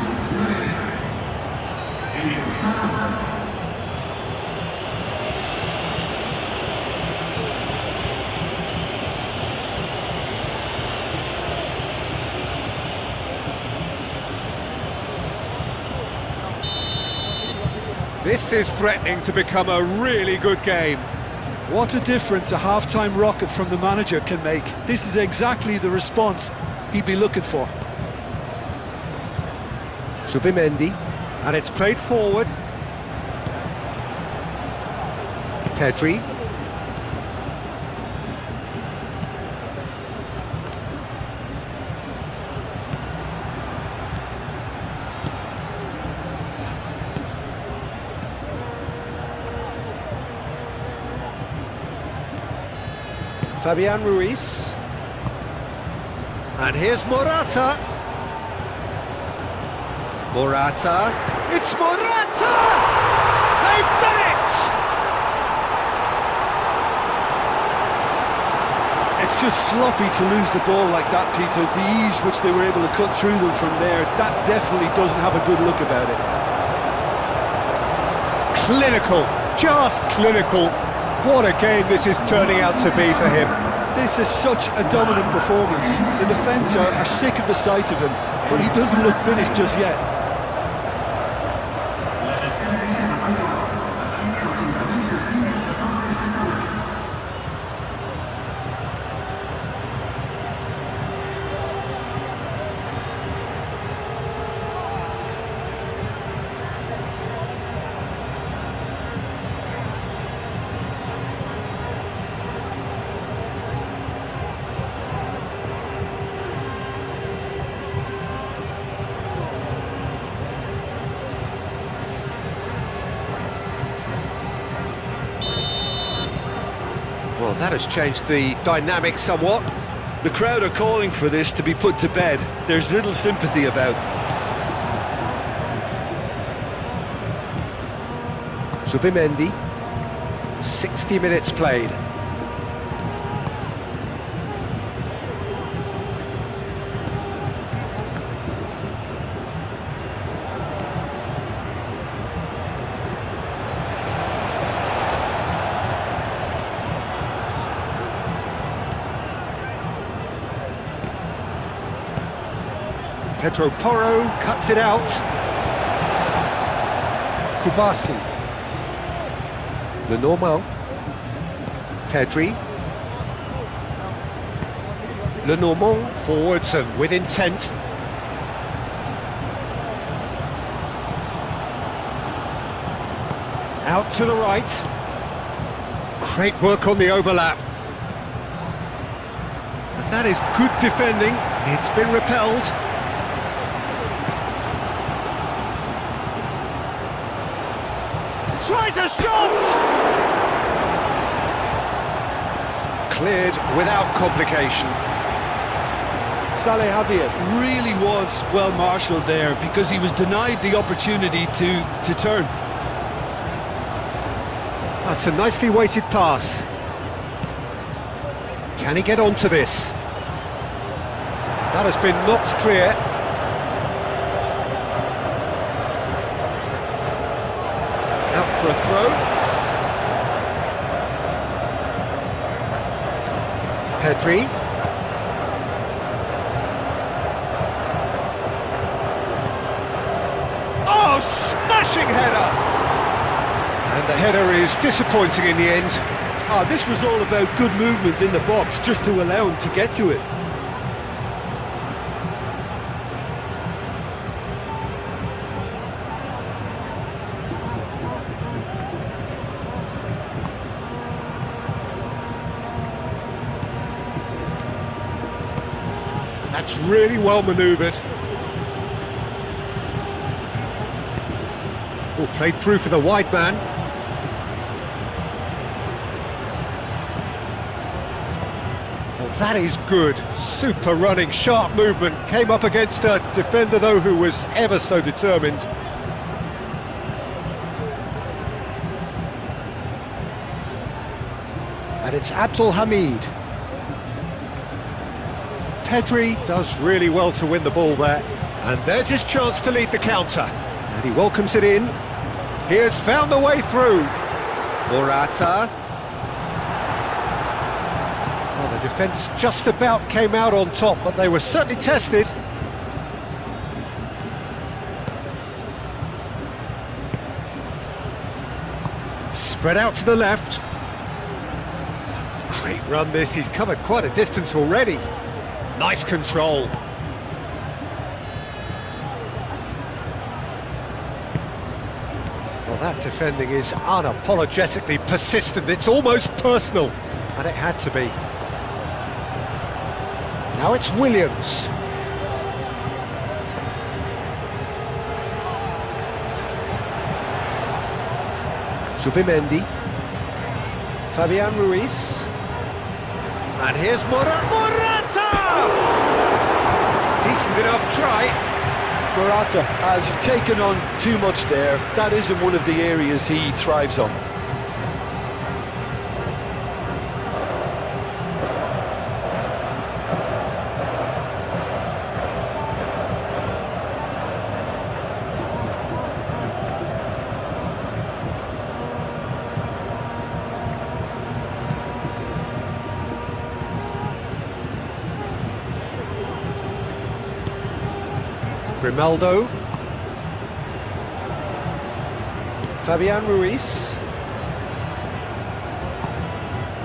This is threatening to become a really good game. What a difference a half-time rocket from the manager can make. This is exactly the response he'd be looking for. Subimendi, and it's played forward. Pedri. Fabian Ruiz. And here's Morata. Morata. It's Morata! They've done it! It's just sloppy to lose the ball like that, Peter. The ease which they were able to cut through them from there, that definitely doesn't have a good look about it. Clinical, just clinical. What a game this is turning out to be for him. This is such a dominant performance. The defence are sick of the sight of him, but he doesn't look finished just yet. Well, that has changed the dynamic somewhat. The crowd are calling for this to be put to bed. There's little sympathy about. Subimendi, 60 minutes played. Pedro Porro cuts it out. Kubasi. Lenormand. Pedri. Lenormand forwards and with intent. Out to the right. Great work on the overlap. And that is good defending. It's been repelled. Tries a shot! Cleared without complication. Saleh Javier really was well marshalled there because he was denied the opportunity to turn. That's a nicely weighted pass. Can he get onto this? That has been knocked clear. Out for a throw. Pedri. Oh, smashing header! And the header is disappointing in the end. Oh, this was all about good movement in the box just to allow him to get to it. That's really well manoeuvred. Oh, played through for the wide man. Well, that is good. Super running, sharp movement. Came up against a defender, though, who was ever so determined. And it's Abdul Hamid. Pedri does really well to win the ball there. And there's his chance to lead the counter. And he welcomes it in. He has found the way through. Morata. Well, the defence just about came out on top, but they were certainly tested. Spread out to the left. Great run this, he's covered quite a distance already. Nice control. Well, that defending is unapologetically persistent. It's almost personal, and it had to be. Now it's Williams. Zubimendi. Fabian Ruiz. And here's Morata! Decent enough try. Morata has taken on too much there. That isn't one of the areas he thrives on. Grimaldo. Fabian Ruiz.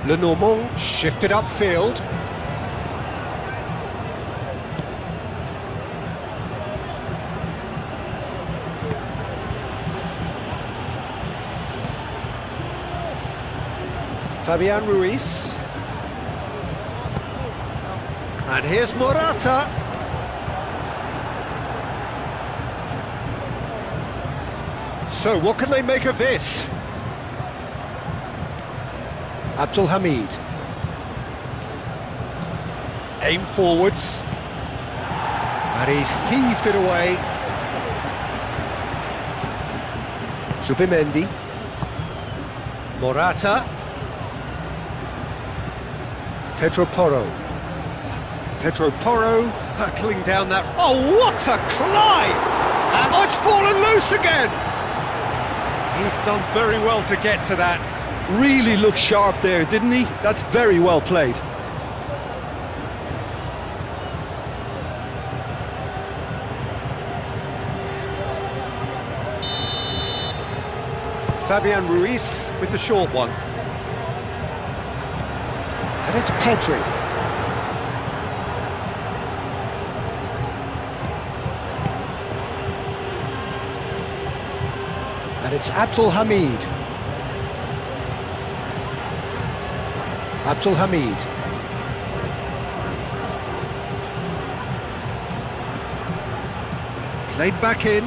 Lenormand shifted upfield. Fabian Ruiz. And here's Morata. So, what can they make of this? Abdul Hamid. Aim forwards. And he's heaved it away. Zubimendi. Morata. Pedro Porro. Pedro Porro hurtling down that... Oh, what a climb! And oh, it's fallen loose again! He's done very well to get to that. Really looked sharp there, didn't he? That's very well played. Fabian Ruiz with the short one. And it's Pedri. And it's Abdul Hamid. Abdul Hamid. Played back in.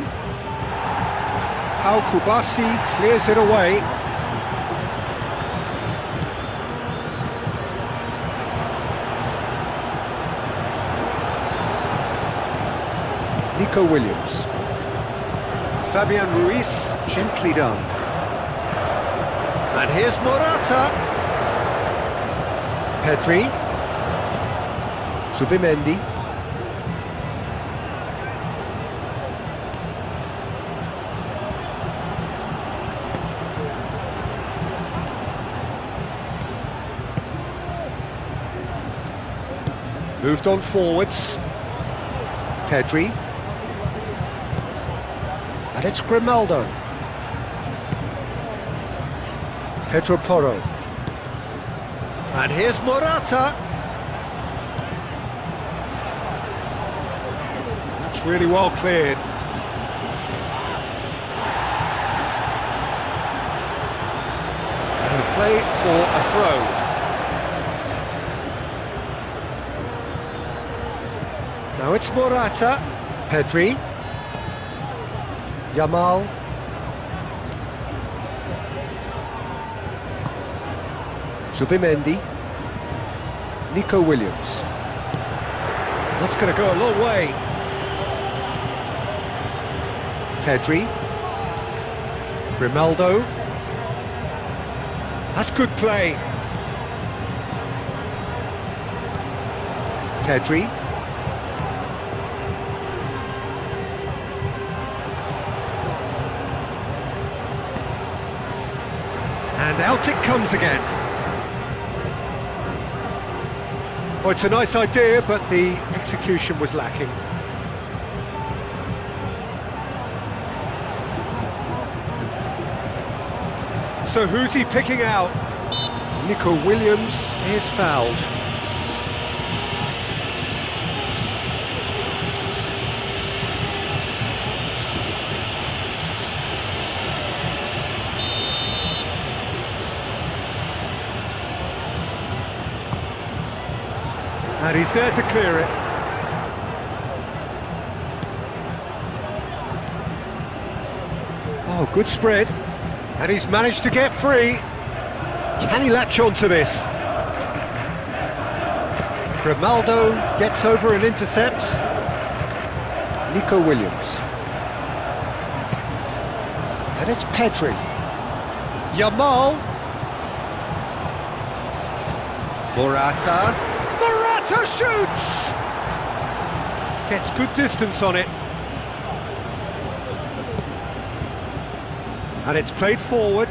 Al Kubasi clears it away. Nico Williams. Fabian Ruiz, gently done. And here's Morata. Pedri. Zubimendi. Moved on forwards. Pedri. And it's Grimaldo. Pedro Porro. And here's Morata. That's really well cleared. And play for a throw. Now it's Morata. Pedri. Yamal. Zubimendi. Nico Williams. That's going to go a long way. Pedri. Grimaldo. That's good play. Pedri. And out it comes again. Well, it's a nice idea, but the execution was lacking. So who's he picking out? Nico Williams is fouled. And he's there to clear it. Oh, good spread. And he's managed to get free. Can he latch on to this? Grimaldo gets over and intercepts. Nico Williams. And it's Pedri. Yamal. Morata. Morata shoots! Gets good distance on it. And it's played forward.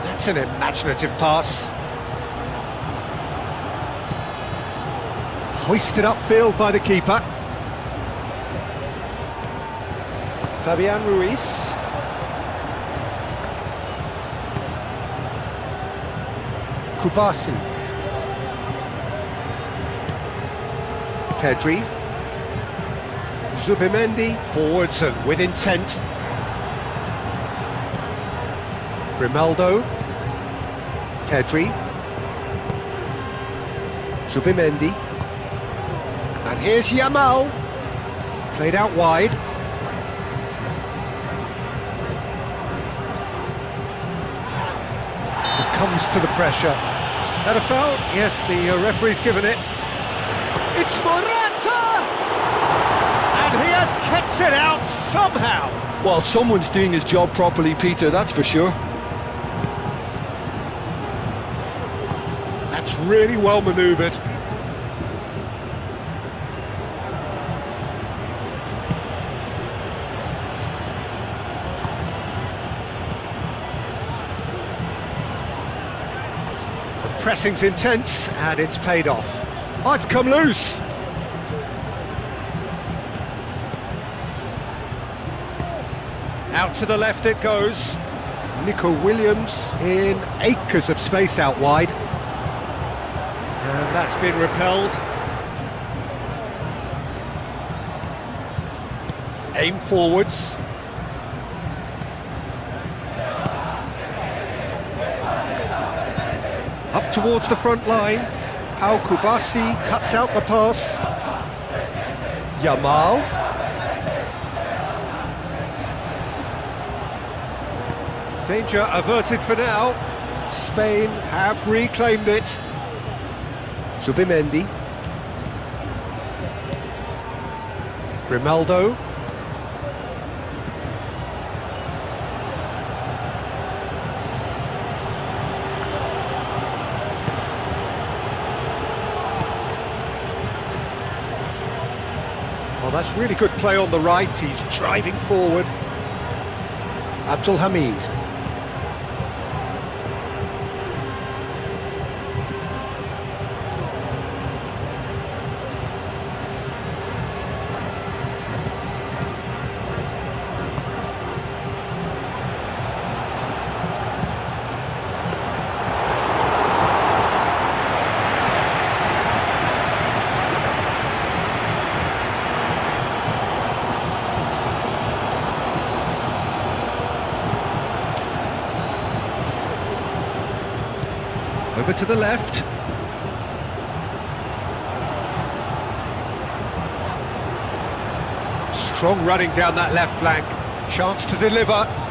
That's an imaginative pass. Hoisted upfield by the keeper. Fabian Ruiz. Kubasi. Pedri. Zubimendi, forwards and with intent. Grimaldo. Pedri. Zubimendi. And here's Yamal. Played out wide. Succumbs to the pressure. That a foul? Yes, the referee's given it. It's Morata! And he has kicked it out somehow. Well, someone's doing his job properly, Peter, that's for sure. That's really well manoeuvred. The pressing's intense and it's paid off. Oh, it's come loose. Out to the left it goes. Nico Williams in acres of space out wide. And that's been repelled. Aim forwards. Up towards the front line. Pau Kubasi cuts out the pass. Yamal. Danger averted for now. Spain have reclaimed it. Zubimendi. Grimaldo. Well, that's really good play on the right. He's driving forward. Abdul Hamid. Over to the left. Strong running down that left flank. Chance to deliver.